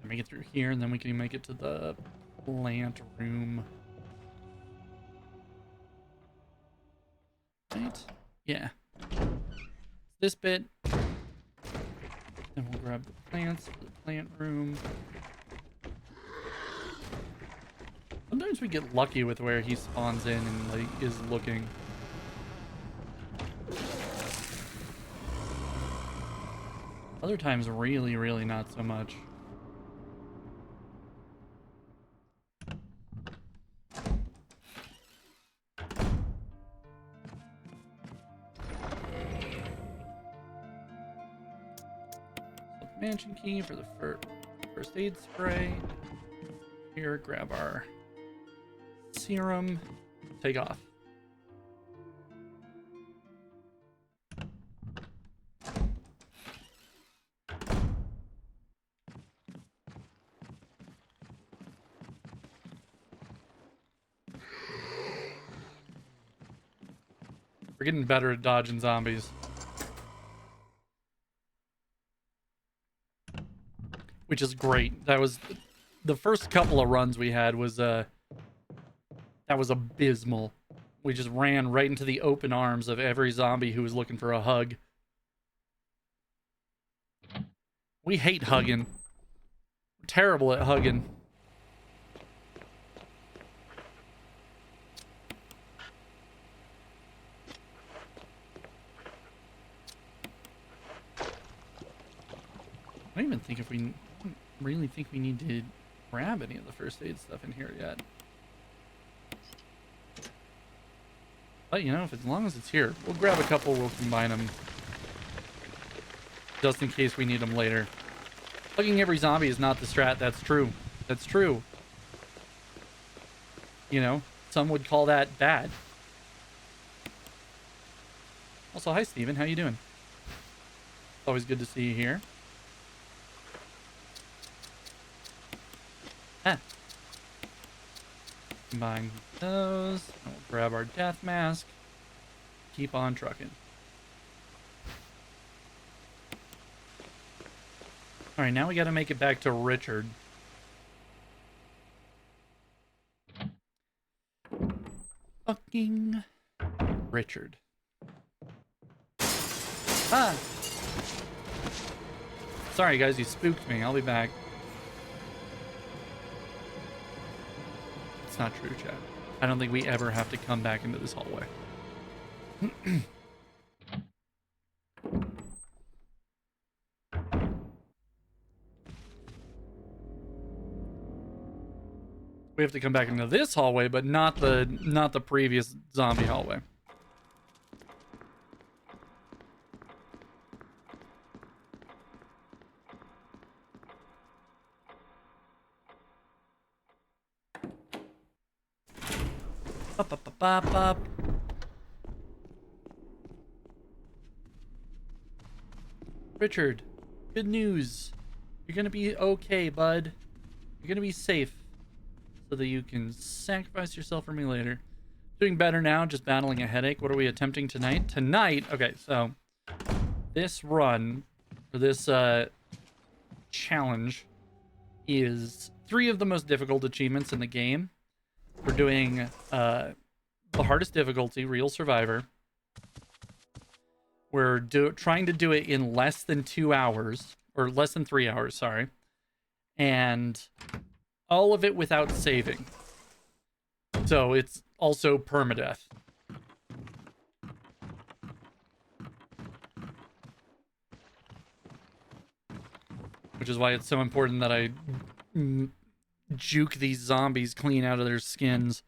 Make it through here, and then we can make it to the plant room. Right? Yeah. This bit. Then we'll grab the plants for the plant room. Sometimes we get lucky with where he spawns in and like is looking. Other times really not so much. Mansion key for the first aid spray. Here, grab our serum. Take off. We're getting better at dodging zombies. Which is great. That was the first couple of runs we had was that was abysmal. We just ran right into the open arms of every zombie who was looking for a hug. We hate hugging. We're terrible at hugging. I don't even think if we really think we need to grab any of the first aid stuff in here yet. But you know, if as long as it's here, we'll grab a couple, we'll combine them. Just in case we need them later. Hugging every zombie is not the strat, that's true. That's true. You know, some would call that bad. Also, hi Steven, how you doing? It's always good to see you here. Ah. Combine those. And we'll grab our death mask. Keep on trucking. Alright, now we gotta make it back to Richard. Fucking Richard. Ah! Sorry, guys, you spooked me. I'll be back. It's not true, chat. I don't think we ever have to come back into this hallway. We have to come back into this hallway, but not the previous zombie hallway. Up, up, up, up, up. Richard, good news. You're gonna be okay, bud. You're gonna be safe so that you can sacrifice yourself for me later. Doing better now, just battling a headache. What are we attempting tonight? Okay, so this run, or this challenge, is 3 of the most difficult achievements in the game. We're doing the hardest difficulty, Real Survivor. We're trying to do it in less than 2 hours, or less than 3 hours, sorry. And all of it without saving. So it's also permadeath. Which is why it's so important that I juke these zombies clean out of their skins.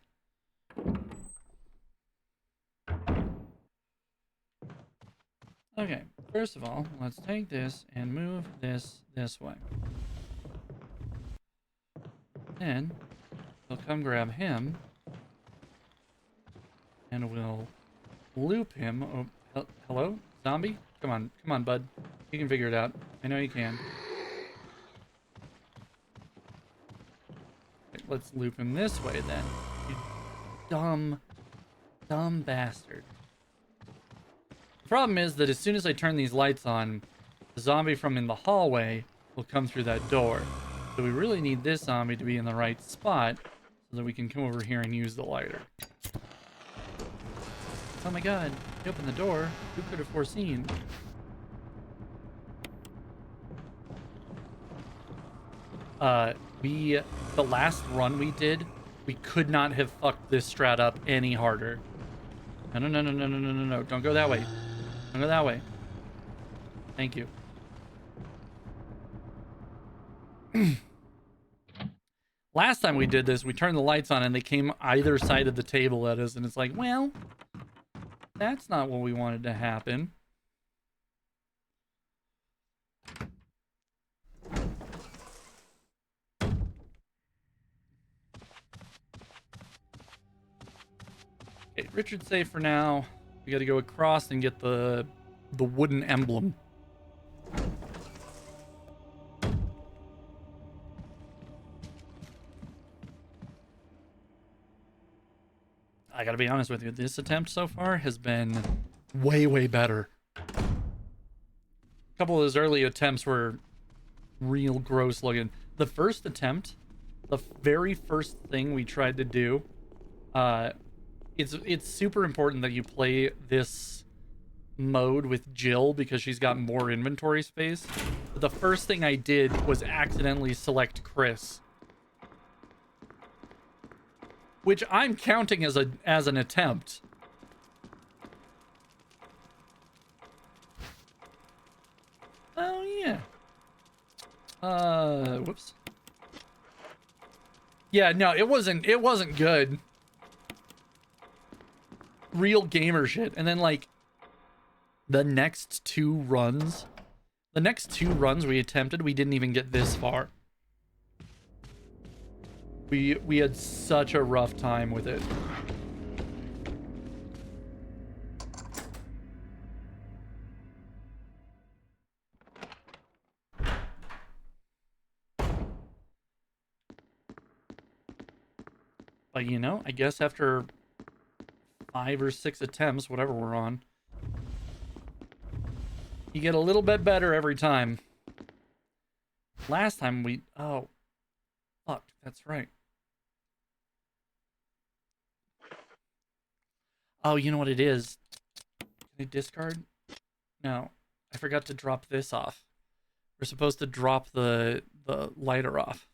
Okay, first of all, let's take this and move this way. Then we'll come grab him and we'll loop him. Oh, hello, zombie? Come on, bud. You can figure it out. I know you can. Okay, let's loop him this way then. You dumb bastard. The problem is that as soon as I turn these lights on, the zombie from in the hallway will come through that door. So we really need this zombie to be in the right spot so that we can come over here and use the lighter. Oh my god, he opened the door. Who could have foreseen? The last run we did, we could not have fucked this strat up any harder. No. Don't go that way. Don't go that way. Thank you. Last time we did this, we turned the lights on and they came either side of the table at us, and it's like, well, that's not what we wanted to happen. Okay, Richard's safe for now. We gotta go across and get the wooden emblem. I gotta be honest with you, this attempt so far has been way better. A couple of those early attempts were real gross looking. The first attempt, the very first thing we tried to do, it's super important that you play this mode with Jill because she's got more inventory space. But the first thing I did was accidentally select Chris, which I'm counting as an attempt. Oh yeah. Whoops. Yeah, no, it wasn't good. Real gamer shit. And then like the next two runs we attempted, we didn't even get this far. We had such a rough time with it. But you know, I guess after 5 or 6 attempts, whatever we're on, you get a little bit better every time. Last time oh, fuck, that's right. Oh, you know what it is? Can I discard? No. I forgot to drop this off. We're supposed to drop the lighter off.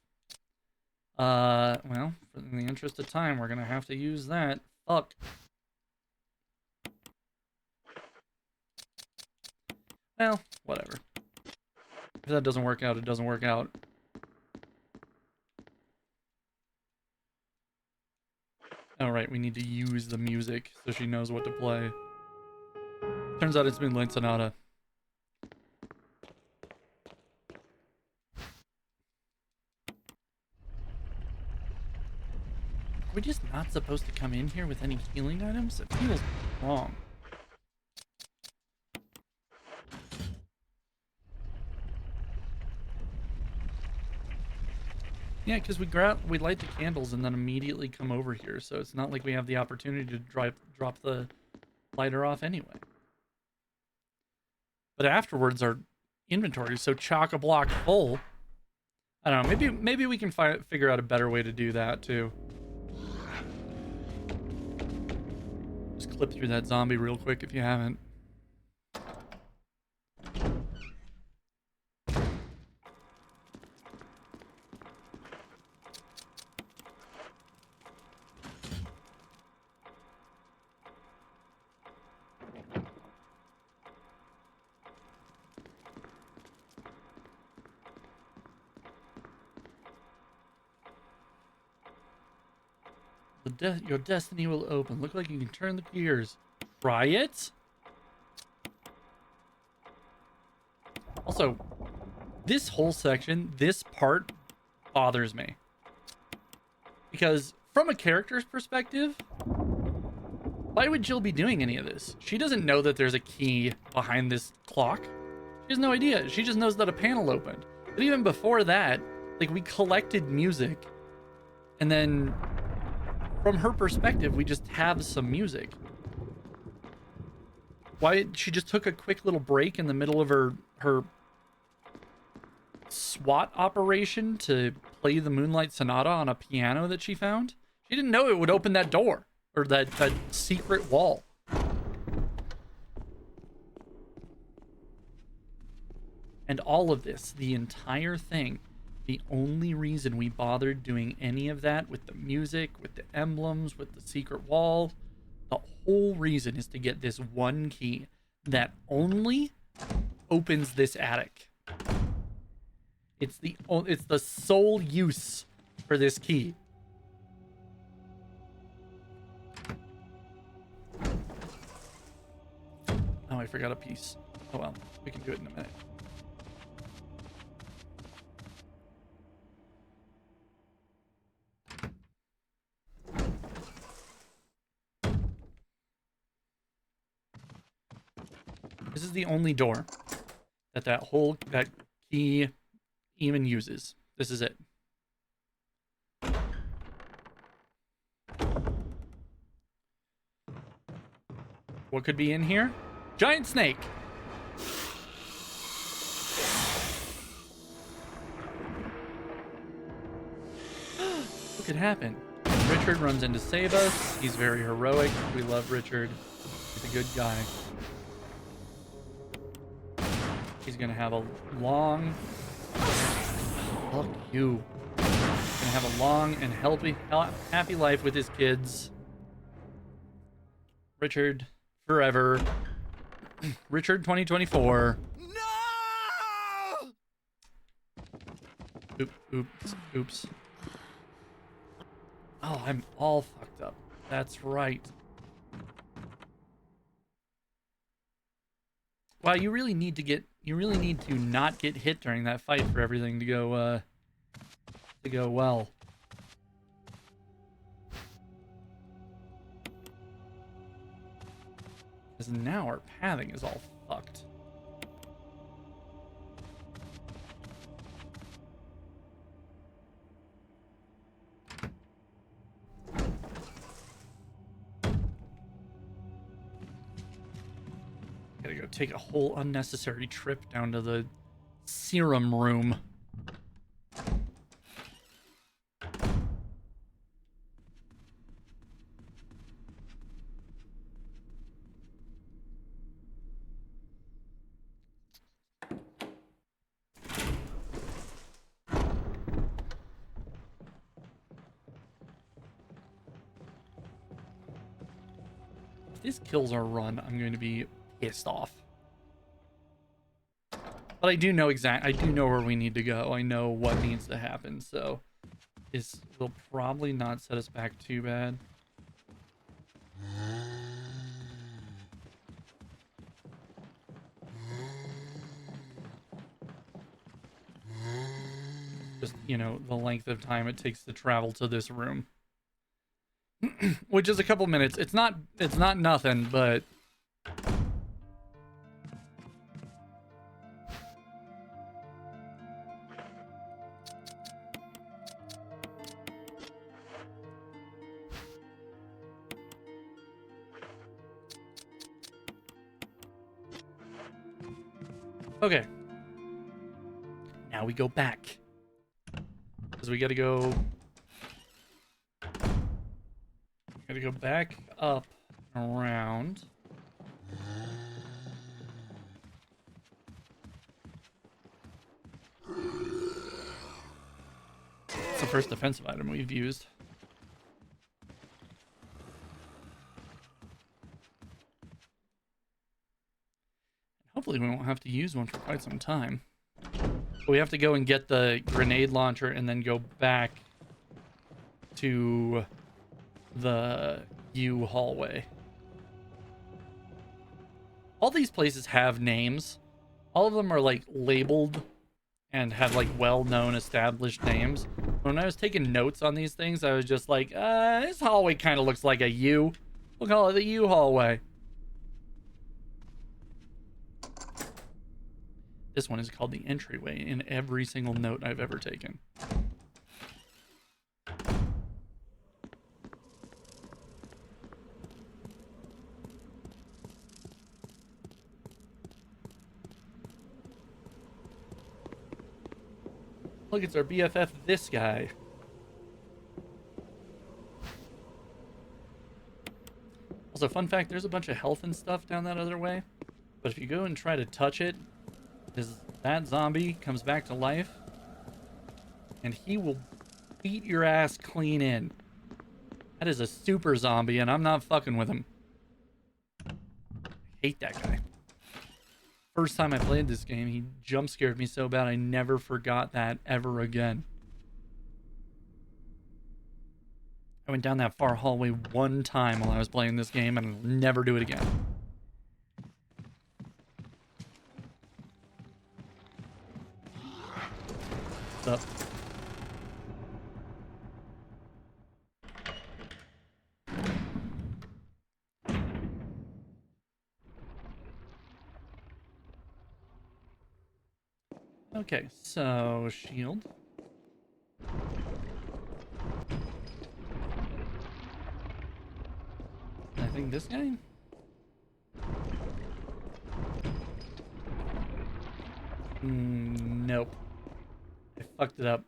Well, in the interest of time, we're gonna have to use that. Fuck. Well, whatever. If that doesn't work out, it doesn't work out. Oh, right, we need to use the music so she knows what to play. Turns out it's Moonlight Sonata. Are we just not supposed to come in here with any healing items? It feels wrong. Yeah, because we light the candles and then immediately come over here, so it's not like we have the opportunity to drop the lighter off anyway. But afterwards, our inventory is so chock-a-block full. I don't know. Maybe we can figure out a better way to do that too. Just clip through that zombie real quick if you haven't. Your destiny will open. Look like you can turn the gears. Try it? Also, this whole section, this part bothers me. Because from a character's perspective, why would Jill be doing any of this? She doesn't know that there's a key behind this clock. She has no idea. She just knows that a panel opened. But even before that, like, we collected music. And then from her perspective, we just have some music. Why she just took a quick little break in the middle of her SWAT operation to play the Moonlight Sonata on a piano that she found? She didn't know it would open that door or that secret wall. And all of this, the entire thing, the only reason we bothered doing any of that with the music, with the emblems, with the secret wall, the whole reason is to get this one key that only opens this attic. It's the sole use for this key. Oh, I forgot a piece. Oh well, we can do it in a minute. This is the only door that key even uses. This is it. What could be in here? Giant snake. What could happen? Richard runs in to save us. He's very heroic. We love Richard. He's a good guy. He's gonna have a long... Fuck you. He's gonna have a long and happy life with his kids. Richard, forever. Richard 2024. No! Oops. Oh, I'm all fucked up. That's right. Wow, you really need to not get hit during that fight for everything to go well. Because now our pathing is all fucked. Gotta go take a whole unnecessary trip down to the serum room. this kills our run, I'm going to be pissed off. But I do know where we need to go. I know what needs to happen, so this will probably not set us back too bad. Just, you know, the length of time it takes to travel to this room. Which is a couple minutes. It's not nothing, but okay. Now we go back. Because we gotta go back up and around. It's the first defensive item we've used. Hopefully we won't have to use one for quite some time. But we have to go and get the grenade launcher and then go back to the U hallway. All these places have names. All of them are like labeled and have like well-known established names. When I was taking notes on these things, I was just like, this hallway kind of looks like a U. We'll call it the U hallway. This one is called the entryway in every single note I've ever taken. Look, it's our BFF, this guy. Also, fun fact, there's a bunch of health and stuff down that other way. But if you go and try to touch it, that zombie comes back to life. And he will beat your ass clean in. That is a super zombie, and I'm not fucking with him. I hate that guy. First time I played this game, he jump scared me so bad I never forgot that ever again. I went down that far hallway one time while I was playing this game, and I'll never do it again. What's up? Okay, so shield. I think this guy? Nope. I fucked it up.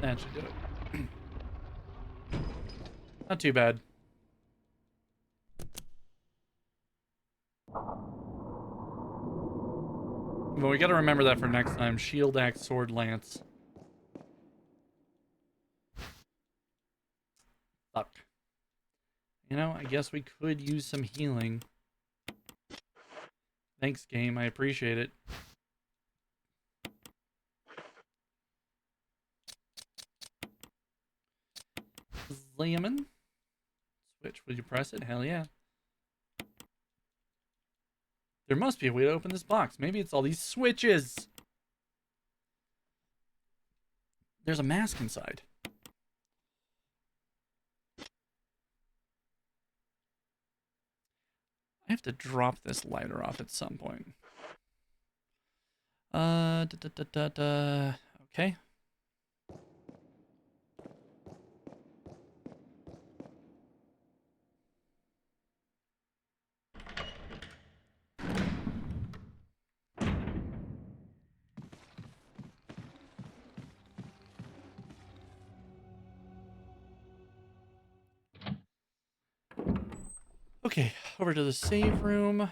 That should do it. Not too bad. But we gotta remember that for next time. Shield, axe, sword, lance. Fuck. You know, I guess we could use some healing. Thanks, game. I appreciate it. Lemon. Switch. Will you press it? Hell yeah. There must be a way to open this box. Maybe it's all these switches. There's a mask inside. I have to drop this lighter off at some point. Okay. Okay, over to the save room.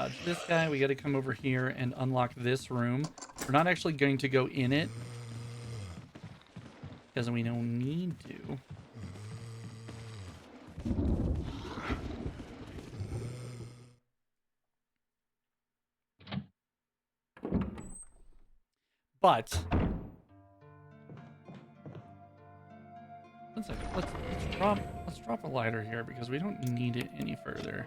dodge this guy. We got to come over here and unlock this room. We're not actually going to go in it because we don't need to. But one second, let's drop a lighter here because we don't need it any further.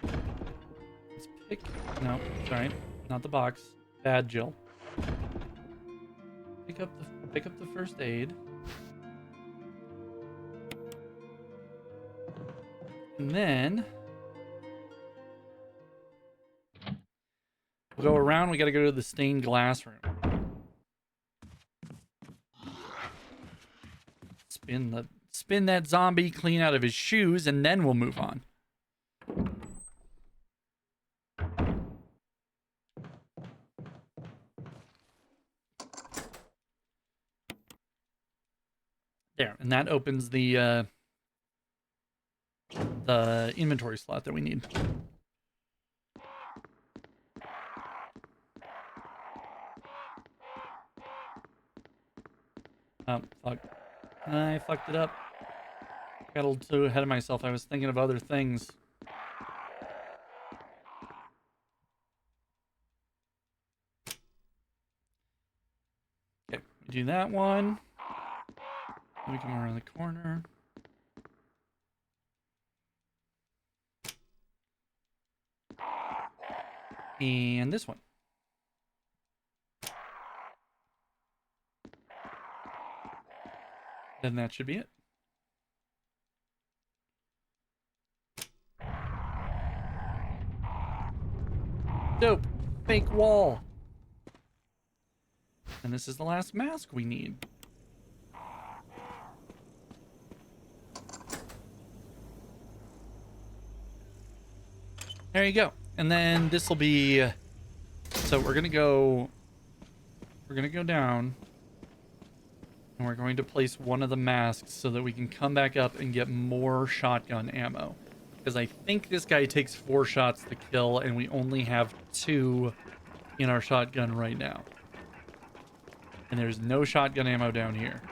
Let's pick. No, sorry, not the box. Bad Jill. Pick up the first aid. And then we'll go around. We got to go to the stained glass room. Spin that zombie clean out of his shoes, and then we'll move on. There, and that opens the inventory slot that we need. Oh, fuck. I fucked it up. Got a little too ahead of myself. I was thinking of other things. Okay, we do that one. Then we come around the corner. And this one. Then that should be it. Dope. Fake wall. And this is the last mask we need. There you go. And then this will be... So we're gonna go down. And we're going to place one of the masks so that we can come back up and get more shotgun ammo. Because I think this guy takes 4 shots to kill, and we only have 2 in our shotgun right now. And there's no shotgun ammo down here.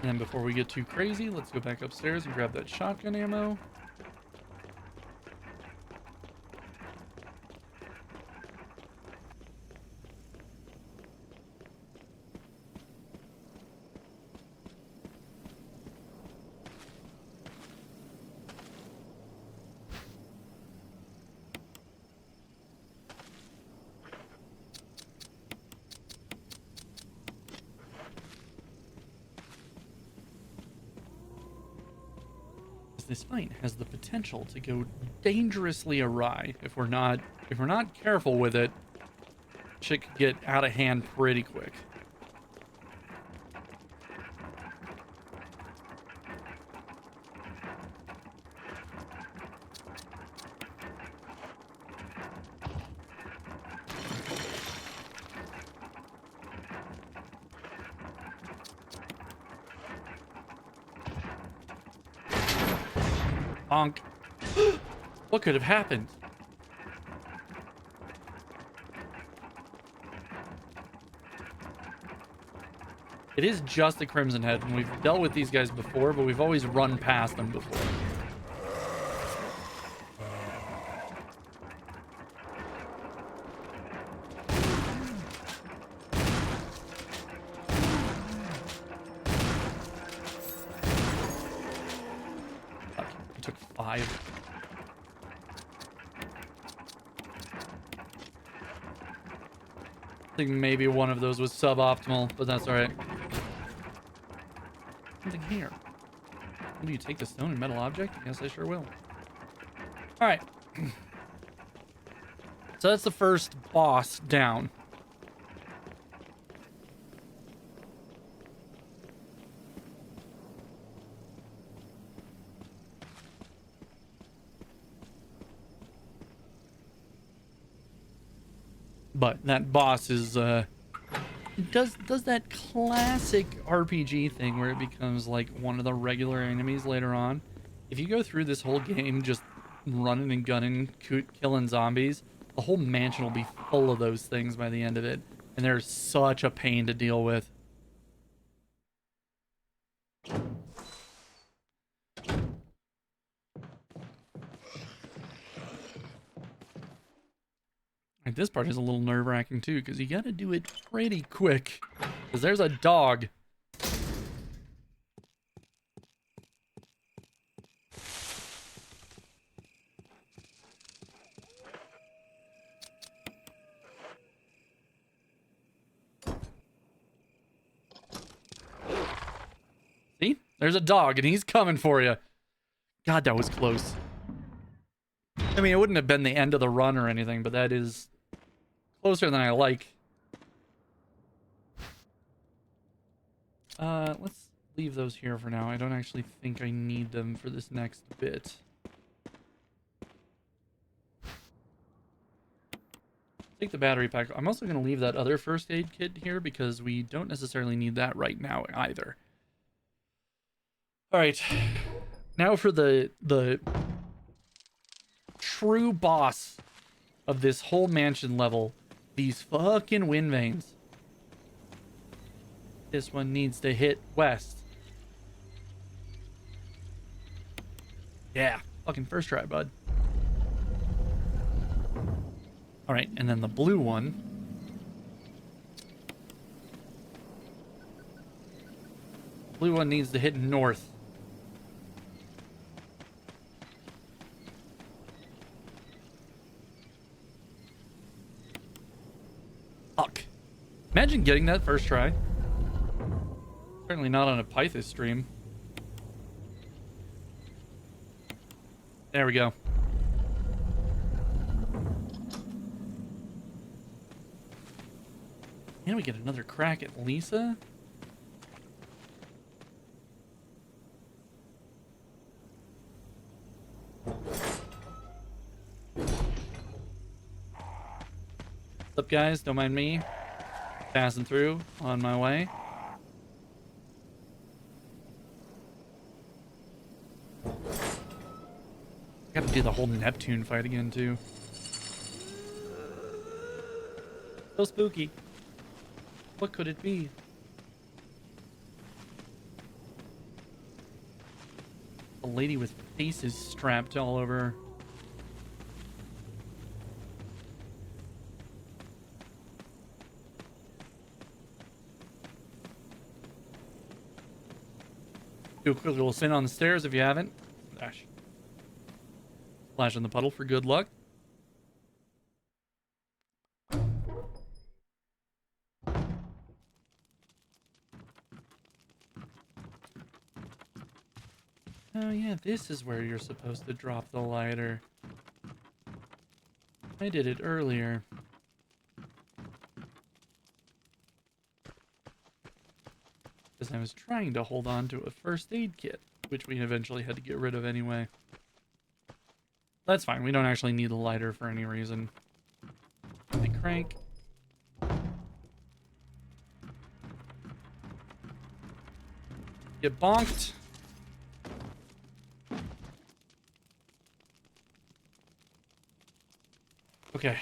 And then before we get too crazy, let's go back upstairs and grab that shotgun ammo. This fight has the potential to go dangerously awry if we're not careful with it. Shit could get out of hand pretty quick. Bonk. What could have happened? It is just the Crimson Head, and we've dealt with these guys before, but we've always run past them before. Fuck, I took 5. I think maybe one of those was suboptimal, but that's alright. Something here. Will you take the stone and metal object? Yes, I sure will. Alright. So that's the first boss down. But that boss is does that classic RPG thing where it becomes like one of the regular enemies later on. If you go through this whole game just running and gunning, killing zombies, the whole mansion will be full of those things by the end of it, and they're such a pain to deal with. Like, this part is a little nerve-wracking too, because you got to do it pretty quick, because there's a dog. See? There's a dog, and he's coming for you. God, that was close. I mean, it wouldn't have been the end of the run or anything, but that is closer than I like. Let's leave those here for now. I don't actually think I need them for this next bit. Take the battery pack. I'm also going to leave that other first aid kit here because we don't necessarily need that right now either. All right. Now for the true boss of this whole mansion level, these fucking wind vanes. This one needs to hit west. Yeah, fucking first try, bud. All right, and then the blue one. Blue one needs to hit north. Fuck. Imagine getting that first try. Certainly not on a Python stream. There we go. And we get another crack at Lisa. What's up, guys? Don't mind me. Passing through on my way. Got to do the whole Neptune fight again, too. So spooky. What could it be? A lady with faces strapped all over her. Do a quick little spin on the stairs if you haven't. Dash. Splash in the puddle for good luck. Oh yeah, this is where you're supposed to drop the lighter. I did it earlier. Because I was trying to hold on to a first aid kit, which we eventually had to get rid of anyway. That's fine, we don't actually need a lighter for any reason. The crank. Get bonked. Okay.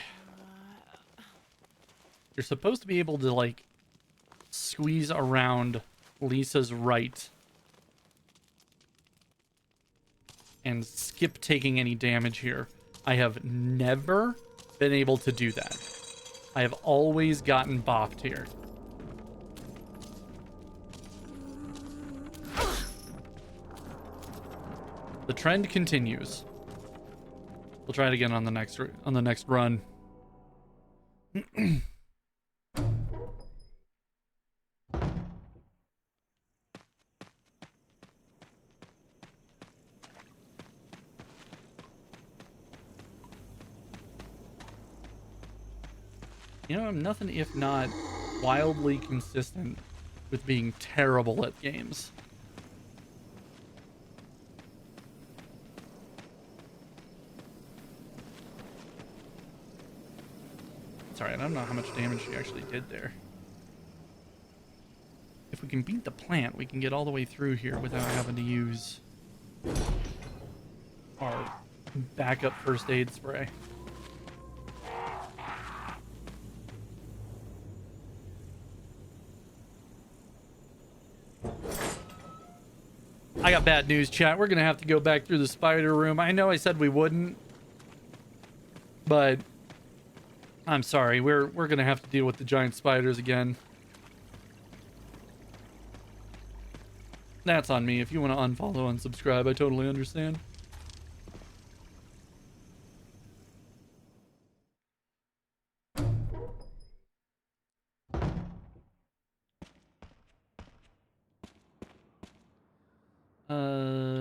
You're supposed to be able to, like, squeeze around Lisa's right and skip taking any damage here. I have never been able to do that. I have always gotten bopped here. The trend continues. We'll try it again on the next run. You know, I'm nothing if not wildly consistent with being terrible at games. Sorry, I don't know how much damage she actually did there. If we can beat the plant, we can get all the way through here without having to use our backup first aid spray. I got bad news, chat. We're gonna have to go back through the spider room. I know I said we wouldn't, but I'm sorry. We're gonna have to deal with the giant spiders again. That's on me. If you want to unfollow and unsubscribe, I totally understand.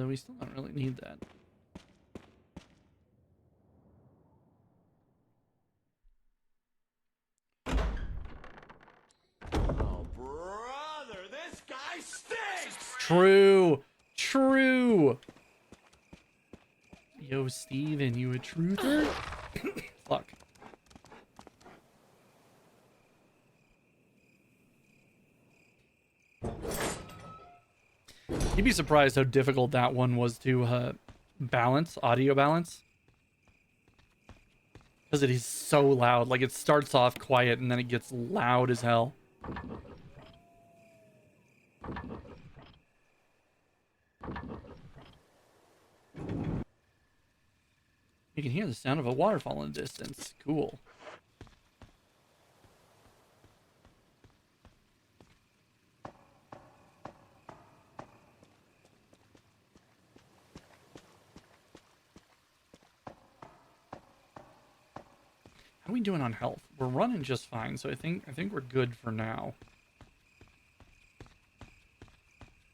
We still don't really need that. Oh, brother, this guy stinks! True. True. Yo, Steven, you a truther? Fuck. You'd be surprised how difficult that one was to balance, audio balance. Because it is so loud. Like, it starts off quiet and then it gets loud as hell. You can hear the sound of a waterfall in the distance. Cool. How are we doing on health? We're running just fine, so I think we're good for now.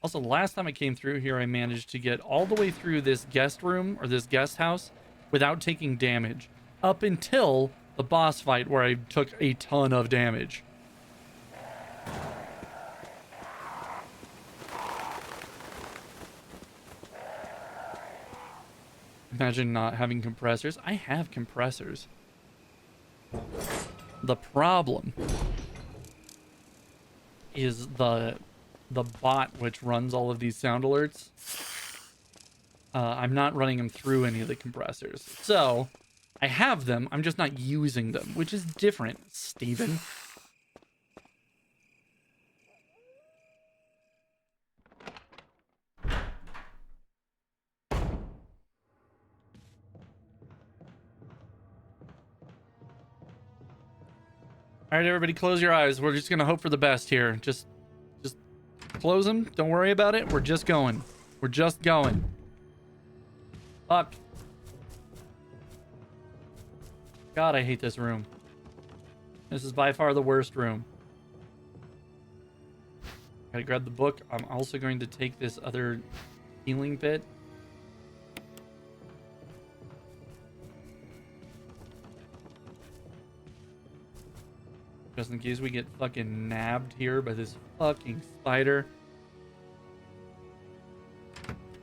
Also, last time I came through here, I managed to get all the way through this guest room or this guest house without taking damage, up until the boss fight where I took a ton of damage. Imagine not having compressors. I have compressors. The problem is the bot which runs all of these sound alerts. I'm not running them through any of the compressors. So, I have them, I'm just not using them, which is different, Steven. All right, everybody, close your eyes. We're just gonna hope for the best here. Just close them. Don't worry about it. We're just going. We're just going. Fuck. God, I hate this room. This is by far the worst room. Gotta grab the book. I'm also going to take this other healing bit. Just in case we get fucking nabbed here by this fucking spider.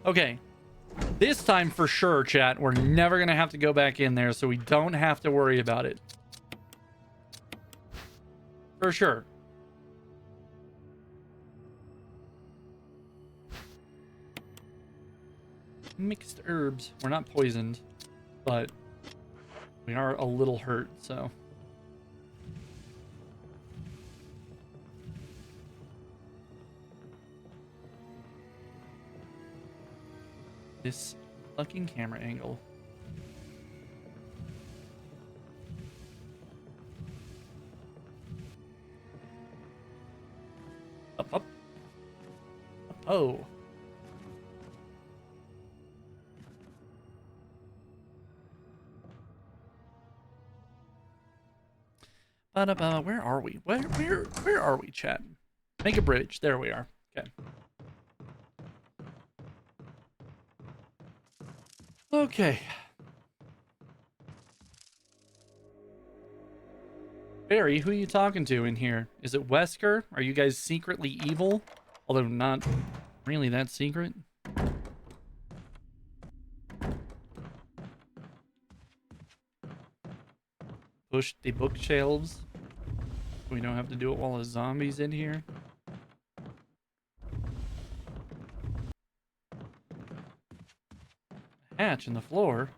Okay. This time for sure, chat, we're never gonna have to go back in there, so we don't have to worry about it. For sure. Mixed herbs. We're not poisoned, but we are a little hurt, so... This fucking camera angle. Up. Oh. But where are we? Where are we, chat? Make a bridge. There we are. Okay. Okay. Barry, who are you talking to in here? Is it Wesker? Are you guys secretly evil? Although not really that secret. Push the bookshelves. We don't have to do it while the zombies in here. Hatch in the floor.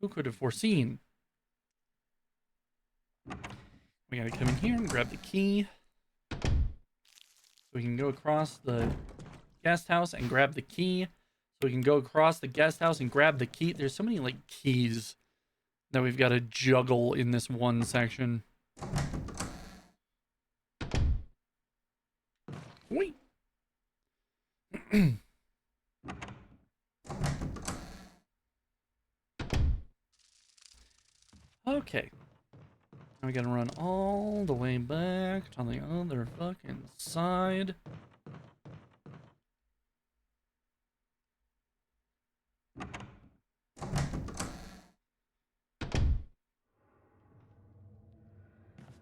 Who could have foreseen? We gotta come in here and grab the key. So we can go across the guest house and grab the key. So we can go across the guest house and grab the key. There's so many like keys that we've got to juggle in this one section. Wait. Okay. Now we gotta run all the way back on the other fucking side.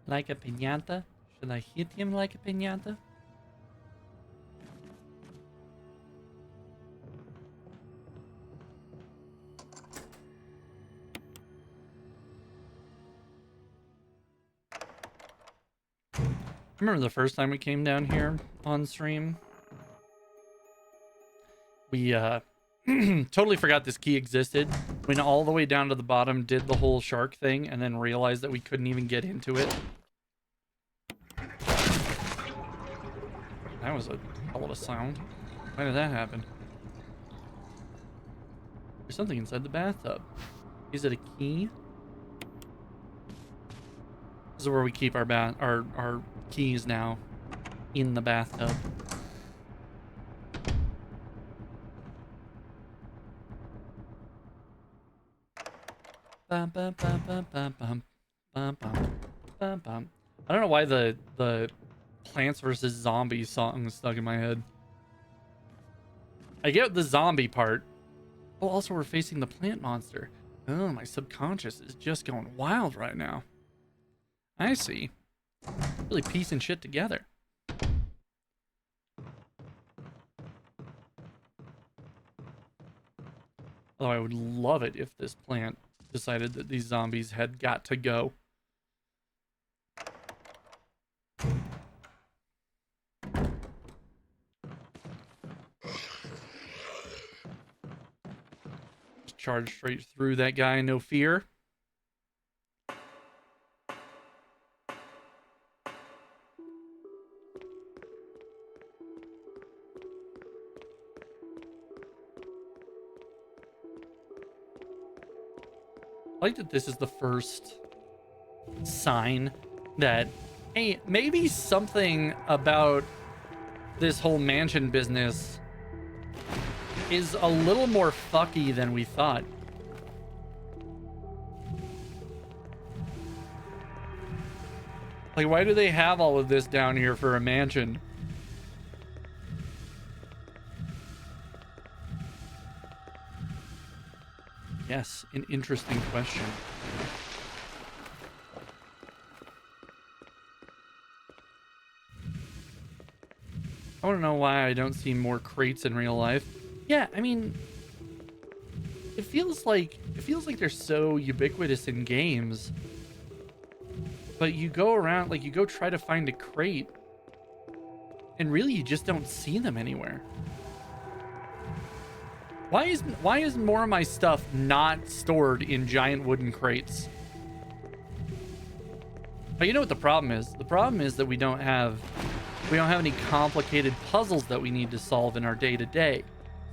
Like a piñata? Should I hit him like a piñata? I remember the first time we came down here on stream. We totally forgot this key existed. Went all the way down to the bottom, did the whole shark thing, and then realized that we couldn't even get into it. That was a hell of a sound. Why did that happen? There's something inside the bathtub. Is it a key? This is where we keep our keys now. In the bathtub. Bum, bum, bum, bum, bum, bum, bum, bum, bum, bum. I don't know why the Plants vs. Zombies song is stuck in my head. I get the zombie part. Oh, also we're facing the plant monster. Oh, my subconscious is just going wild right now. I see. Really piecing shit together. Although I would love it if this plant decided that these zombies had got to go. Just charge straight through that guy, no fear. I like that this is the first sign that, hey, maybe something about this whole mansion business is a little more fucky than we thought. Like, why do they have all of this down here for a mansion? Yes, an interesting question. I want to know why I don't see more crates in real life. Yeah, I mean, it feels like they're so ubiquitous in games. But you go around, like, you go try to find a crate, and really you just don't see them anywhere. Why is more of my stuff not stored in giant wooden crates? But you know what the problem is? The problem is that we don't have any complicated puzzles that we need to solve in our day-to-day.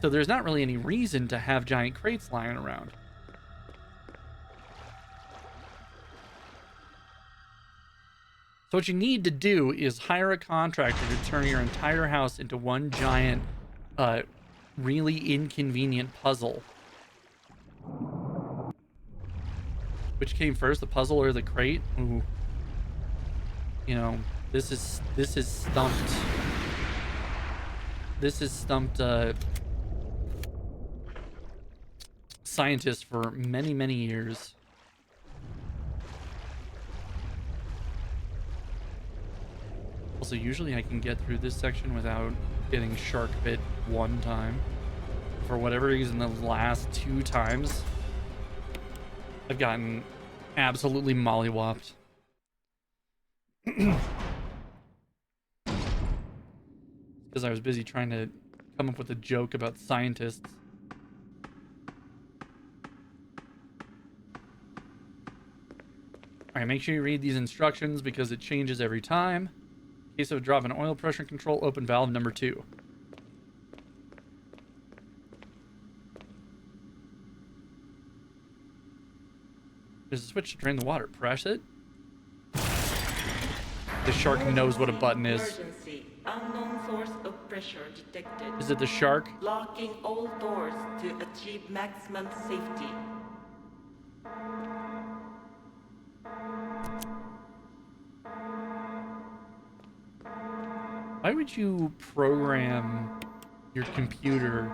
So there's not really any reason to have giant crates lying around. So what you need to do is hire a contractor to turn your entire house into one giant, really inconvenient puzzle. Which came first, the puzzle or the crate? Ooh. You know, this is stumped. This has stumped scientists for many, many years. Also, usually I can get through this section without getting shark bit one time. For whatever reason, the last 2 times I've gotten absolutely mollywopped. Because I was busy trying to come up with a joke about scientists. Alright, make sure you read these instructions because it changes every time. In case of a drop in oil pressure control, open valve number 2. There's a switch to drain the water. Press it. The shark knows what a button is. Emergency. Unknown source of pressure detected. Is it the shark? Locking all doors to achieve maximum safety. Why would you program your computer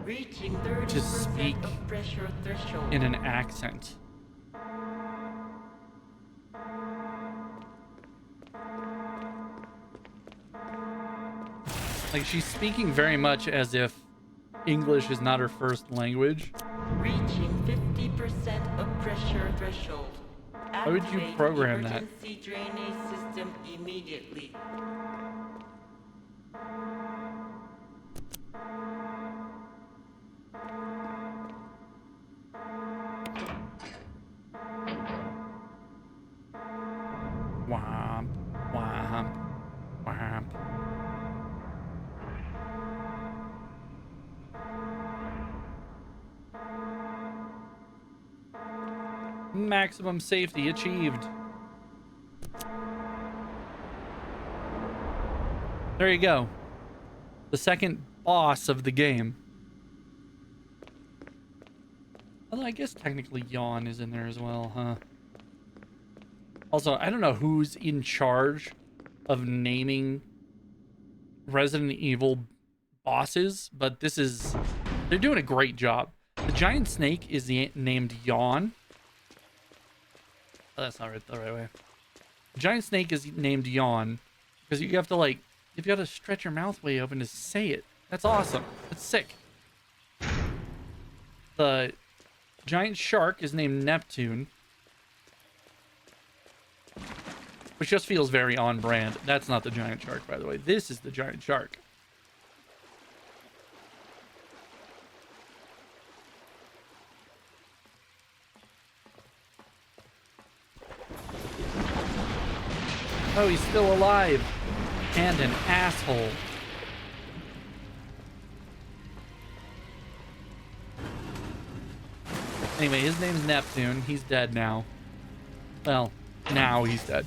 Reaching to speak 30% of pressure threshold. in an accent? Like, she's speaking very much as if English is not her first language. Reaching 50% of pressure threshold. Why would you Activate program that? emergency drainage system immediately. Womp, womp, womp. Maximum safety achieved. There you go. The second boss of the game. Although I guess technically Yawn is in there as well, huh? Also, I don't know who's in charge of naming Resident Evil bosses, but they're doing a great job. The giant snake is named Yawn. Oh, that's not the right way. The giant snake is named Yawn because you have to you've got to stretch your mouth way open to say it. That's awesome. That's sick. The giant shark is named Neptune, which just feels very on brand. That's not the giant shark, by the way. This is the giant shark. Oh, he's still alive. And an asshole. Anyway, his name's Neptune. He's dead now. Well, now he's dead.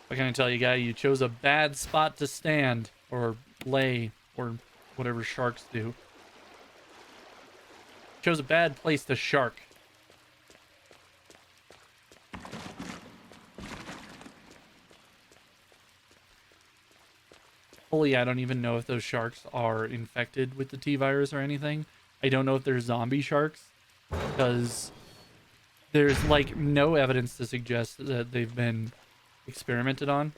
What can I tell you, guy? You chose a bad spot to stand, or lay, or whatever sharks do. Chose a bad place to shark. Fully, I don't even know if those sharks are infected with the T-virus or anything. I don't know if they're zombie sharks, because there's like no evidence to suggest that they've been experimented on.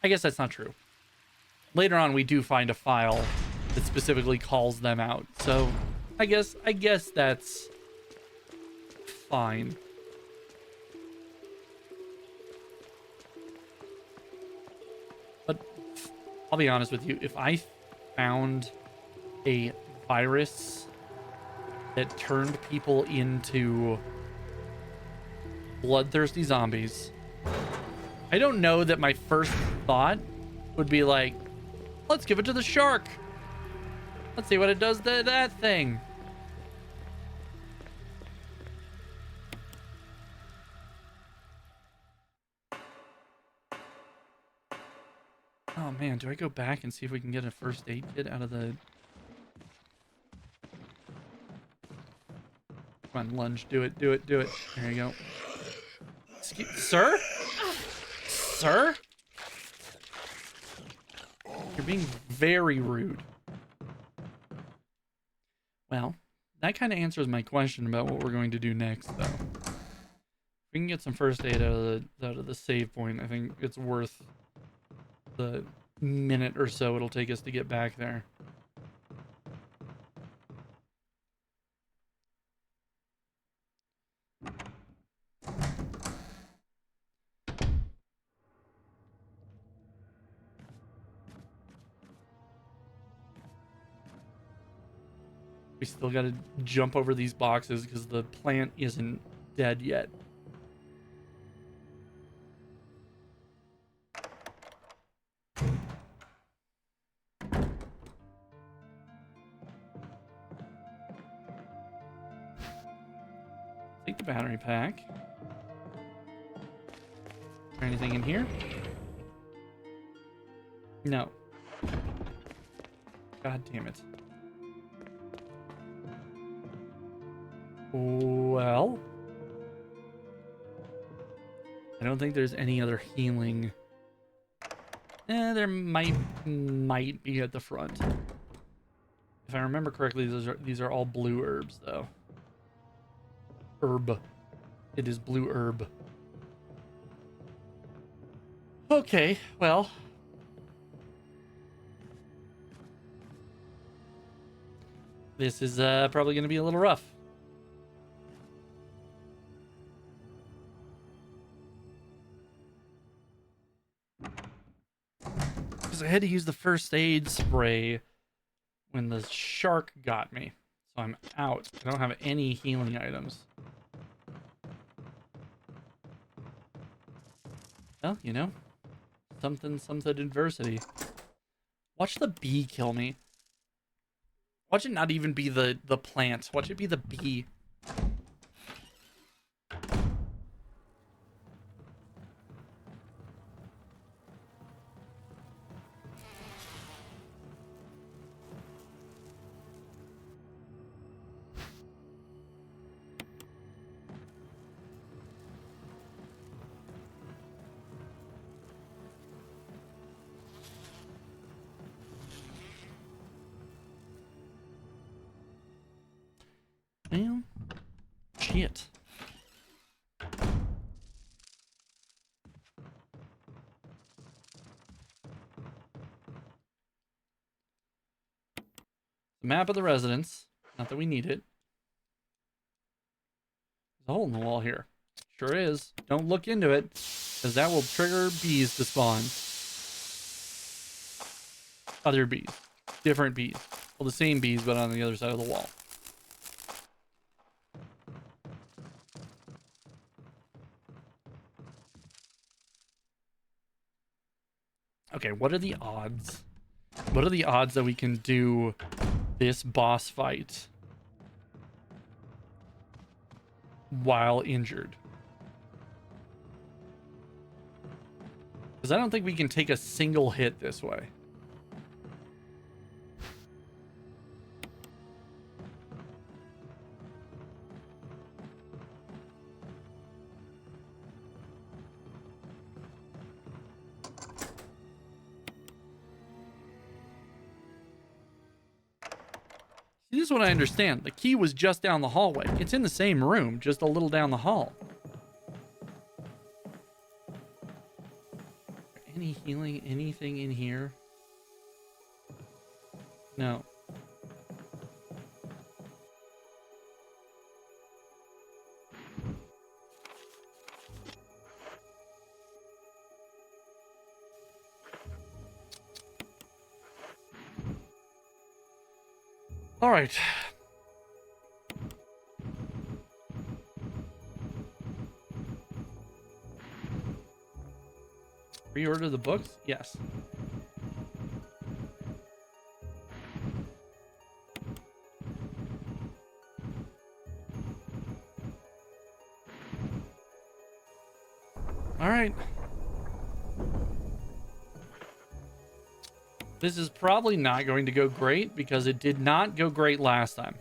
I guess that's not true. Later on, we do find a file that specifically calls them out, so I guess that's fine. But I'll be honest with you, if I found a virus that turned people into bloodthirsty zombies, I don't know that my first thought would be like, let's give it to the shark. Let's see what it does to that thing. Oh man, do I go back and see if we can get a first aid kit out of the... Come on, lunge, do it, do it, do it. There you go. Sir? Sir? You're being very rude. Well, that kind of answers my question about what we're going to do next, though. We can get some first aid out of the save point. I think it's worth the minute or so it'll take us to get back there. We still got to jump over these boxes because the plant isn't dead yet. Take the battery pack. Is there anything in here? No. God damn it. Well, I don't think there's any other healing. There might be at the front. If I remember correctly, these are all blue herbs, though. Herb. It is blue herb. Okay, well. This is probably going to be a little rough. Because I had to use the first aid spray when the shark got me. So I'm out. I don't have any healing items. Well, you know, something adversity. Watch the bee kill me. Watch it not even be the plant. Watch it be the bee. Well, shit. The map of the residence. Not that we need it. There's a hole in the wall here. Sure is. Don't look into it, because that will trigger bees to spawn. Other bees. Different bees. Well, the same bees, but on the other side of the wall. Okay, what are the odds? What are the odds that we can do this boss fight while injured? Because I don't think we can take a single hit this way. This is what I understand. The key was just down the hallway. It's in the same room, just a little down the hall. Any healing, anything in here? No. All right. Reorder the books? Yes. All right. This is probably not going to go great because it did not go great last time.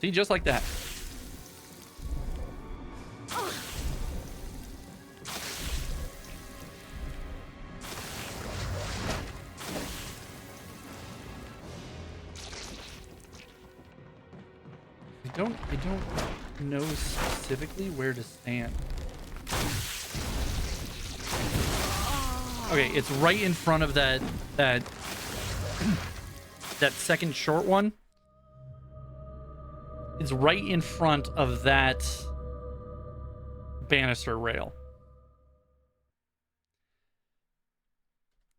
See, just like that. I don't know specifically where to stand. Okay, it's right in front of that second short one. It's right in front of that banister rail.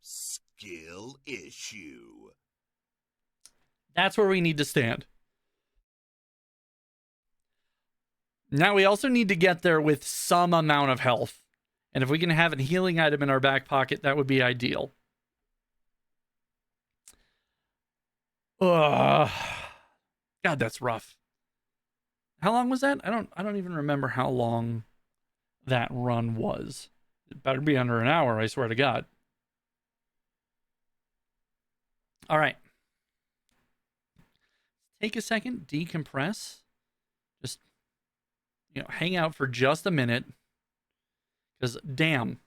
Skill issue. That's where we need to stand. Now we also need to get there with some amount of health. And if we can have a healing item in our back pocket, that would be ideal. Ugh. God, that's rough. How long was that? I don't even remember how long that run was. It better be under an hour, I swear to God. All right. Take a second, decompress. Just, hang out for just a minute. Because, damn.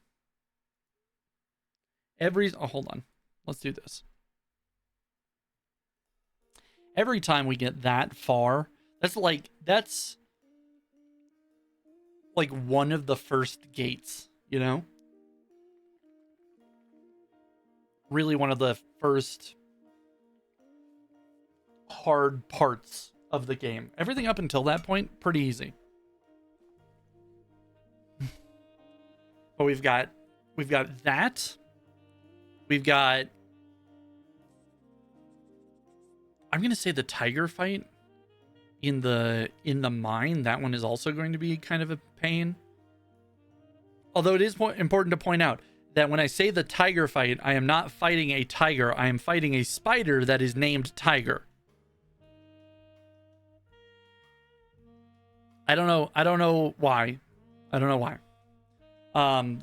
Oh, hold on. Let's do this. Every time we get that far, that's like one of the first gates, Really one of the first hard parts of the game. Everything up until that point, pretty easy. But we've got that. We've got, I'm gonna say, the tiger fight in the mine. That one is also going to be kind of a pain. Although it is important to point out that when I say the tiger fight, I am not fighting a tiger. I am fighting a spider that is named Tiger. I don't know why. I don't know why.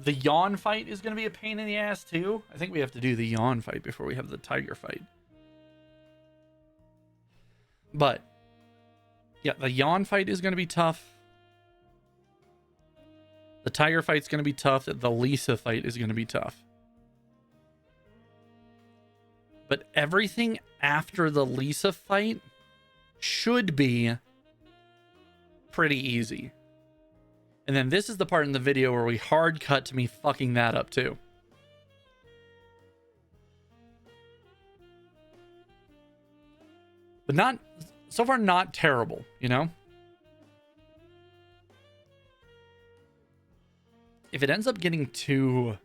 The yawn fight is going to be a pain in the ass too. I think we have to do the yawn fight before we have the tiger fight. But yeah, the yawn fight is going to be tough. The tiger fight's going to be tough. The Lisa fight is going to be tough. But everything after the Lisa fight should be pretty easy. And then this is the part in the video where we hard cut to me fucking that up too. But so far not terrible, If it ends up getting too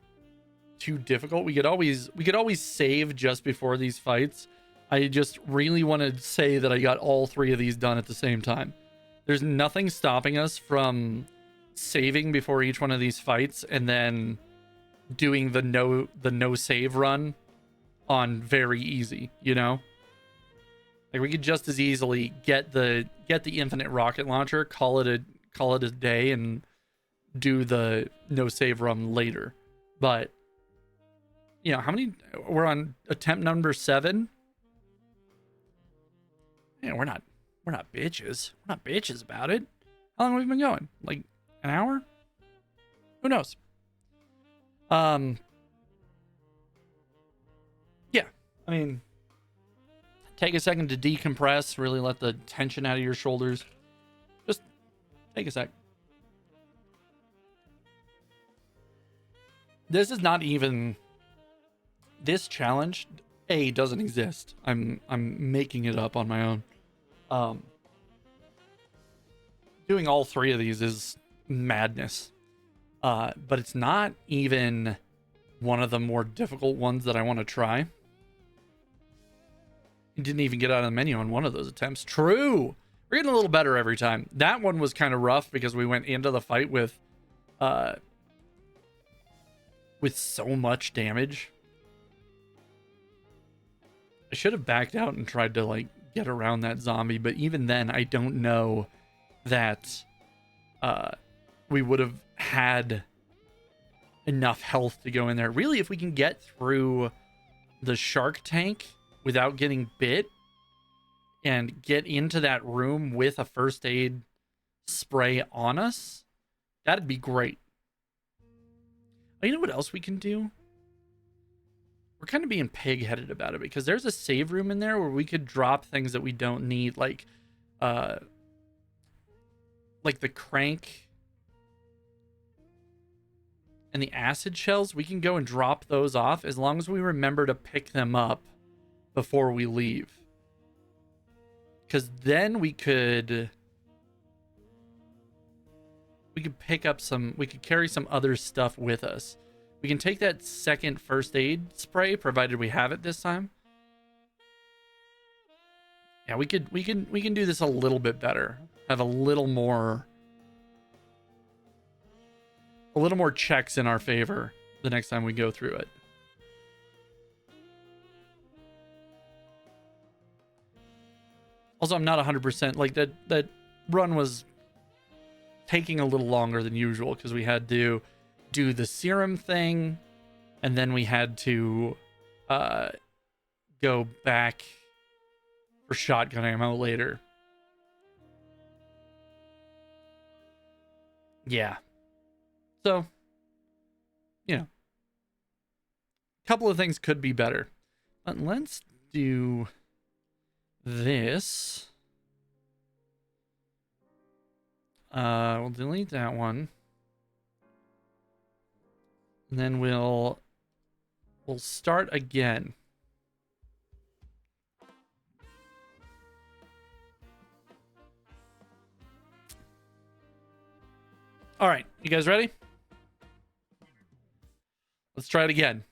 difficult, we could always save just before these fights. I just really want to say that I got all 3 of these done at the same time. There's nothing stopping us from saving before each one of these fights and then doing the no save run on very easy, Like we could just as easily get the infinite rocket launcher, call it a day, and do the no save run later. But how many we're on attempt number 7? Yeah, we're not bitches. We're not bitches about it. How long have we been going? Like an hour? Who knows? Yeah. I mean, take a second to decompress, really let the tension out of your shoulders. Just take a sec. This is not even, this challenge doesn't exist. I'm making it up on my own. Doing all 3 of these is madness. But it's not even one of the more difficult ones that I want to try. It didn't even get out of the menu on one of those attempts. True. We're getting a little better every time. That one was kind of rough because we went into the fight with so much damage. I should have backed out and tried to get around that zombie, but even then I don't know that we would have had enough health to go in there. Really, if we can get through the shark tank without getting bit, and get into that room with a first aid spray on us, that'd be great. Oh, you know what else we can do? We're kind of being pig-headed about it because there's a save room in there where we could drop things that we don't need, like the crank and the acid shells. We can go and drop those off as long as we remember to pick them up before we leave. Because then we could pick up we could carry some other stuff with us. We can take that second first aid spray, provided we have it this time. Yeah, we can do this a little bit better. Have a little more checks in our favor the next time we go through it. Also, I'm not 100%, like that run was taking a little longer than usual because we had to do the serum thing, and then we had to go back for shotgun ammo later. Yeah. So, you know, a couple of things could be better. But let's do this. We'll delete that one. And then we'll start again. All right, you guys ready? Let's try it again.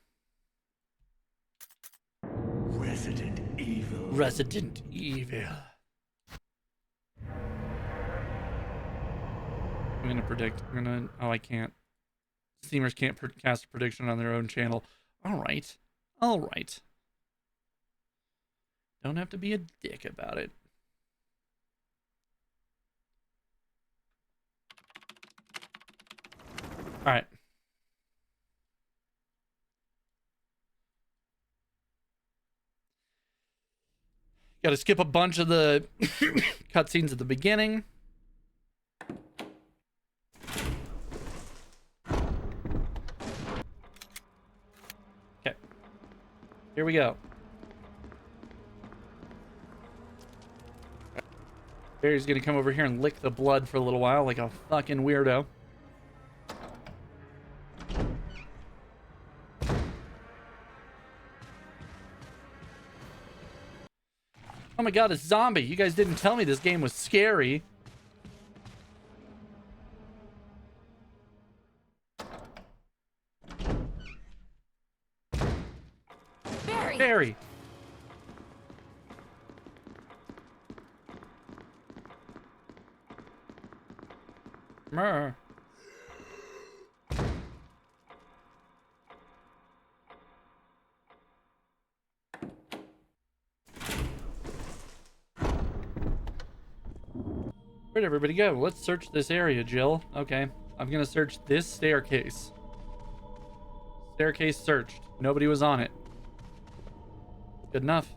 Resident Evil. Resident Evil. I'm gonna predict. Oh, I can't. Steamers can't cast a prediction on their own channel. All right. Don't have to be a dick about it. All right. Got to skip a bunch of the cutscenes at the beginning. Okay. Here we go. Barry's gonna come over here and lick the blood for a little while like a fucking weirdo. Oh my god, it's zombie. You guys didn't tell me this game was scary. Barry. Mer. Where'd everybody go? Let's search this area, Jill. Okay, I'm gonna search this staircase. Staircase searched. Nobody was on it. Good enough.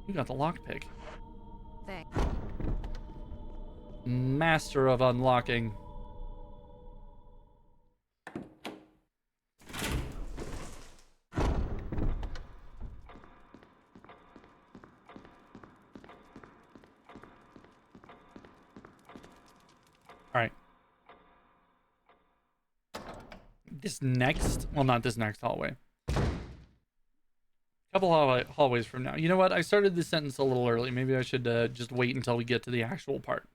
You got the lockpick. Thanks. Master of unlocking. All right. This next, well, not this next hallway. Couple hallways from now. You know what? I started this sentence a little early. Maybe I should just wait until we get to the actual part.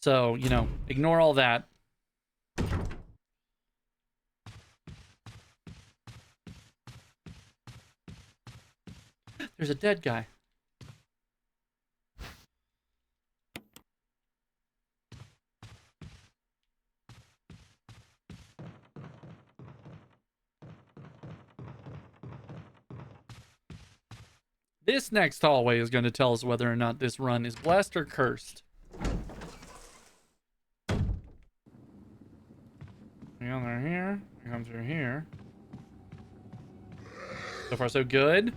So, you know, ignore all that. There's a dead guy. This next hallway is going to tell us whether or not this run is blessed or cursed. Yeah, they're here. Here comes through here. So far, so good.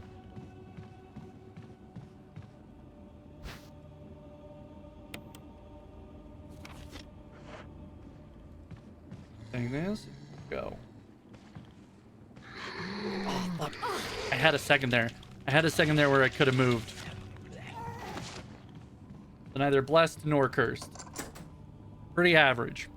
doing this. Go. Oh, fuck. I had a second there. I had a second there where I could have moved. So neither blessed nor cursed. Pretty average.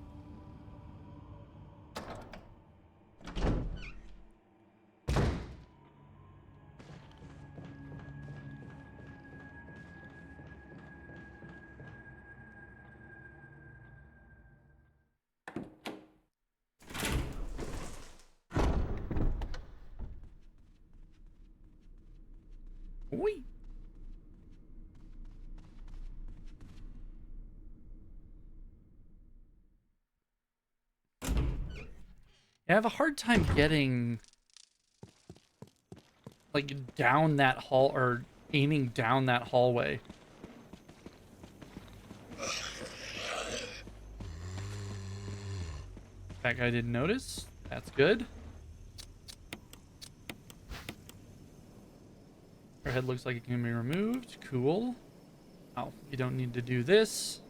Whee! I have a hard time getting like down that hall or aiming down that hallway. That guy didn't notice. That's good. Our head looks like it can be removed. Cool. Oh, you don't need to do this.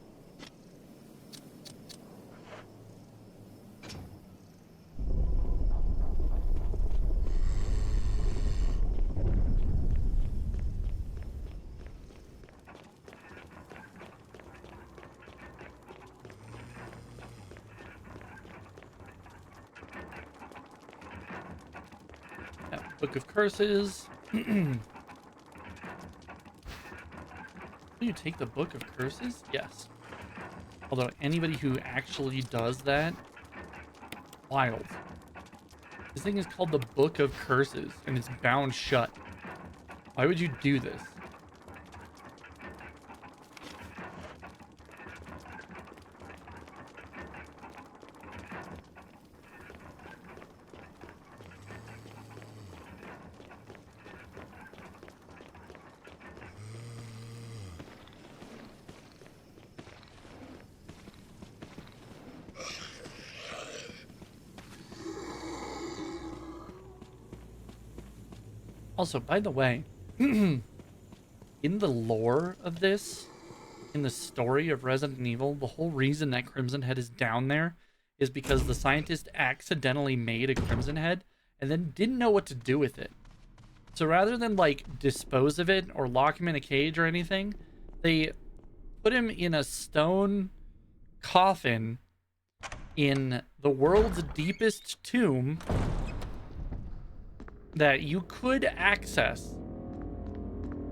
Book of Curses. Do you take the Book of Curses? Yes. Although anybody who actually does that, wild. This thing is called the Book of Curses, and it's bound shut. Why would you do this? Also, by the way, in the lore of this, in the story of Resident Evil, the whole reason that Crimson Head is down there is because the scientist accidentally made a Crimson Head and then didn't know what to do with it. So rather than like dispose of it or lock him in a cage or anything, they put him in a stone coffin in the world's deepest tomb that you could access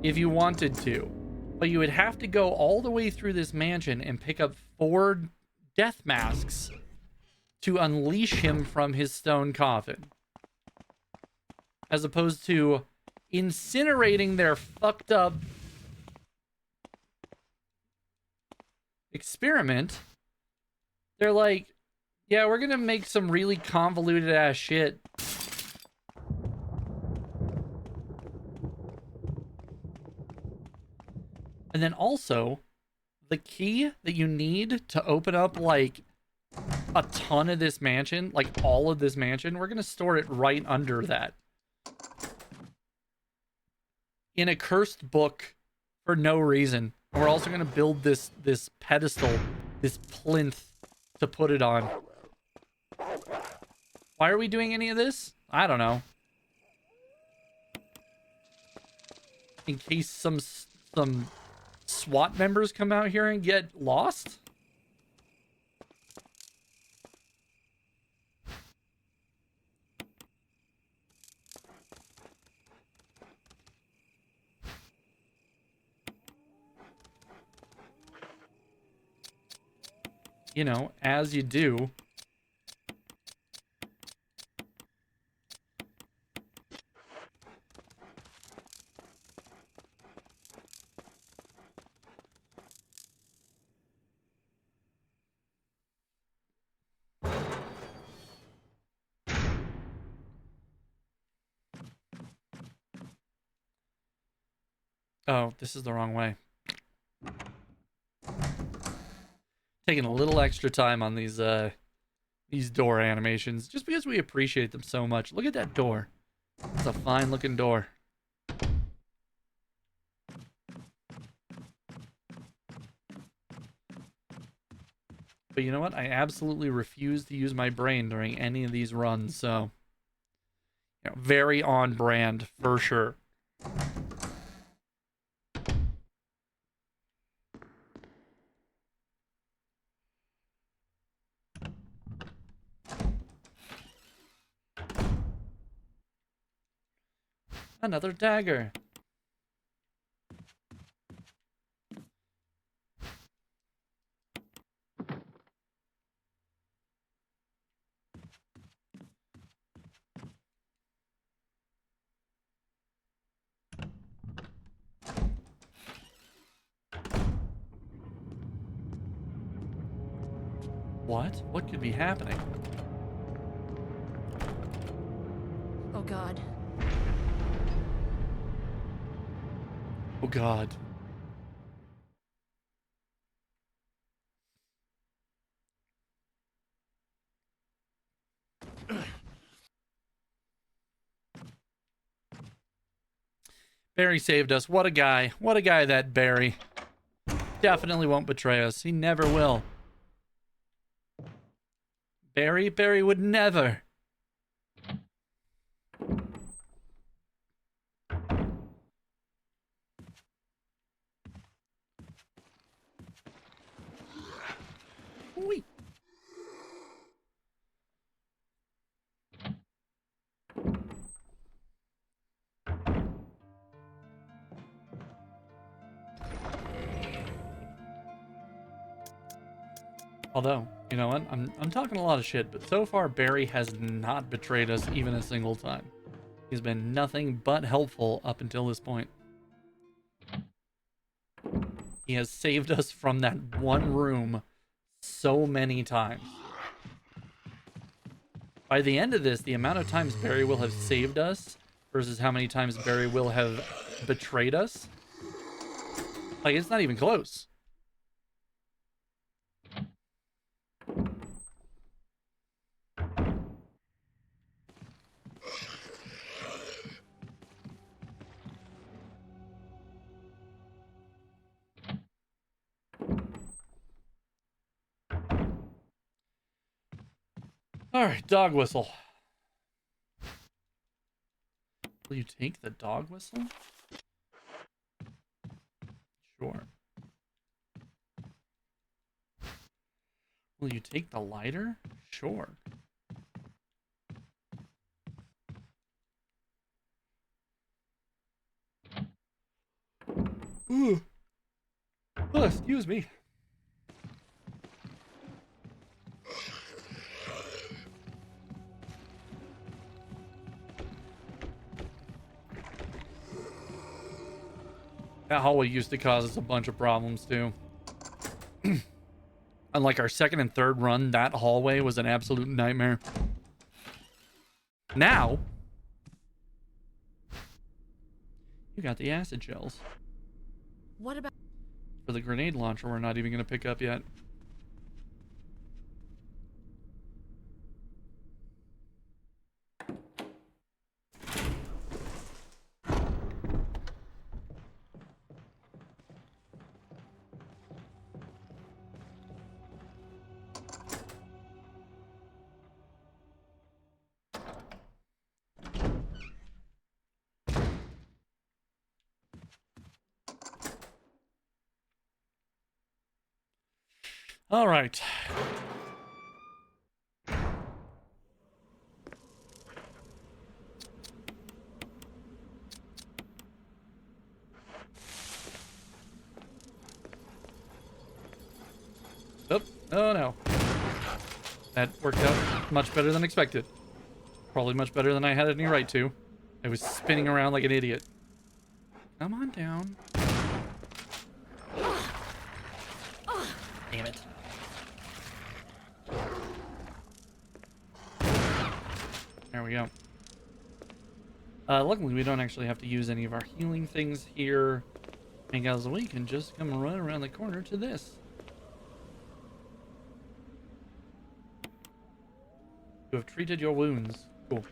if you wanted to, but you would have to go all the way through this mansion and pick up 4 death masks to unleash him from his stone coffin, as opposed to incinerating their fucked up experiment. They're like, yeah, we're gonna make some really convoluted ass shit. And then also, the key that you need to open up, like, a ton of this mansion, like, all of this mansion, we're going to store it right under that. In a cursed book for no reason. And we're also going to build this pedestal, this plinth to put it on. Why are we doing any of this? I don't know. In case some SWAT members come out here and get lost? You know, as you do. Oh, this is the wrong way. Taking a little extra time on these door animations, just because we appreciate them so much. Look at that door. It's a fine looking door. But you know what? I absolutely refuse to use my brain during any of these runs, so very on brand for sure. Another dagger. What? What could be happening? Oh God. Oh God. Barry saved us. What a guy. What a guy, that Barry. Definitely won't betray us. He never will. Barry would never. Wait. Although, you know what? I'm talking a lot of shit, but so far Barry has not betrayed us even a single time. He's been nothing but helpful up until this point. He has saved us from that one room so many times. By the end of this, the amount of times Barry will have saved us versus how many times Barry will have betrayed us, like, it's not even close. All right, dog whistle. Will you take the dog whistle? Sure. Will you take the lighter? Sure. Ooh. Oh, excuse me. That hallway used to cause us a bunch of problems too. Unlike our second and third run, that hallway was an absolute nightmare. Now, you got the acid shells. What about? For the grenade launcher, we're not even going to pick up yet. All right. Oh, oh no. That worked out much better than expected. Probably much better than I had any right to. I was spinning around like an idiot. Come on down. Damn it. There we go. Luckily, we don't actually have to use any of our healing things here, because we can just come run around the corner to this. You have treated your wounds. Cool.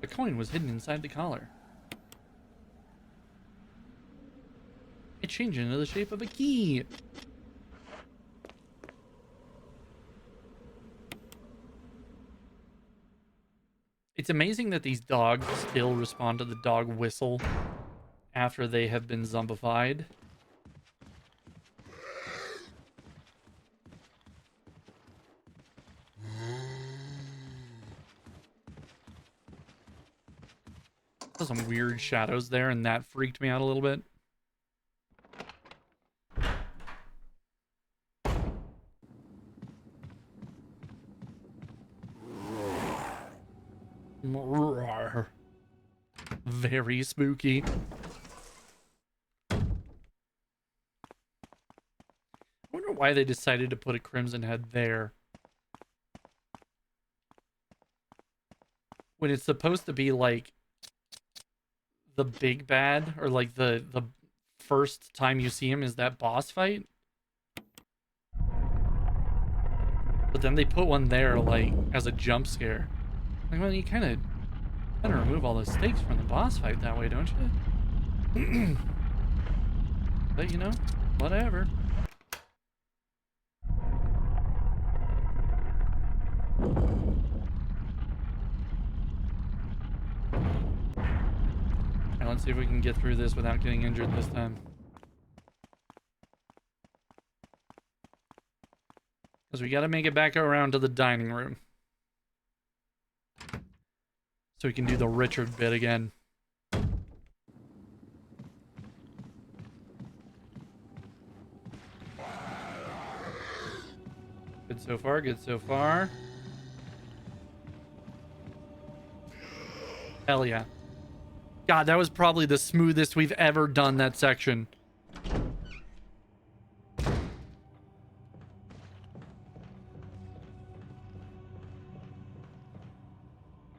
The coin was hidden inside the collar. It changed into the shape of a key. It's amazing that these dogs still respond to the dog whistle after they have been zombified. There's some weird shadows there, and that freaked me out a little bit. Very spooky. I wonder why they decided to put a crimson head there, when it's supposed to be like the big bad, or like the first time you see him is that boss fight. But then they put one there like as a jump scare. Like, well, you kind of remove all the stakes from the boss fight that way, don't you? But you know, whatever. Now let's see if we can get through this without getting injured this time. Because we got to make it back around to the dining room, so we can do the Richard bit again. Good so far, good so far. Hell yeah. God, that was probably the smoothest we've ever done that section.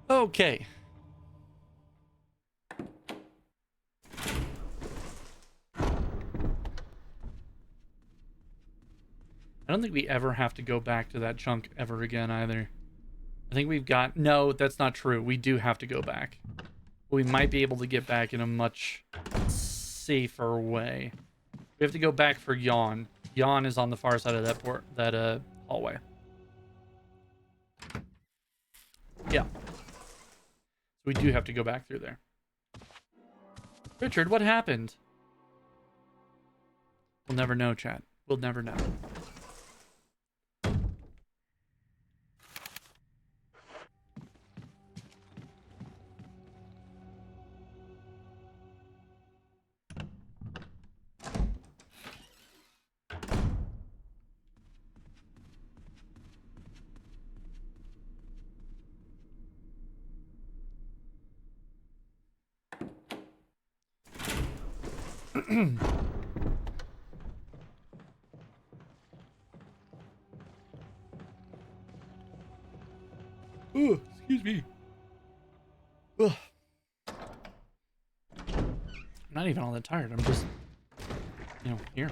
Okay. I don't think we ever have to go back to that chunk ever again either. I think we've got... No, that's not true. We do have to go back. We might be able to get back in a much safer way. We have to go back for Yawn. Yawn is on the far side of that hallway. Yeah. So we do have to go back through there. Richard, what happened? We'll never know, chat. We'll never know. Ooh, excuse me. Ugh. I'm not even all that tired. I'm just, you know, here.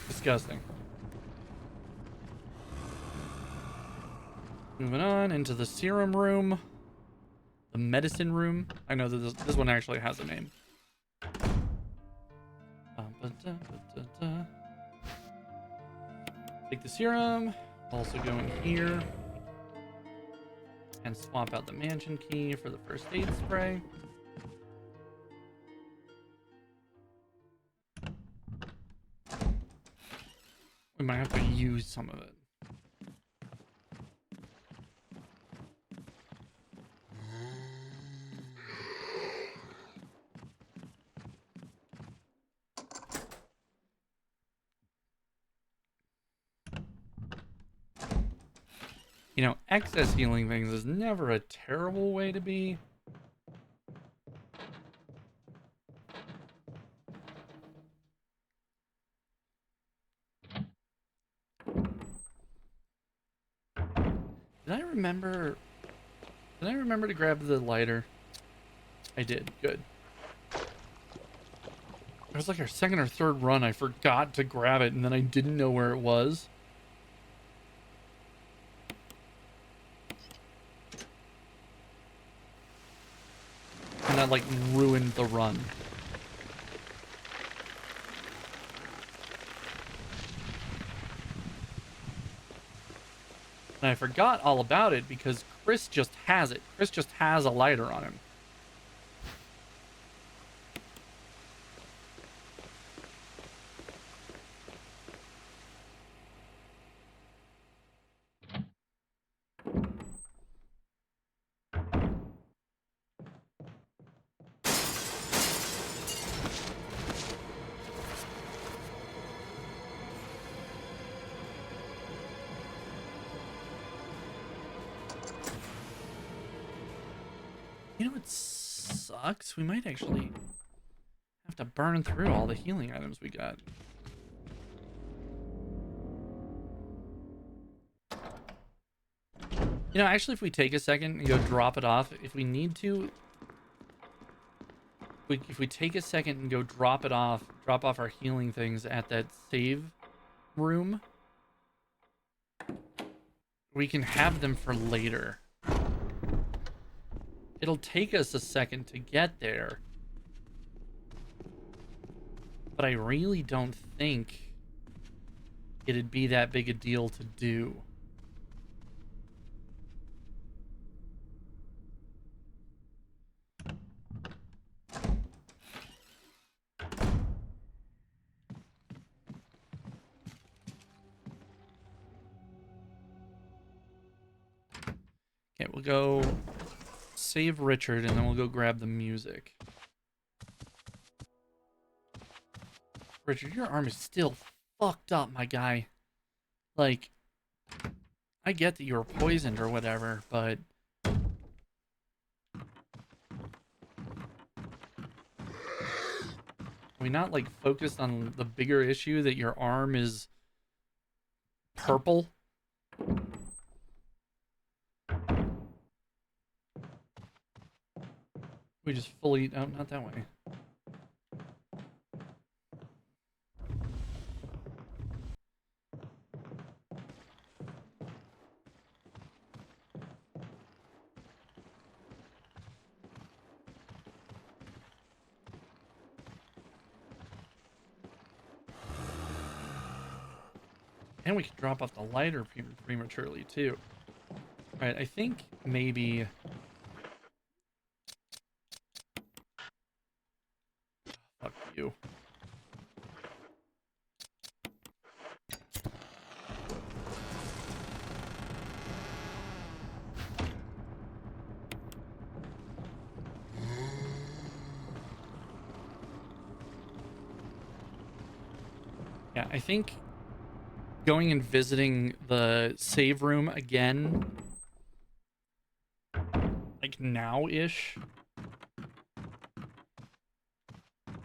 Disgusting. Moving on into the serum room. The medicine room. I know that this one actually has a name. Take the serum. Also go in here. And swap out the mansion key for the first aid spray. We might have to use some of it. You know, excess healing things is never a terrible way to be. Did I remember to grab the lighter? I did. Good. It was like our second or third run. I forgot to grab it, and then I didn't know where it was. And that, like, ruined the run. And I forgot all about it because Chris just has it. Chris just has a lighter on him. You know what sucks? We might actually have to burn through all the healing items we got. You know, actually, if we take a second and go drop it off, if we need to, if we take a second and go drop it off, drop off our healing things at that save room, we can have them for later. It'll take us a second to get there, but I really don't think it'd be that big a deal to do. Okay, we'll go save Richard, and then we'll go grab the music. Richard, your arm is still fucked up, my guy. Like, I get that you were poisoned or whatever, but... Are we not, like, focused on the bigger issue that your arm is purple? We just fully... Oh, not that way. And we can drop off the lighter prematurely, too. Alright, I think maybe... Fuck you. Yeah, I think going and visiting the save room again, like now-ish,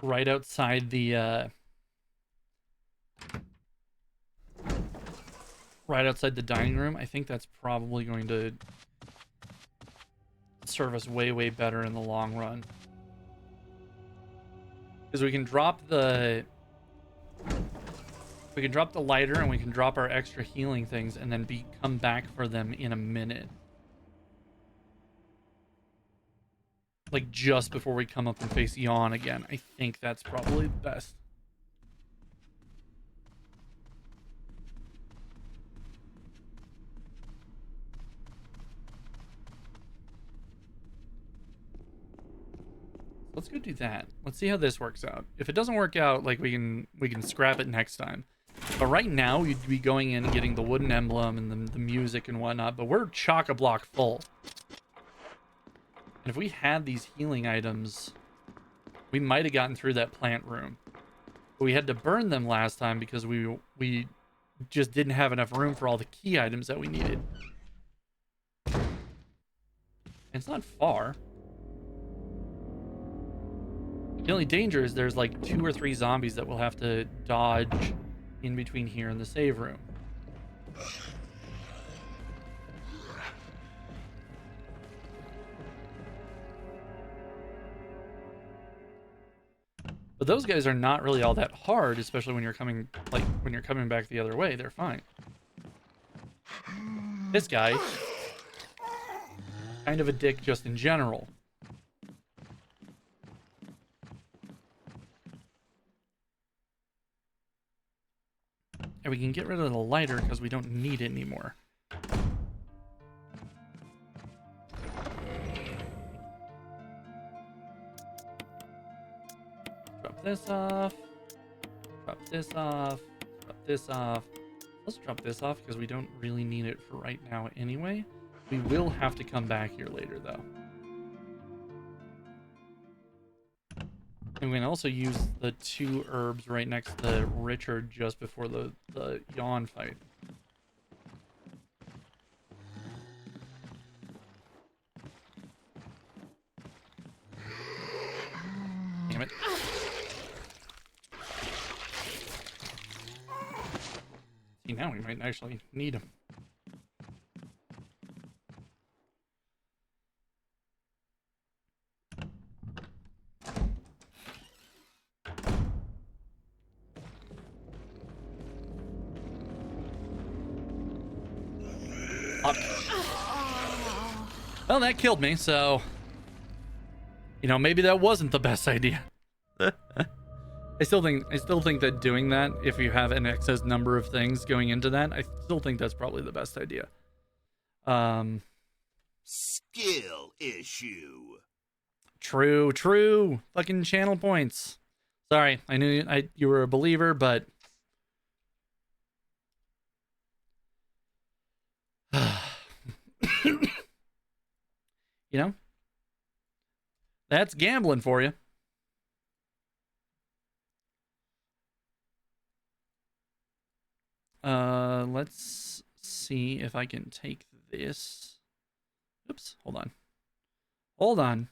right outside the dining room, I think that's probably going to serve us way, way better in the long run. Because we can drop the lighter, and we can drop our extra healing things, and then come back for them in a minute. Like, just before we come up and face Yawn again. I think that's probably the best. Let's go do that. Let's see how this works out. If it doesn't work out, like, we can scrap it next time. But right now, we'd be going in and getting the wooden emblem and the music and whatnot, but we're chock-a-block full. And if we had these healing items, we might have gotten through that plant room. But we had to burn them last time because we just didn't have enough room for all the key items that we needed. And it's not far. The only danger is there's like 2 or 3 zombies that we'll have to dodge in between here and the save room. But those guys are not really all that hard, especially when you're coming, like, when you're coming back the other way. They're fine. This guy, kind of a dick just in general. And we can get rid of the lighter because we don't need it anymore. Drop this off. Drop this off. Drop this off. Let's drop this off because we don't really need it for right now anyway. We will have to come back here later though. And we can also use the 2 herbs right next to Richard just before the yawn fight. Damn it. See, now we might actually need him. Well, that killed me, so... You know, maybe that wasn't the best idea. I still think that doing that, if you have an excess number of things going into that, I still think that's probably the best idea. Skill issue. True. Fucking channel points. Sorry, I knew you were a believer, but... You know? That's gambling for you. Let's see if I can take this. Oops, hold on. Hold on.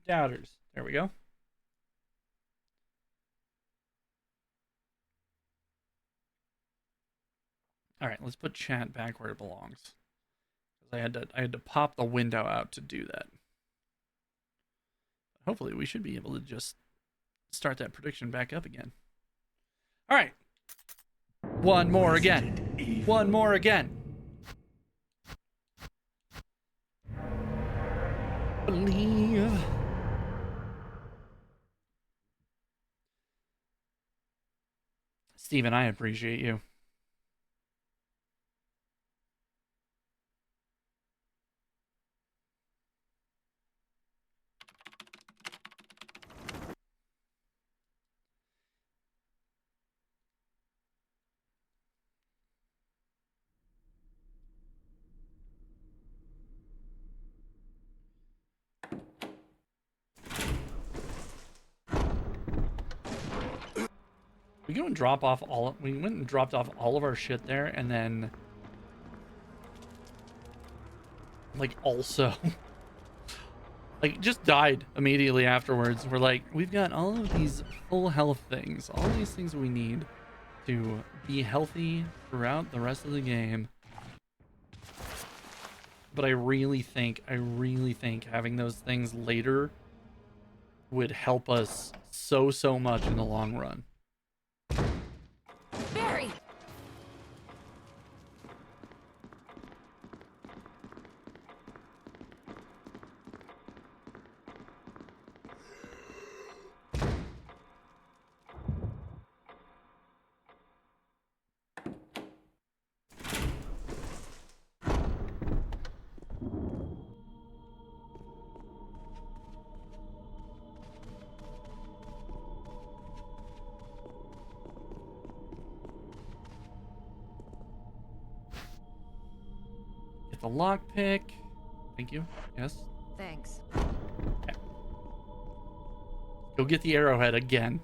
Doubters. There we go. All right, let's put chat back where it belongs. I had to pop the window out to do that. Hopefully, we should be able to just start that prediction back up again. All right. One more again. One more again. Believe. Steven, I appreciate you. We go and drop off we went and dropped off all of our shit there, and then like also like just died immediately afterwards. We're like, we've got all of these full health things, all these things we need to be healthy throughout the rest of the game. But I really think having those things later would help us so much in the long run. Barry! The lockpick. Thank you. Yes. Thanks. Okay. Go get the arrowhead again.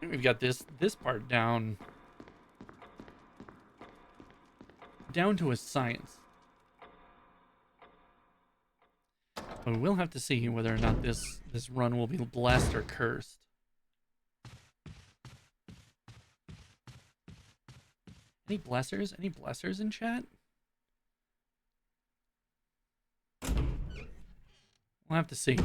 We've got this part down to a science. We will have to see whether or not this run will be blessed or cursed. Any blessers? Any blessers in chat? We'll have to see.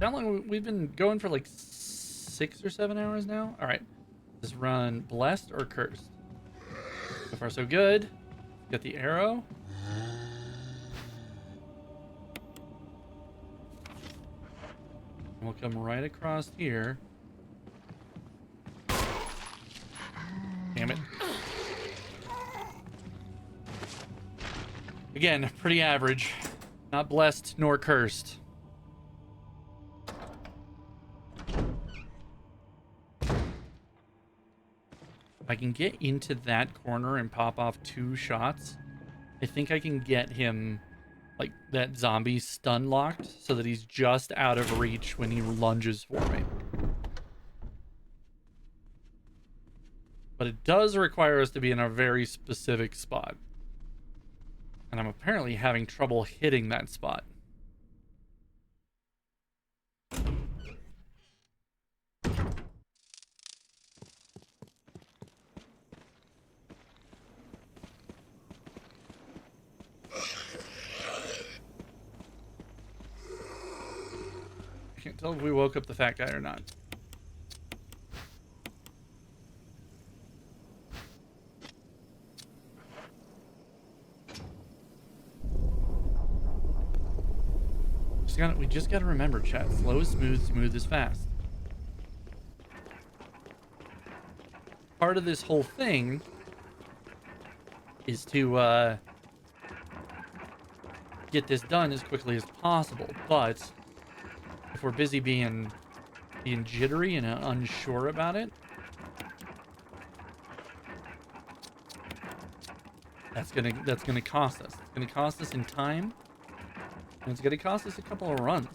How long we've been going for, like 6 or 7 hours now? All right. This run blessed or cursed? So far so good. Got the arrow. We'll come right across here. Damn it. Again, pretty average. Not blessed nor cursed. If I can get into that corner and pop off 2 shots, I think I can get him, like, that zombie stun locked so that he's just out of reach when he lunges for me. But it does require us to be in a very specific spot. And I'm apparently having trouble hitting that spot. I can't tell if we woke up the fat guy or not. We just gotta remember, chat. Slow is smooth, smooth is fast. Part of this whole thing is to get this done as quickly as possible. But if we're busy being jittery and unsure about it, that's gonna cost us. It's gonna cost us in time. And it's going to cost us a couple of runs.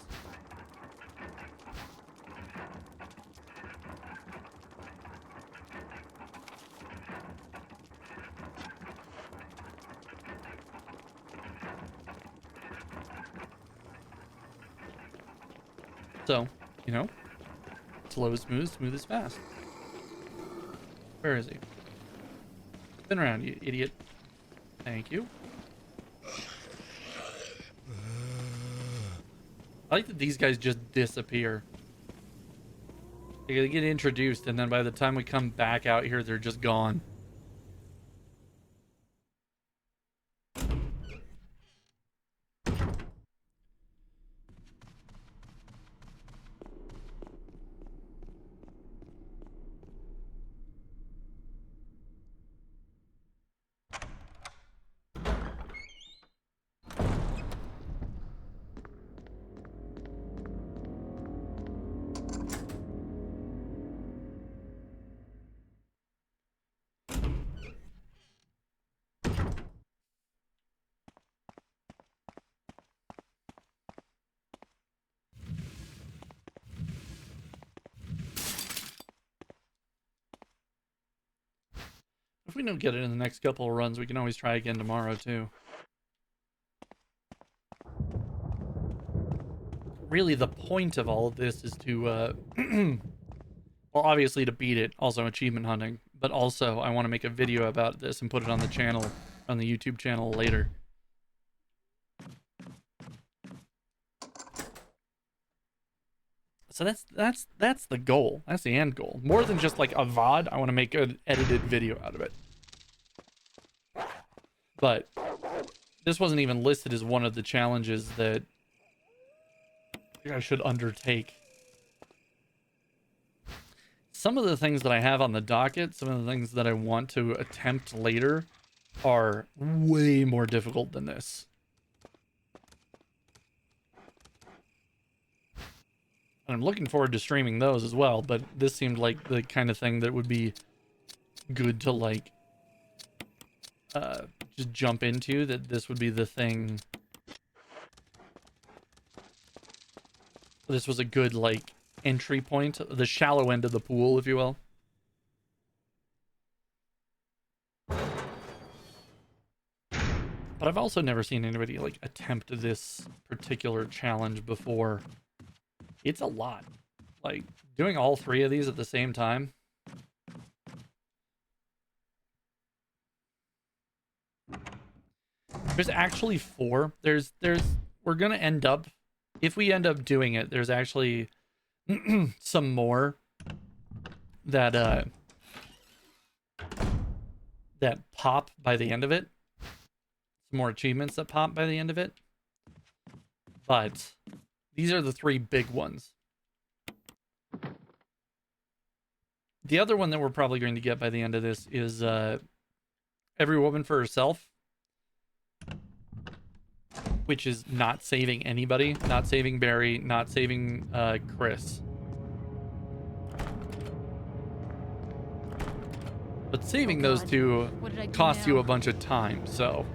So, you know, slow is smooth, smooth is fast. Where is he? Spin around, you idiot. Thank you. I like that these guys just disappear. They get introduced, and then by the time we come back out here, they're just gone. If we don't get it in the next couple of runs, we can always try again tomorrow, too. Really, the point of all of this is to, well, obviously to beat it, also achievement hunting, but also I want to make a video about this and put it on the channel, on the YouTube channel later. So that's the goal. That's the end goal. More than just like a VOD, I want to make an edited video out of it. But this wasn't even listed as one of the challenges that I should undertake. Some of the things that I have on the docket, some of the things that I want to attempt later are way more difficult than this. And I'm looking forward to streaming those as well, but this seemed like the kind of thing that would be good to, like, just jump into, that this would be the thing. This was a good, like, entry point, the shallow end of the pool, if you will. But I've also never seen anybody, like, attempt this particular challenge before. It's a lot. Like, doing all 3 of these at the same time. There's actually 4. We're gonna end up, if we end up doing it, there's actually some more that pop by the end of it. Some more achievements that pop by the end of it. But these are the 3 big ones. The other one that we're probably going to get by the end of this is Every Woman for Herself, which is not saving anybody, not saving Barry, not saving Chris. But saving those God. two What did I do costs you now? a bunch of time, so.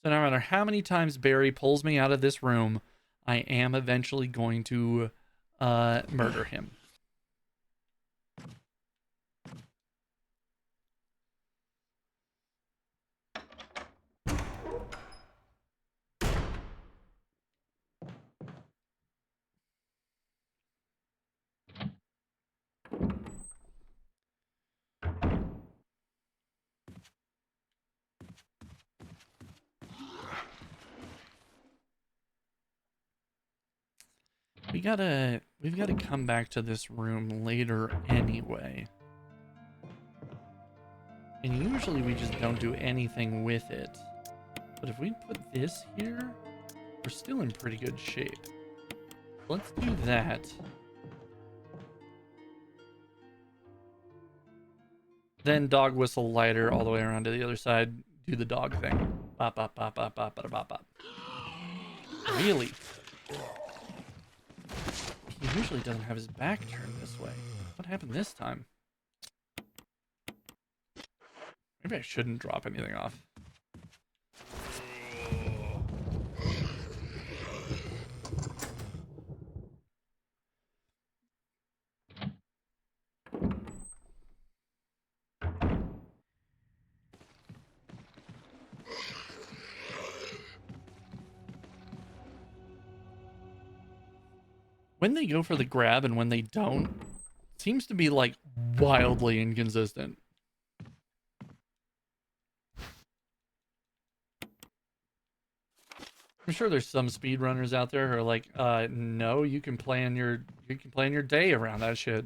So no matter how many times Barry pulls me out of this room, I am eventually going to murder him. We've gotta come back to this room later anyway. And usually we just don't do anything with it. But if we put this here, we're still in pretty good shape. Let's do that. Then dog whistle lighter all the way around to the other side. Do the dog thing. Bop, bop, bop, bop, bop, bop, bop, bop. Really? He usually doesn't have his back turned this way. What happened this time? Maybe I shouldn't drop anything off. When they go for the grab and when they don't, seems to be like wildly inconsistent. I'm sure there's some speedrunners out there who are like, no, you can plan your day around that shit.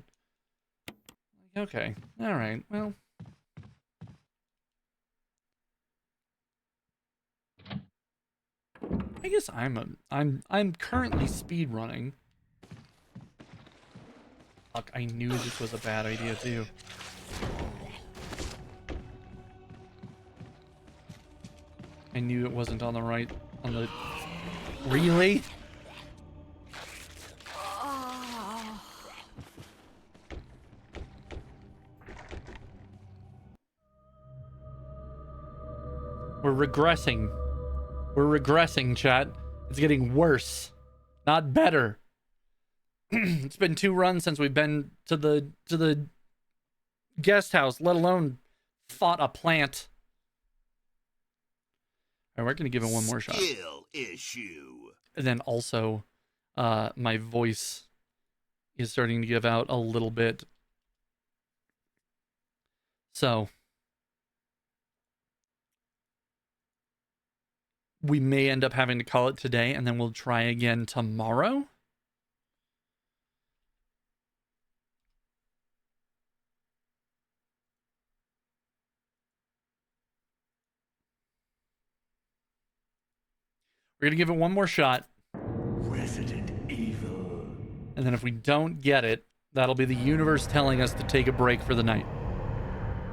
Okay, all right, well. I guess I'm currently speedrunning. Fuck, I knew this was a bad idea too. I knew it wasn't on the Really? We're regressing. We're regressing, chat. It's getting worse, not better. It's been 2 runs since we've been to the guest house, let alone fought a plant. All right, we're gonna give it one more shot. Skill issue. And then also, my voice is starting to give out a little bit. So we may end up having to call it today, and then we'll try again tomorrow. We're going to give it one more shot. Resident Evil. And then if we don't get it, that'll be the universe telling us to take a break for the night.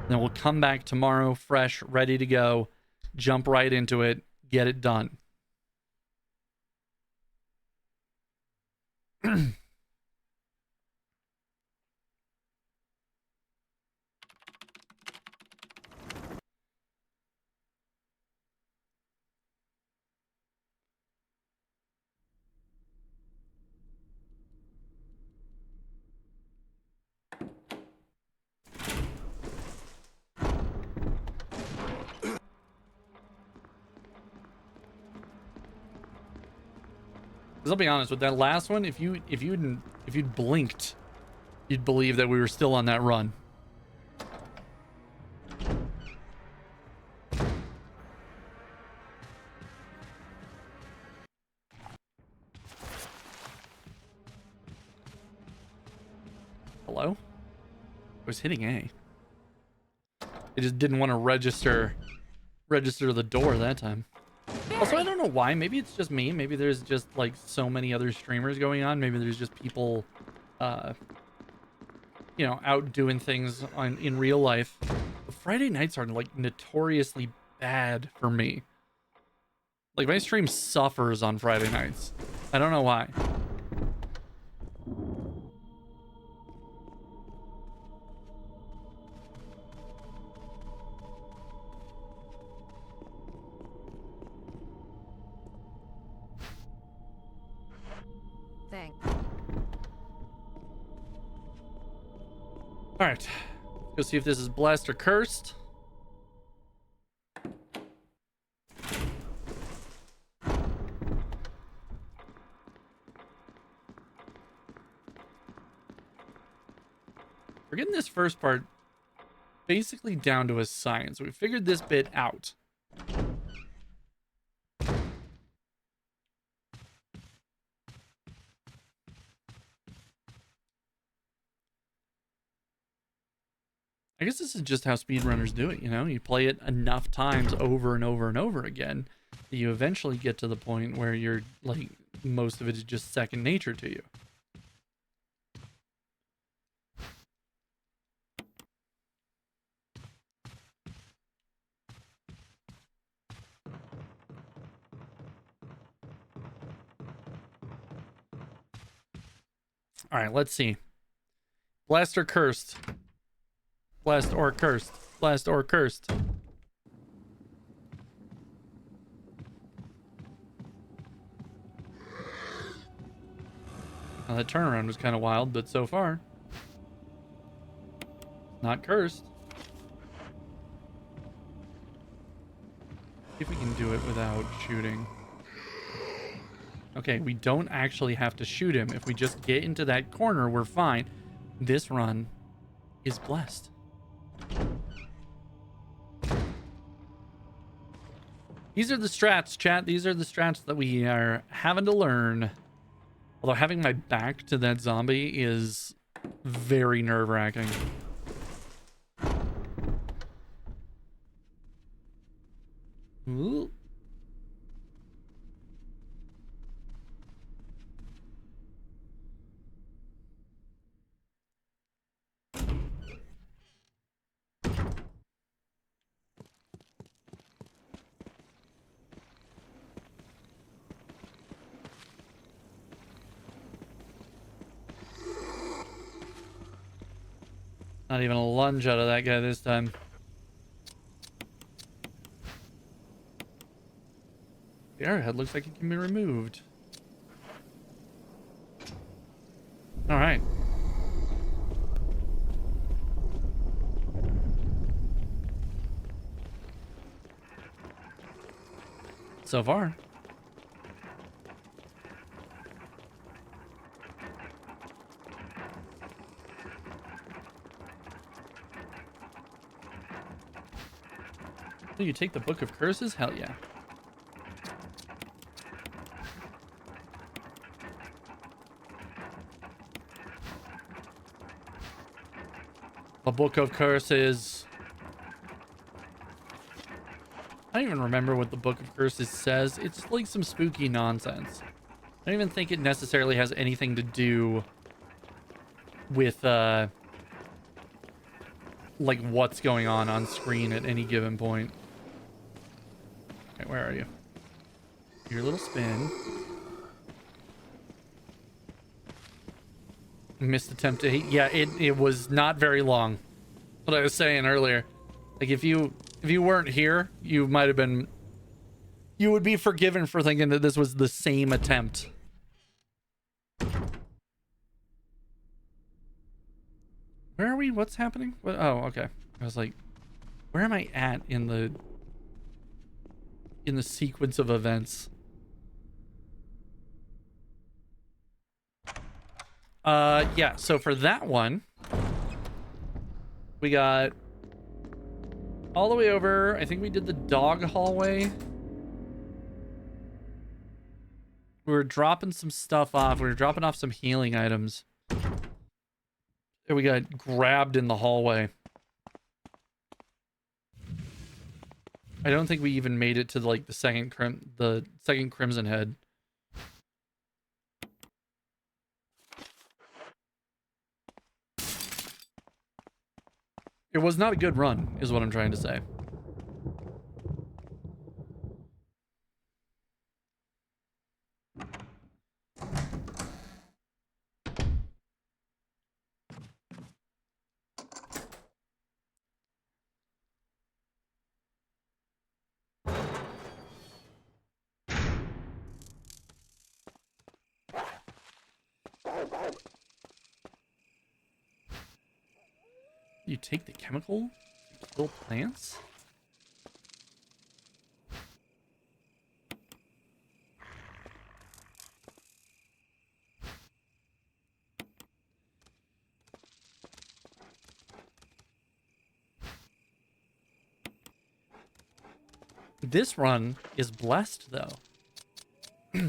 Then we'll come back tomorrow, fresh, ready to go, jump right into it, get it done. Because I'll be honest with that last one, if you'd blinked, you'd believe that we were still on that run. Hello? I was hitting A. It just didn't want to register the door that time. Also, I don't know why. Maybe it's just me. Maybe there's just like so many other streamers going on. Maybe there's just people, you know, out doing things in real life. But Friday nights are like notoriously bad for me. Like my stream suffers on Friday nights. I don't know why. Thanks. All right, go see if this is blessed or cursed. We're getting this first part basically down to a science. We figured this bit out. I guess this is just how speedrunners do it, you know? You play it enough times over and over and over again that you eventually get to the point where you're, like, most of it is just second nature to you. All right, let's see. Blessed or cursed? Blessed or cursed? Blessed or cursed? Now that turnaround was kind of wild, but so far, not cursed. See if we can do it without shooting. Okay, we don't actually have to shoot him. If we just get into that corner, we're fine. This run is blessed. These are the strats, chat. These are the strats that we are having to learn. Although having my back to that zombie is very nerve-wracking. Ooh. Not even a lunge out of that guy this time. The arrowhead looks like it can be removed. All right. So far. Oh, you take the Book of Curses? Hell yeah. The Book of Curses. I don't even remember what the Book of Curses says. It's like some spooky nonsense. I don't even think it necessarily has anything to do with, like, what's going on screen at any given point. Right, where are you? Your little spin. Missed attempt to hit. Yeah, it was not very long. What I was saying earlier. Like if you weren't here, you might have been, you would be forgiven for thinking that this was the same attempt. Where are we? What's happening? What? Oh, okay. I was like, where am I at in the sequence of events? Yeah, so for that one, we got all the way over. I think we did the dog hallway. We were dropping some stuff off. We were dropping off some healing items. And we got grabbed in the hallway. I don't think we even made it to like the second Crimson Head. It was not a good run, is what I'm trying to say. You take the chemical to kill plants? This run is blessed, though.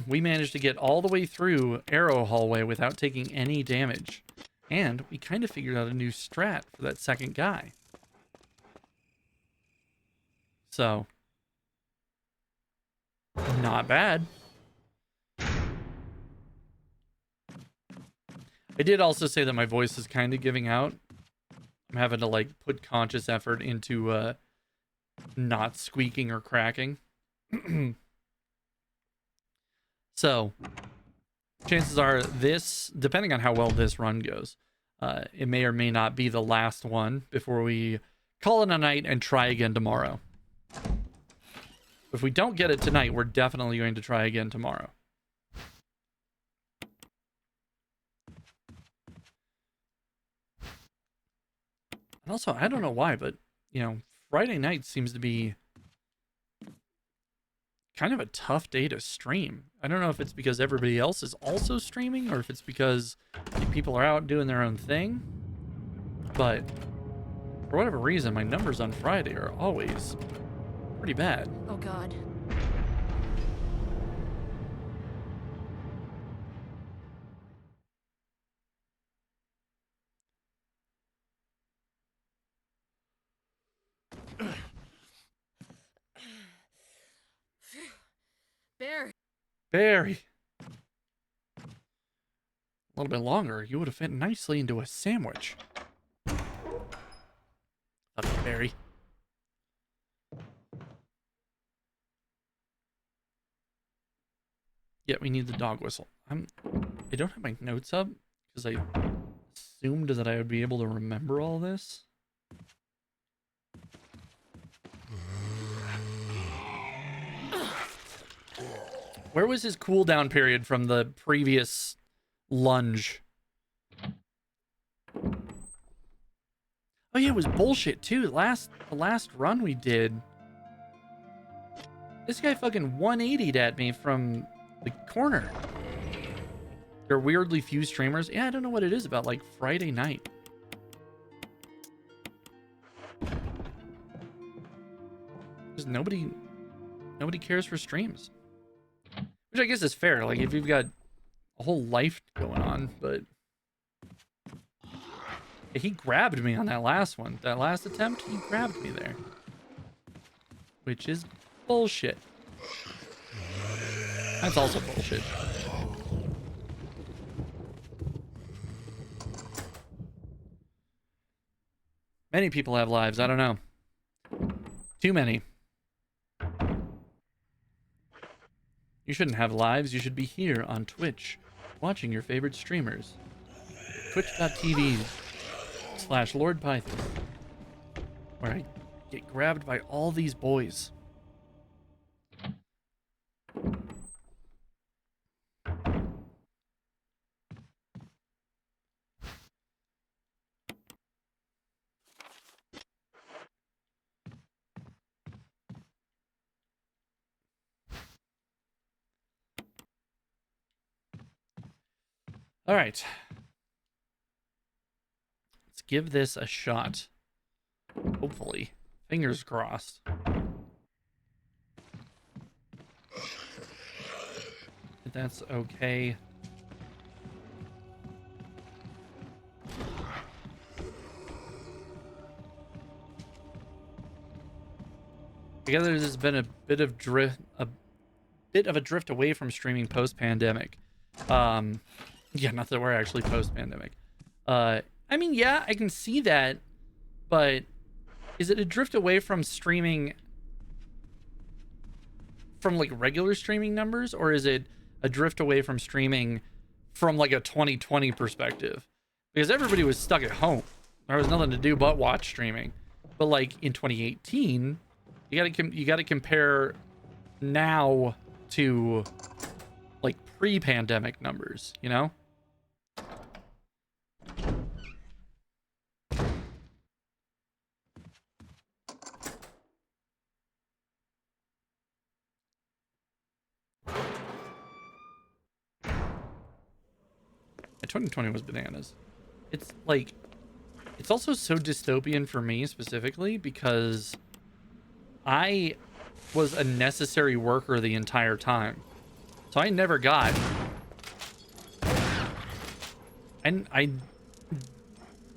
We managed to get all the way through Arrow Hallway without taking any damage. And we kind of figured out a new strat for that second guy. So, not bad. I did also say that my voice is kind of giving out. I'm having to like put conscious effort into not squeaking or cracking. So, chances are this, depending on how well this run goes, it may or may not be the last one before we call it a night and try again tomorrow. If we don't get it tonight, we're definitely going to try again tomorrow. And also, I don't know why, but, you know, Friday night seems to be kind of a tough day to stream. I don't know if it's because everybody else is also streaming or if it's because people are out doing their own thing. But for whatever reason, my numbers on Friday are always pretty bad. Oh God. Barry. Barry. A little bit longer, you would have fit nicely into a sandwich. Love you, Barry. Yeah, we need the dog whistle. I don't have my notes up because I assumed that I would be able to remember all this. Where was his cooldown period from the previous lunge? Oh yeah, it was bullshit too. The last run we did, this guy fucking 180'd at me from the corner. They're weirdly few streamers. Yeah, I don't know what it is about like Friday night. Just nobody cares for streams. Which I guess is fair, like if you've got a whole life going on, but he grabbed me on that last one. That last attempt, he grabbed me there. Which is bullshit. That's also bullshit. Many people have lives, I don't know. Too many. You shouldn't have lives. You should be here on Twitch, watching your favorite streamers. Twitch.tv/Lord Python, where I get grabbed by all these boys. All right. Let's give this a shot. Hopefully. Fingers crossed. If that's okay. Together, there's been a bit of a drift away from streaming post-pandemic. Yeah, not that we're actually post-pandemic. I mean, yeah, I can see that, but is it a drift away from streaming from like regular streaming numbers, or is it a drift away from streaming from like a 2020 perspective? Because everybody was stuck at home. There was nothing to do but watch streaming. But like in 2018, you got to compare now to like pre-pandemic numbers, you know? And 2020 was bananas. It's like, it's also so dystopian for me specifically because I was a necessary worker the entire time. So I never got, and I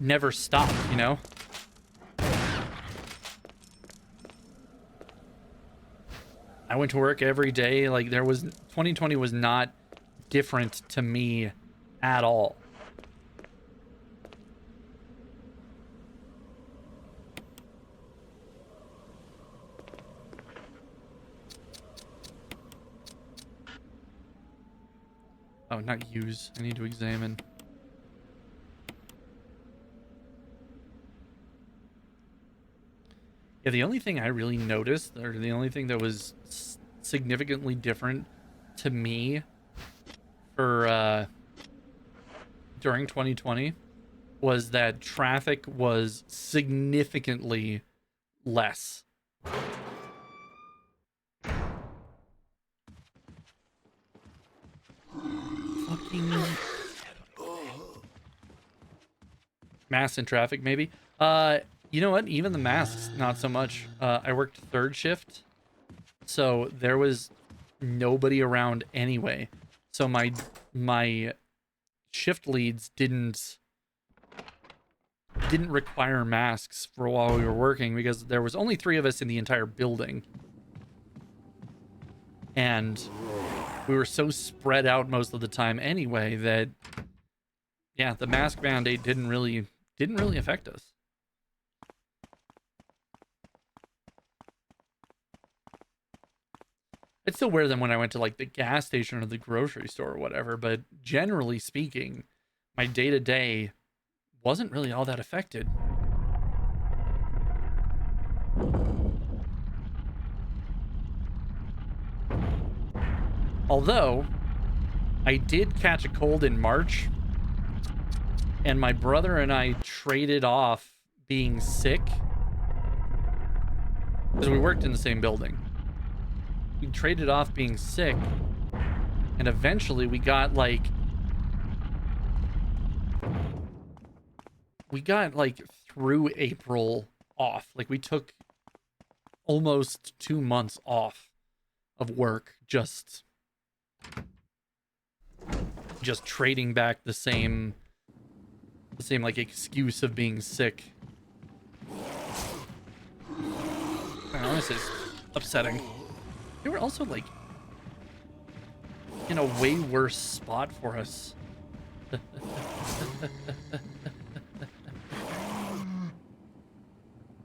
never stopped, you know? I went to work every day. Like 2020 was not different to me at all. Oh, not use. I need to examine. Yeah, the only thing I really noticed, or the only thing that was significantly different to me for during 2020 was that traffic was significantly less. Fucking mass in traffic, maybe. You know what? Even the masks, not so much. I worked third shift, so there was nobody around anyway. So my shift leads didn't require masks for while we were working because there was only 3 of us in the entire building. And we were so spread out most of the time anyway that, yeah, the mask mandate didn't really affect us. I'd still wear them when I went to like the gas station or the grocery store or whatever, but generally speaking, my day-to-day wasn't really all that affected. Although, I did catch a cold in March, and my brother and I traded off being sick because we worked in the same building. We traded off being sick, and eventually we got like through April off. Like we took almost 2 months off of work, just trading back the same like excuse of being sick. Oh, this is upsetting. They were also like in a way worse spot for us.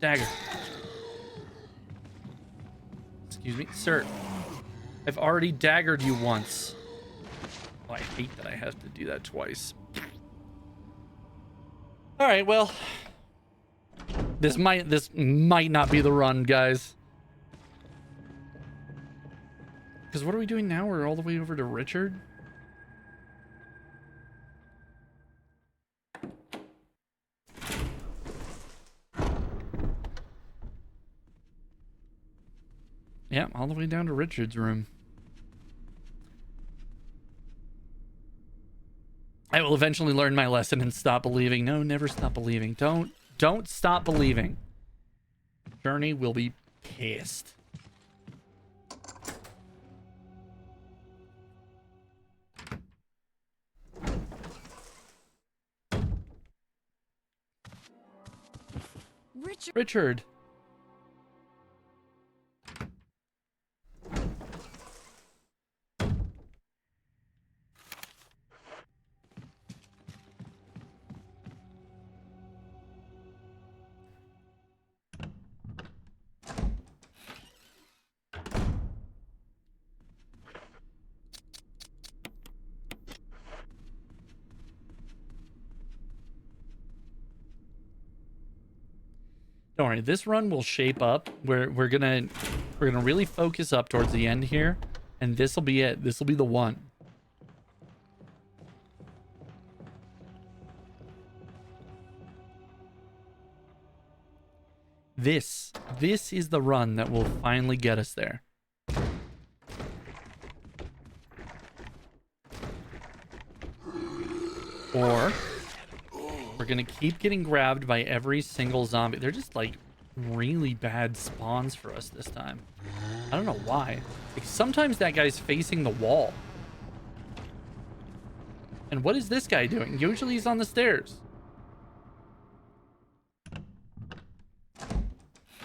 Dagger. Excuse me, sir. I've already daggered you once. Oh, I hate that I have to do that twice. All right, well, this might not be the run, guys. Because what are we doing now? We're all the way over to Richard. Yeah, all the way down to Richard's room. I will eventually learn my lesson and stop believing. No, never stop believing. Don't stop believing. Journey will be pissed. Richard. Don't worry, this run will shape up. We're gonna really focus up towards the end here, and this will be it. This will be the one. This is the run that will finally get us there. Or we're gonna keep getting grabbed by every single zombie. They're just like really bad spawns for us this time. I don't know why. Like, sometimes that guy's facing the wall. And what is this guy doing? Usually he's on the stairs.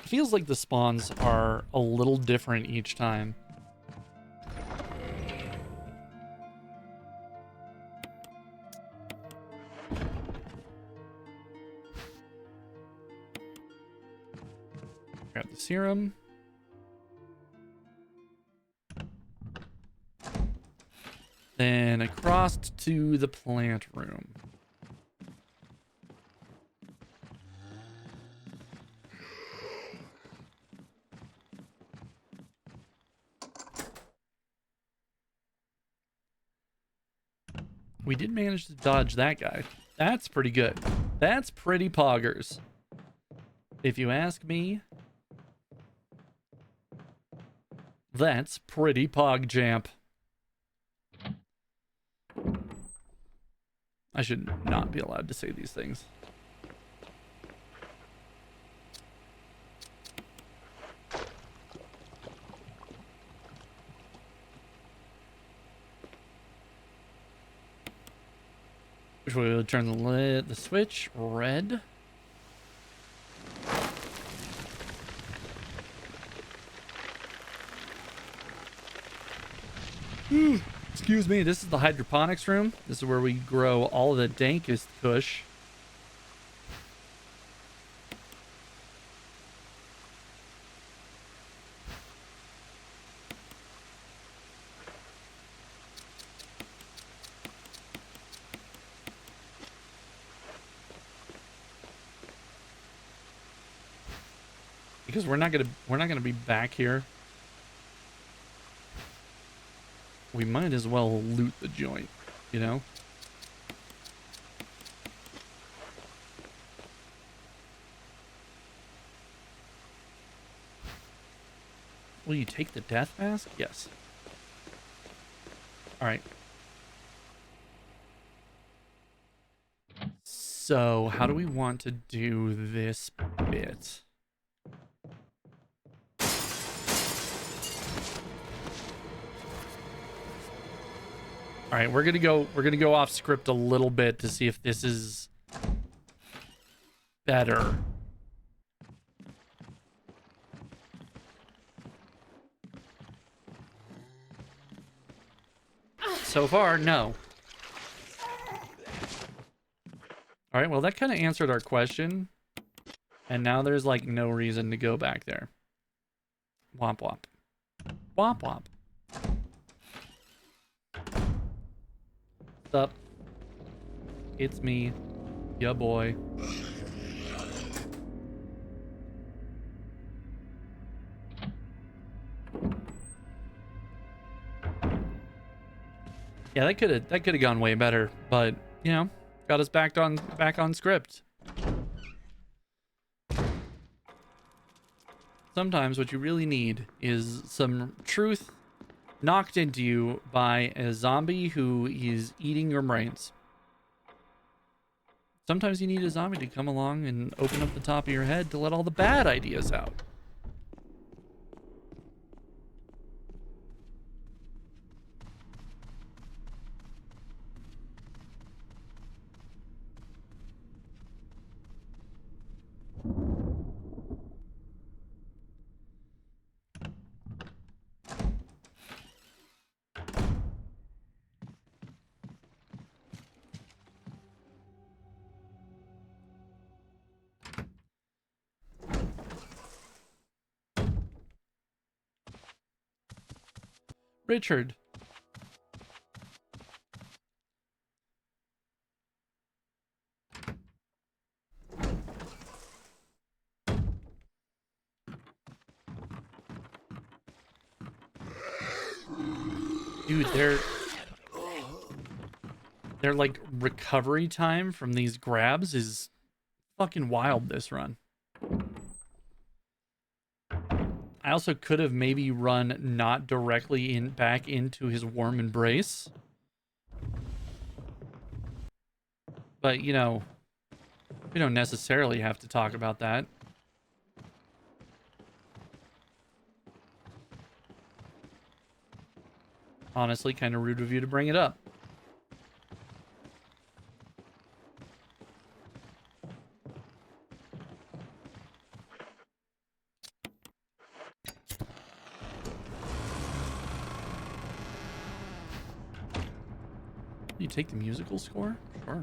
Feels like the spawns are a little different each time. Grab the serum. Then across to the plant room. We did manage to dodge that guy. That's pretty good. That's pretty poggers, if you ask me. That's pretty pog jamp. I should not be allowed to say these things. Which way will turn the switch red? Excuse me, this is the hydroponics room. This is where we grow all of the dankest kush. Because we're not gonna be back here. We might as well loot the joint, you know? Will you take the death mask? Yes. All right. So, how do we want to do this bit? All right, we're gonna go off script a little bit to see if this is better. So far, no. All right, well, that kind of answered our question. And now there's like no reason to go back there. Womp womp. Womp womp. What's up? It's me, ya boy. Yeah, that could have gone way better, but you know, got us back on script. Sometimes what you really need is some truth knocked into you by a zombie who is eating your brains. Sometimes you need a zombie to come along and open up the top of your head to let all the bad ideas out. Richard. Dude, their like recovery time from these grabs is fucking wild this run. I also could have maybe run not directly back into his warm embrace. But, you know, we don't necessarily have to talk about that. Honestly, kind of rude of you to bring it up. You take the musical score? Sure.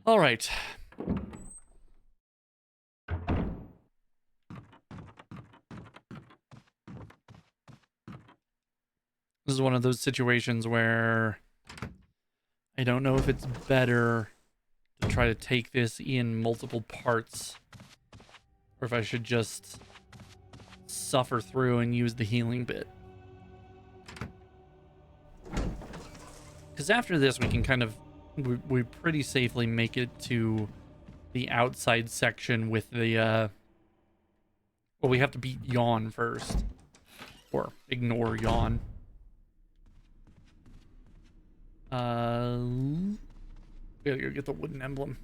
All right. This is one of those situations where I don't know if it's better to try to take this in multiple parts or if I should just suffer through and use the healing bit. Because after this, we can kind of, we pretty safely make it to the outside section with the, well, we have to beat Yawn first. Or ignore Yawn. We gotta go get the wooden emblem.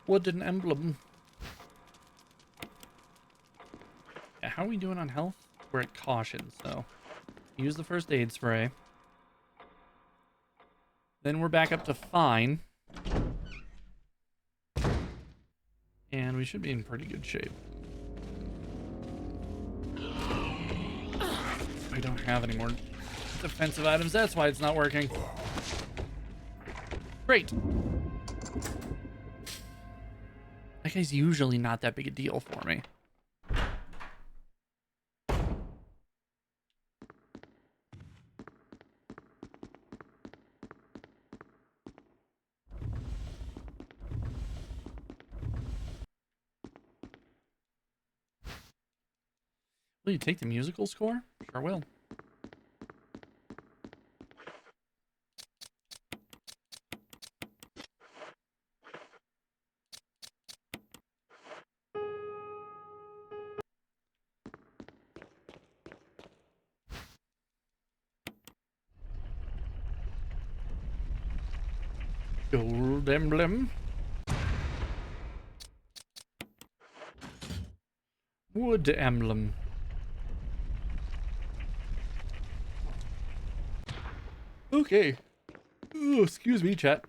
Wooden emblem. Yeah, how are we doing on health? We're at caution, so use the first aid spray. Then we're back up to fine. And we should be in pretty good shape. I don't have any more defensive items. That's why it's not working. Great. That guy's usually not that big a deal for me. Will you take the musical score? Sure will. Gold emblem. Wood emblem. Okay. Ooh, excuse me, chat.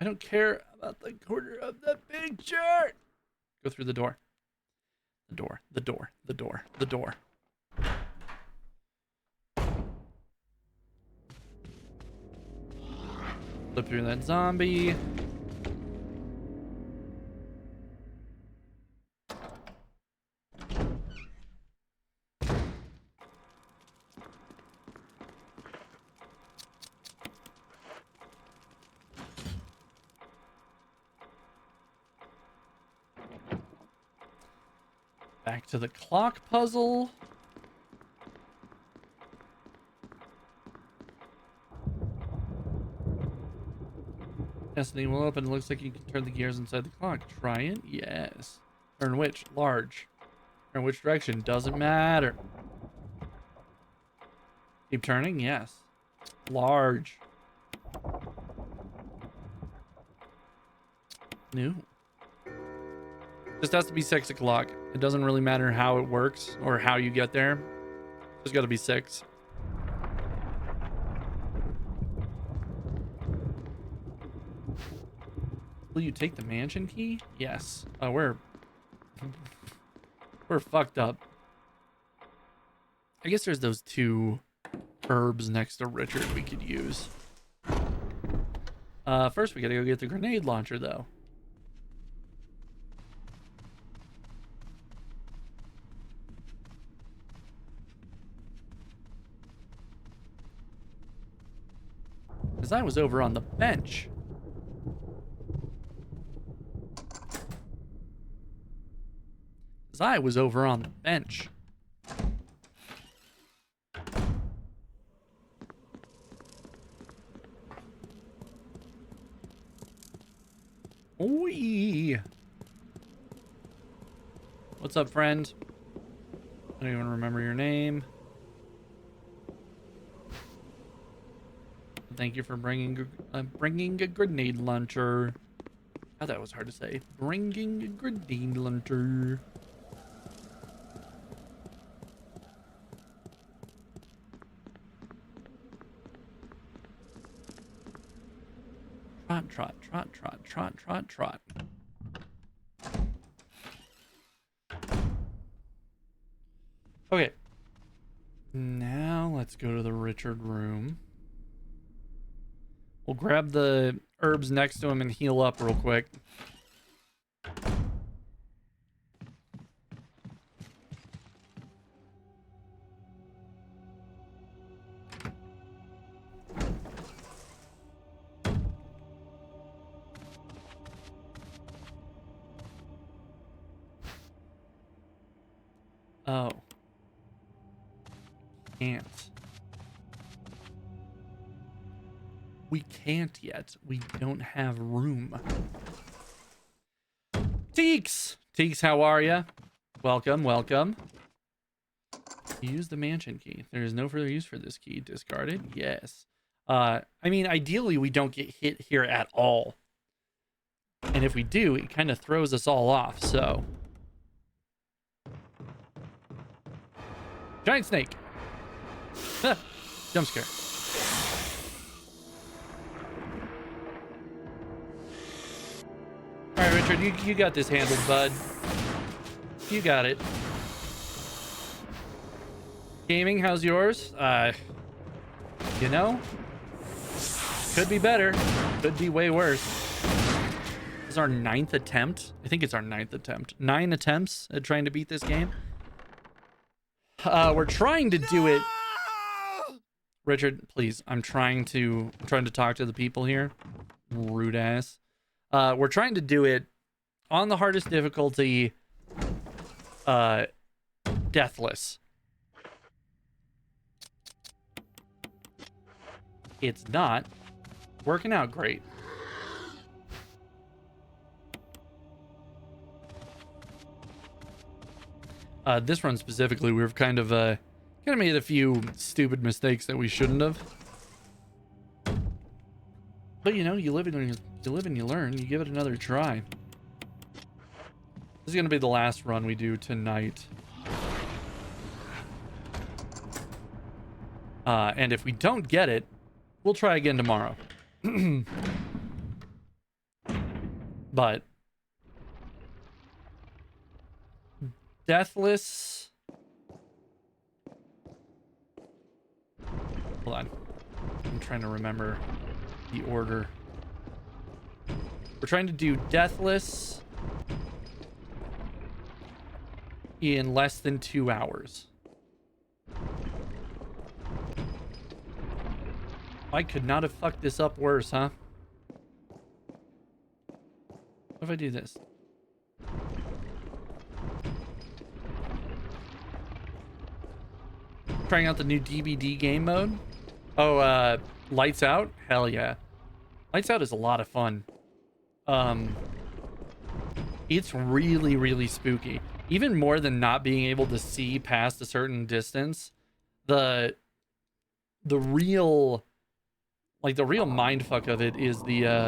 I don't care about the corner of the picture. Go through the door. The door, the door, the door, the door. Flip through that zombie. Back to the clock puzzle. Destiny will open. It looks like you can turn the gears inside the clock. Try it? Yes. Turn which? Large. Turn which direction? Doesn't matter. Keep turning? Yes. Large. New. Just has to be 6 o'clock. It doesn't really matter how it works or how you get there. Just got to be 6. Will you take the mansion key? Yes. Oh, we're fucked up. I guess there's those 2 herbs next to Richard we could use. First we gotta go get the grenade launcher though. Because I was over on the bench. I was over on the bench. Oi. What's up, friend? I don't even remember your name. Thank you for bringing a grenade launcher. God, that was hard to say. Bringing a grenade launcher. Trot, trot, trot, trot, trot, trot, trot. Okay. Now let's go to the Richard room. We'll grab the herbs next to him and heal up real quick. Oh. Can't. We can't yet. We don't have room. Teeks! Teeks, how are ya? Welcome, welcome. Use the mansion key. There is no further use for this key. Discarded? Yes. I mean, ideally, we don't get hit here at all. And if we do, it kind of throws us all off, so... Giant snake! Jump scare. Alright, Richard, you got this handled, bud. You got it. Gaming, how's yours? You know, could be better. Could be way worse. This is our 9th attempt. I think it's our 9th attempt. 9 attempts at trying to beat this game. We're trying to do it. Richard, please. I'm trying to talk to the people here. Rude ass. We're trying to do it on the hardest difficulty, deathless. It's not working out great. This run specifically, we've kind of made a few stupid mistakes that we shouldn't have. But you know, you live and you learn. You give it another try. This is gonna be the last run we do tonight. And if we don't get it, we'll try again tomorrow. But Deathless. Hold on. I'm trying to remember the order. We're trying to do Deathless in less than 2 hours. I could not have fucked this up worse, huh? What if I do this? Trying out the new DBD game mode. Oh, Lights Out? Hell yeah. Lights Out is a lot of fun. It's really, really spooky. Even more than not being able to see past a certain distance, the real, like, the real mindfuck of it is the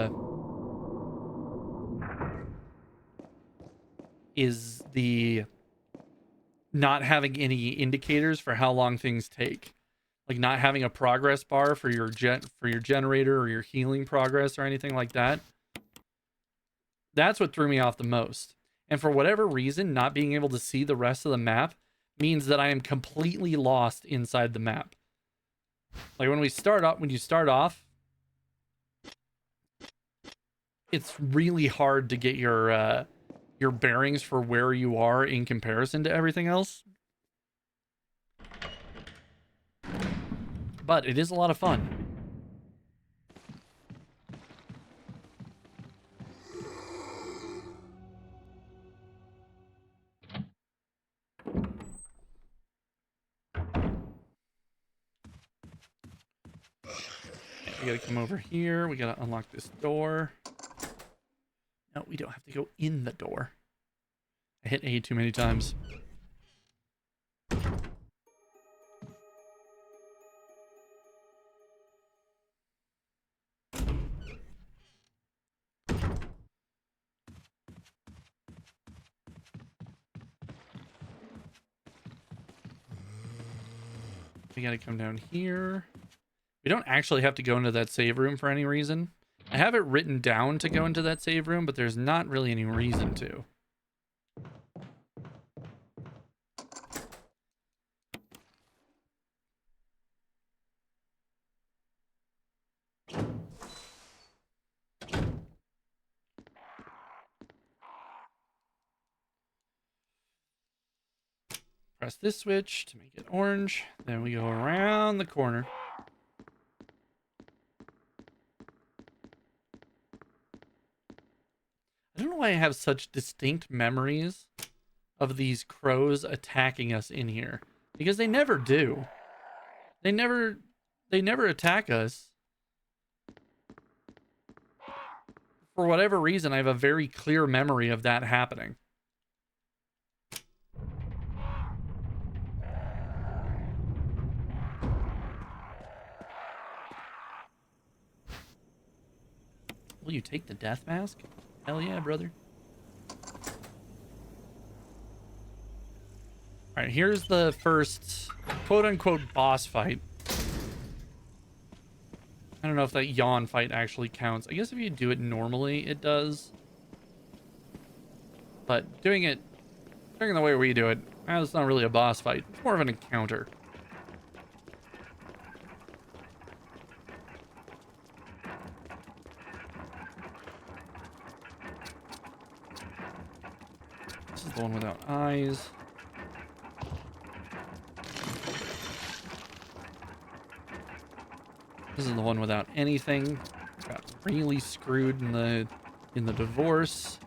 not having any indicators for how long things take. Like not having a progress bar for your generator or your healing progress or anything like that. That's what threw me off the most. And for whatever reason, not being able to see the rest of the map means that I am completely lost inside the map. Like when you start off, it's really hard to get your bearings for where you are in comparison to everything else. But it is a lot of fun. We gotta come over here. We gotta unlock this door. No, we don't have to go in the door. I hit A too many times. We gotta come down here. We don't actually have to go into that save room for any reason. I have it written down to go into that save room, but there's not really any reason to. Press this switch to make it orange. Then we go around the corner. I don't know why I have such distinct memories of these crows attacking us in here. Because they never do. They never attack us. For whatever reason, I have a very clear memory of that happening. Will you take the death mask? Hell yeah, brother. Alright, here's the first quote-unquote boss fight. I don't know if that yawn fight actually counts. I guess if you do it normally, it does. But doing it the way we do it, it's not really a boss fight. It's more of an encounter. This is the one without eyes. This is the one without anything. Got really screwed in the divorce.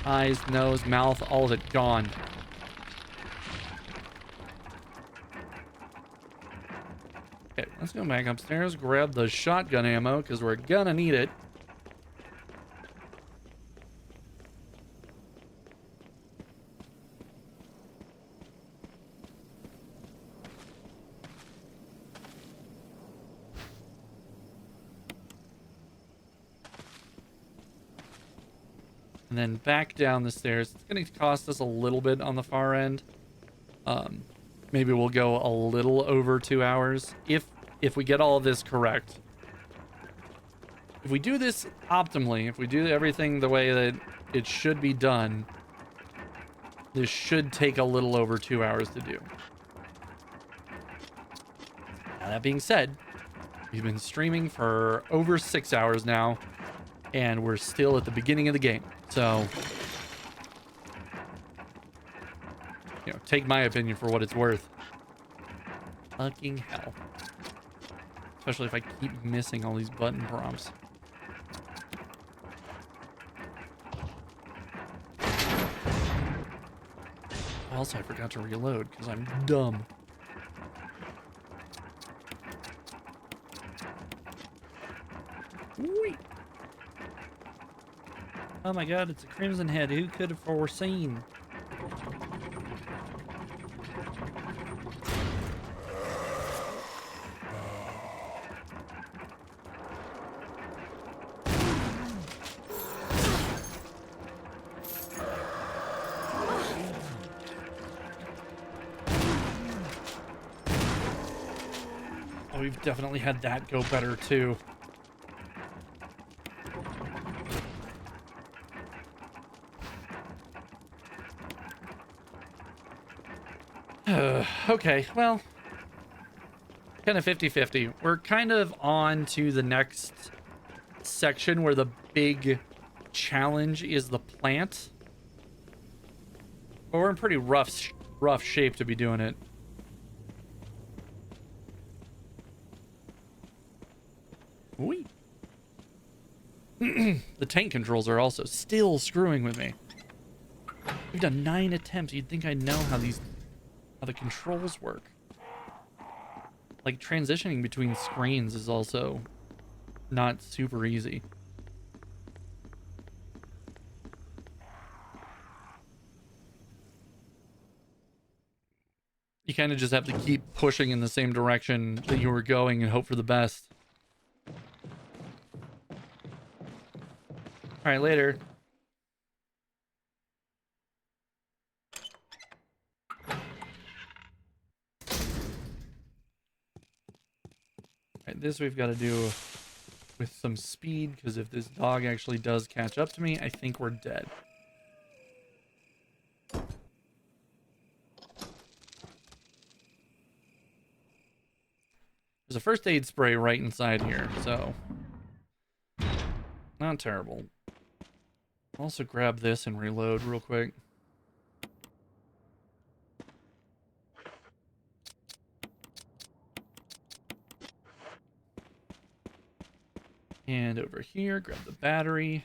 Eyes, nose, mouth, all of it gone. Okay, let's go back upstairs, grab the shotgun ammo, because we're gonna need it. And then back down the stairs. It's going to cost us a little bit on the far end. maybe we'll go a little over 2 hours if we get all of this correct. If we do this optimally, if we do everything the way that it should be done, this should take a little over 2 hours to do. Now, that being said, we've been streaming for over 6 hours now, and we're still at the beginning of the game. So, you know, take my opinion for what it's worth. Fucking hell. Especially if I keep missing all these button prompts. Also, I forgot to reload because I'm dumb. Whee! Oh my god, it's a Crimson Head. Who could have foreseen? Oh, we've definitely had that go better too. Okay, well, kind of 50-50. We're kind of on to the next section where the big challenge is the plant. But we're in pretty rough shape to be doing it. Whee. The tank controls are also still screwing with me. We've done 9 attempts. You'd think I know how the controls work. Like, transitioning between screens is also not super easy. You kind of just have to keep pushing in the same direction that you were going and hope for the best. All right, later. Alright, this we've got to do with some speed, because if this dog actually does catch up to me, I think we're dead. There's a first aid spray right inside here, so not terrible. Also grab this and reload real quick. And over here, grab the battery.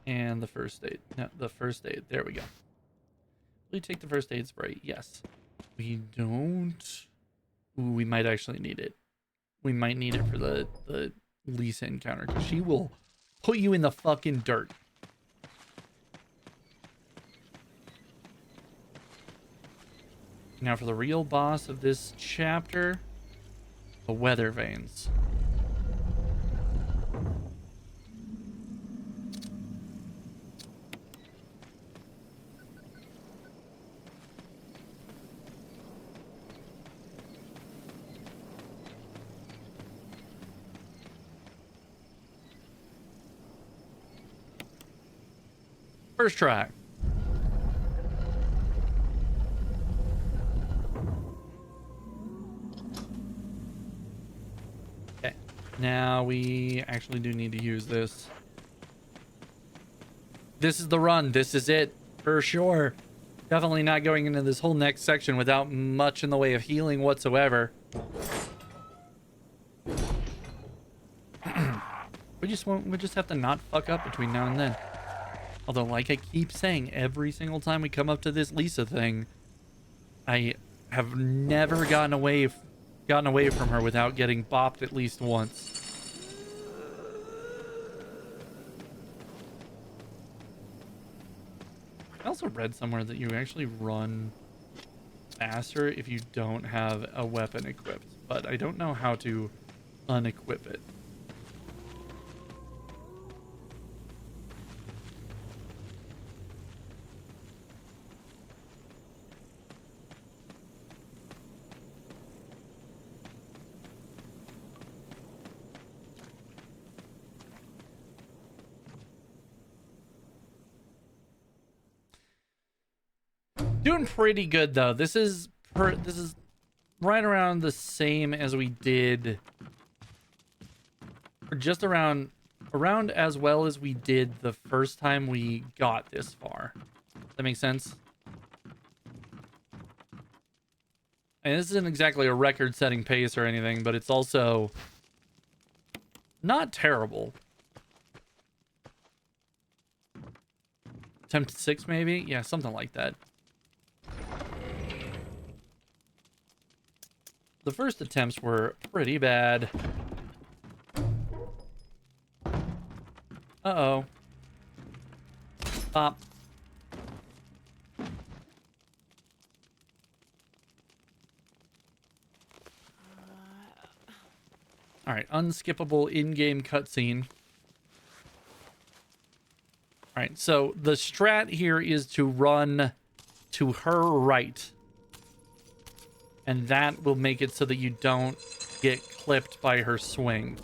And the first aid. No, the first aid. There we go. Will you take the first aid spray? Yes. We don't. Ooh, we might actually need it. We might need it for the Lisa encounter, because she will put you in the fucking dirt. Now for the real boss of this chapter, the weather vanes. First try. Okay. Now we actually do need to use this. This is the run. This is it for sure. Definitely not going into this whole next section without much in the way of healing whatsoever. We just have to not fuck up between now and then. Although, like I keep saying, every single time we come up to this Lisa thing, I have never gotten away from her without getting bopped at least once. I also read somewhere that you actually run faster if you don't have a weapon equipped, but I don't know how to unequip it. Doing pretty good though. This is right around the same as we did, or just around as well as we did the first time we got this far. Does that make sense? And this isn't exactly a record-setting pace or anything, but it's also not terrible. Attempt 6 maybe? Yeah, something like that. The first attempts were pretty bad. Uh-oh. Stop. All right, unskippable in-game cutscene. All right, so the strat here is to run to her right. And that will make it so that you don't get clipped by her swing.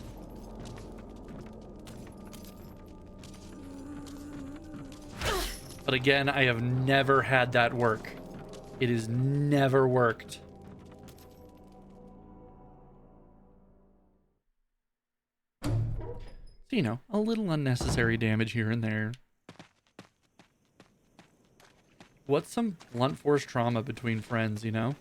But again, I have never had that work. It has never worked. So, you know, a little unnecessary damage here and there. What's some blunt force trauma between friends, you know?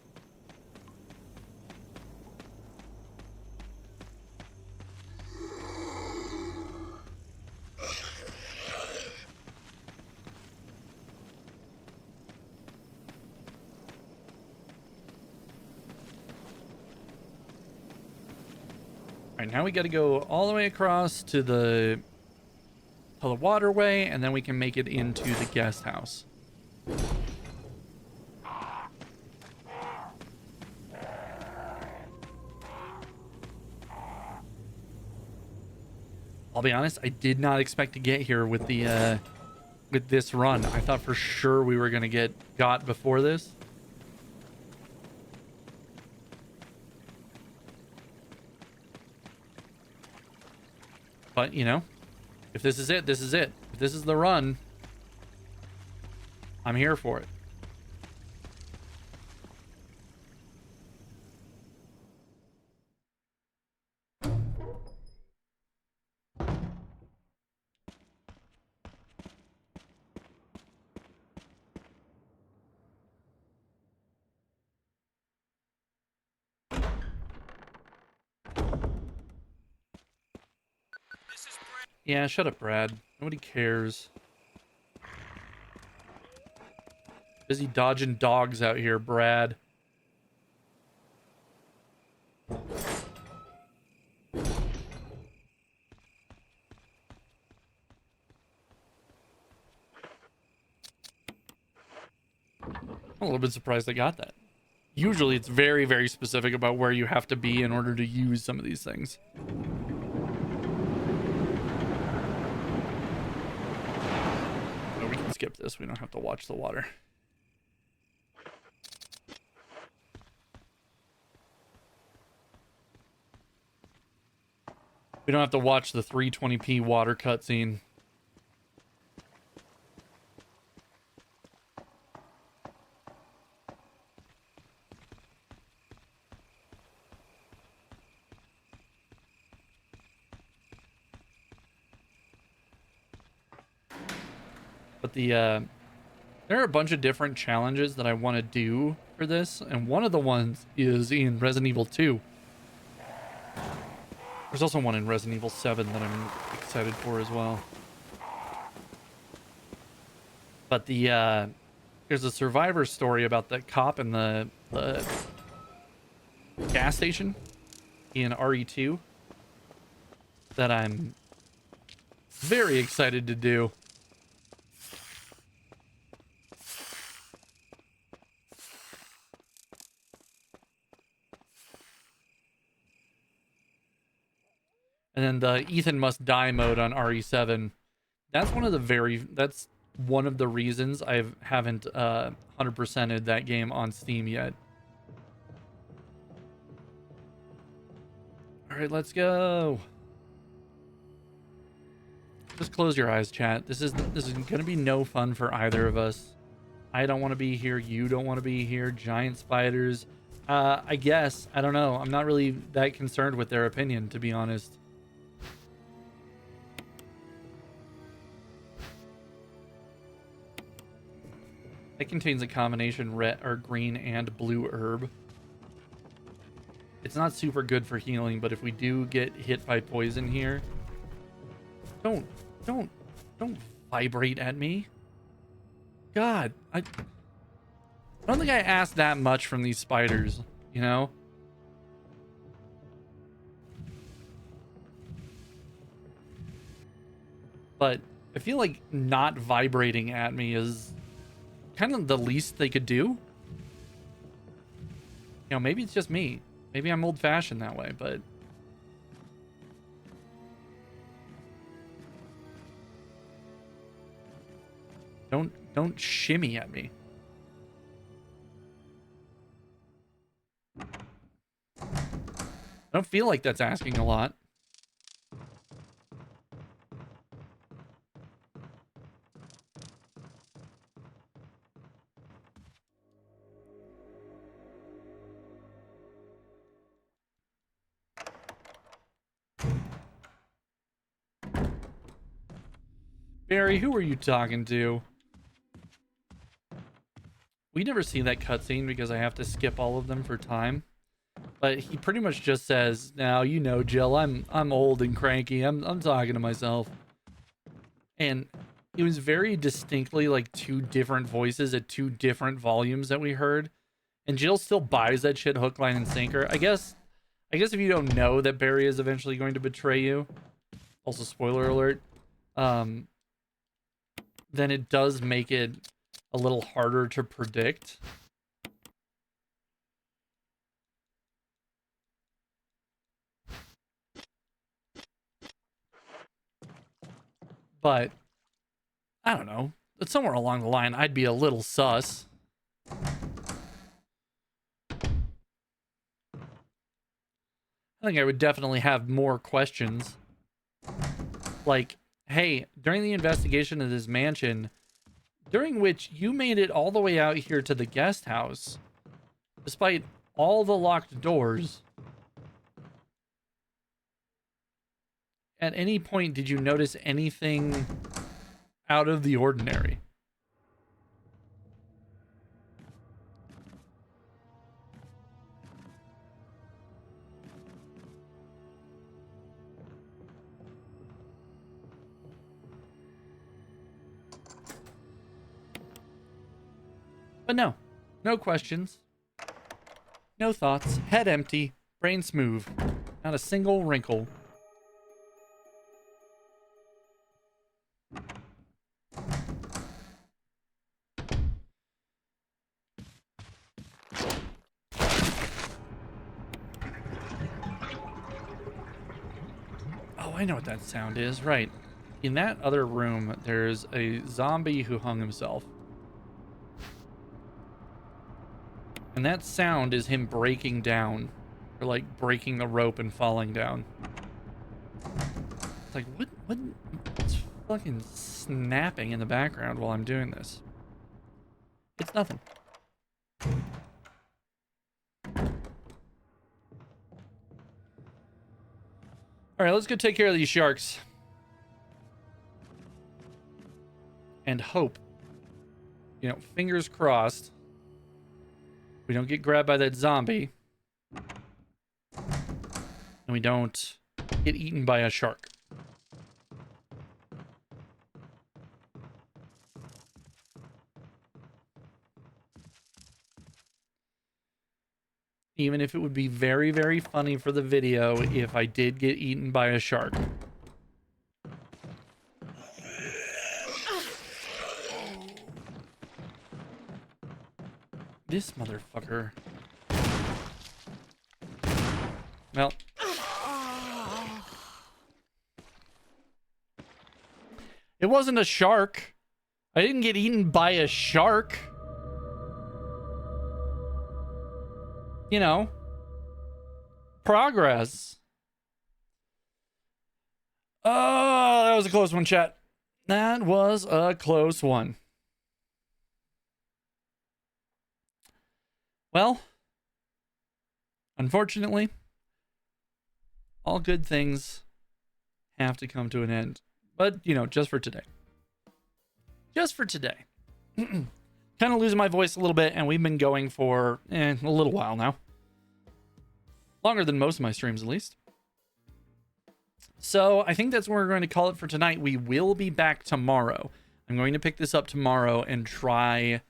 All right, now we got to go all the way across to the waterway, and then we can make it into the guest house. I'll be honest, I did not expect to get here with the with this run. I thought for sure we were gonna get got before this. But, you know, if this is it, this is it. If this is the run, I'm here for it. Yeah, shut up, Brad. Nobody cares. Busy dodging dogs out here, Brad. I'm a little bit surprised I got that. Usually it's very, very specific about where you have to be in order to use some of these things. Oh, we can skip this. We don't have to watch the water. We don't have to watch the 320p water cutscene. But there are a bunch of different challenges that I want to do for this, and one of the ones is in Resident Evil 2. There's also one in Resident Evil 7 that I'm excited for as well. But there's a survivor story about the cop in the gas station in RE2 that I'm very excited to do. And then the Ethan Must Die mode on RE7. That's one of the reasons I haven't 100%ed that game on Steam yet. All right, let's go. Just close your eyes, chat. This is going to be no fun for either of us. I don't want to be here. You don't want to be here. Giant spiders. I guess. I don't know. I'm not really that concerned with their opinion, to be honest. It contains a combination red or green and blue herb. It's not super good for healing, but if we do get hit by poison here, don't vibrate at me. God, I don't think I asked that much from these spiders, you know? But I feel like not vibrating at me is kind of the least they could do. You know, maybe it's just me. Maybe I'm old-fashioned that way, but don't shimmy at me. I don't feel like that's asking a lot. Barry, who are you talking to? We never see that cutscene because I have to skip all of them for time. But he pretty much just says, "Now you know, Jill, I'm old and cranky. I'm talking to myself." And it was very distinctly like two different voices at two different volumes that we heard. And Jill still buys that shit hook, line, and sinker. I guess if you don't know that Barry is eventually going to betray you, also spoiler alert, then it does make it a little harder to predict. But I don't know. But somewhere along the line, I'd be a little sus. I think I would definitely have more questions. Like, hey, during the investigation of this mansion, during which you made it all the way out here to the guest house, despite all the locked doors, at any point did you notice anything out of the ordinary? But no questions, no thoughts, head empty, brain smooth, not a single wrinkle. Oh, I know what that sound is, right. In that other room, there's a zombie who hung himself. And that sound is him breaking down. Or like breaking the rope and falling down. It's like, what's fucking snapping in the background while I'm doing this? It's nothing. Alright, let's go take care of these sharks. And hope. You know, fingers crossed. We don't get grabbed by that zombie. And we don't get eaten by a shark. Even if it would be very, very funny for the video if I did get eaten by a shark. This motherfucker. Well. It wasn't a shark. I didn't get eaten by a shark. You know. Progress. Oh, that was a close one, chat. That was a close one. Well, unfortunately, all good things have to come to an end. But, you know, just for today. Just for today. Kind of losing my voice a little bit, and we've been going for a little while now. Longer than most of my streams, at least. So I think that's where we're going to call it for tonight. We will be back tomorrow. I'm going to pick this up tomorrow and try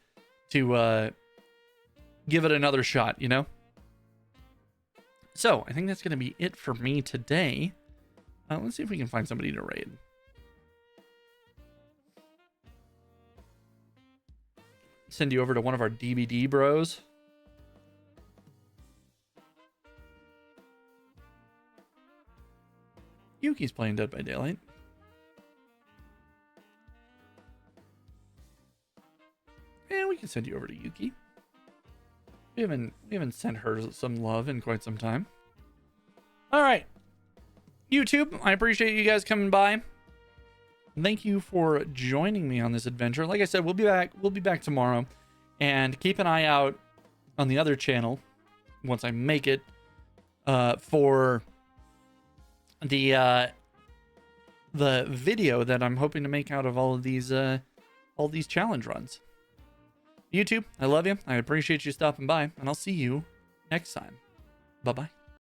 to give it another shot, you know? So I think that's going to be it for me today. Let's see if we can find somebody to raid. Send you over to one of our DVD bros. Yuki's playing Dead by Daylight. And we can send you over to Yuki. We haven't sent her some love in quite some time. All right, YouTube, I appreciate you guys coming by. Thank you for joining me on this adventure. Like I said, we'll be back. We'll be back tomorrow, and keep an eye out on the other channel once I make it for the video that I'm hoping to make out of all these challenge runs. YouTube, I love you. I appreciate you stopping by, and I'll see you next time. Bye-bye.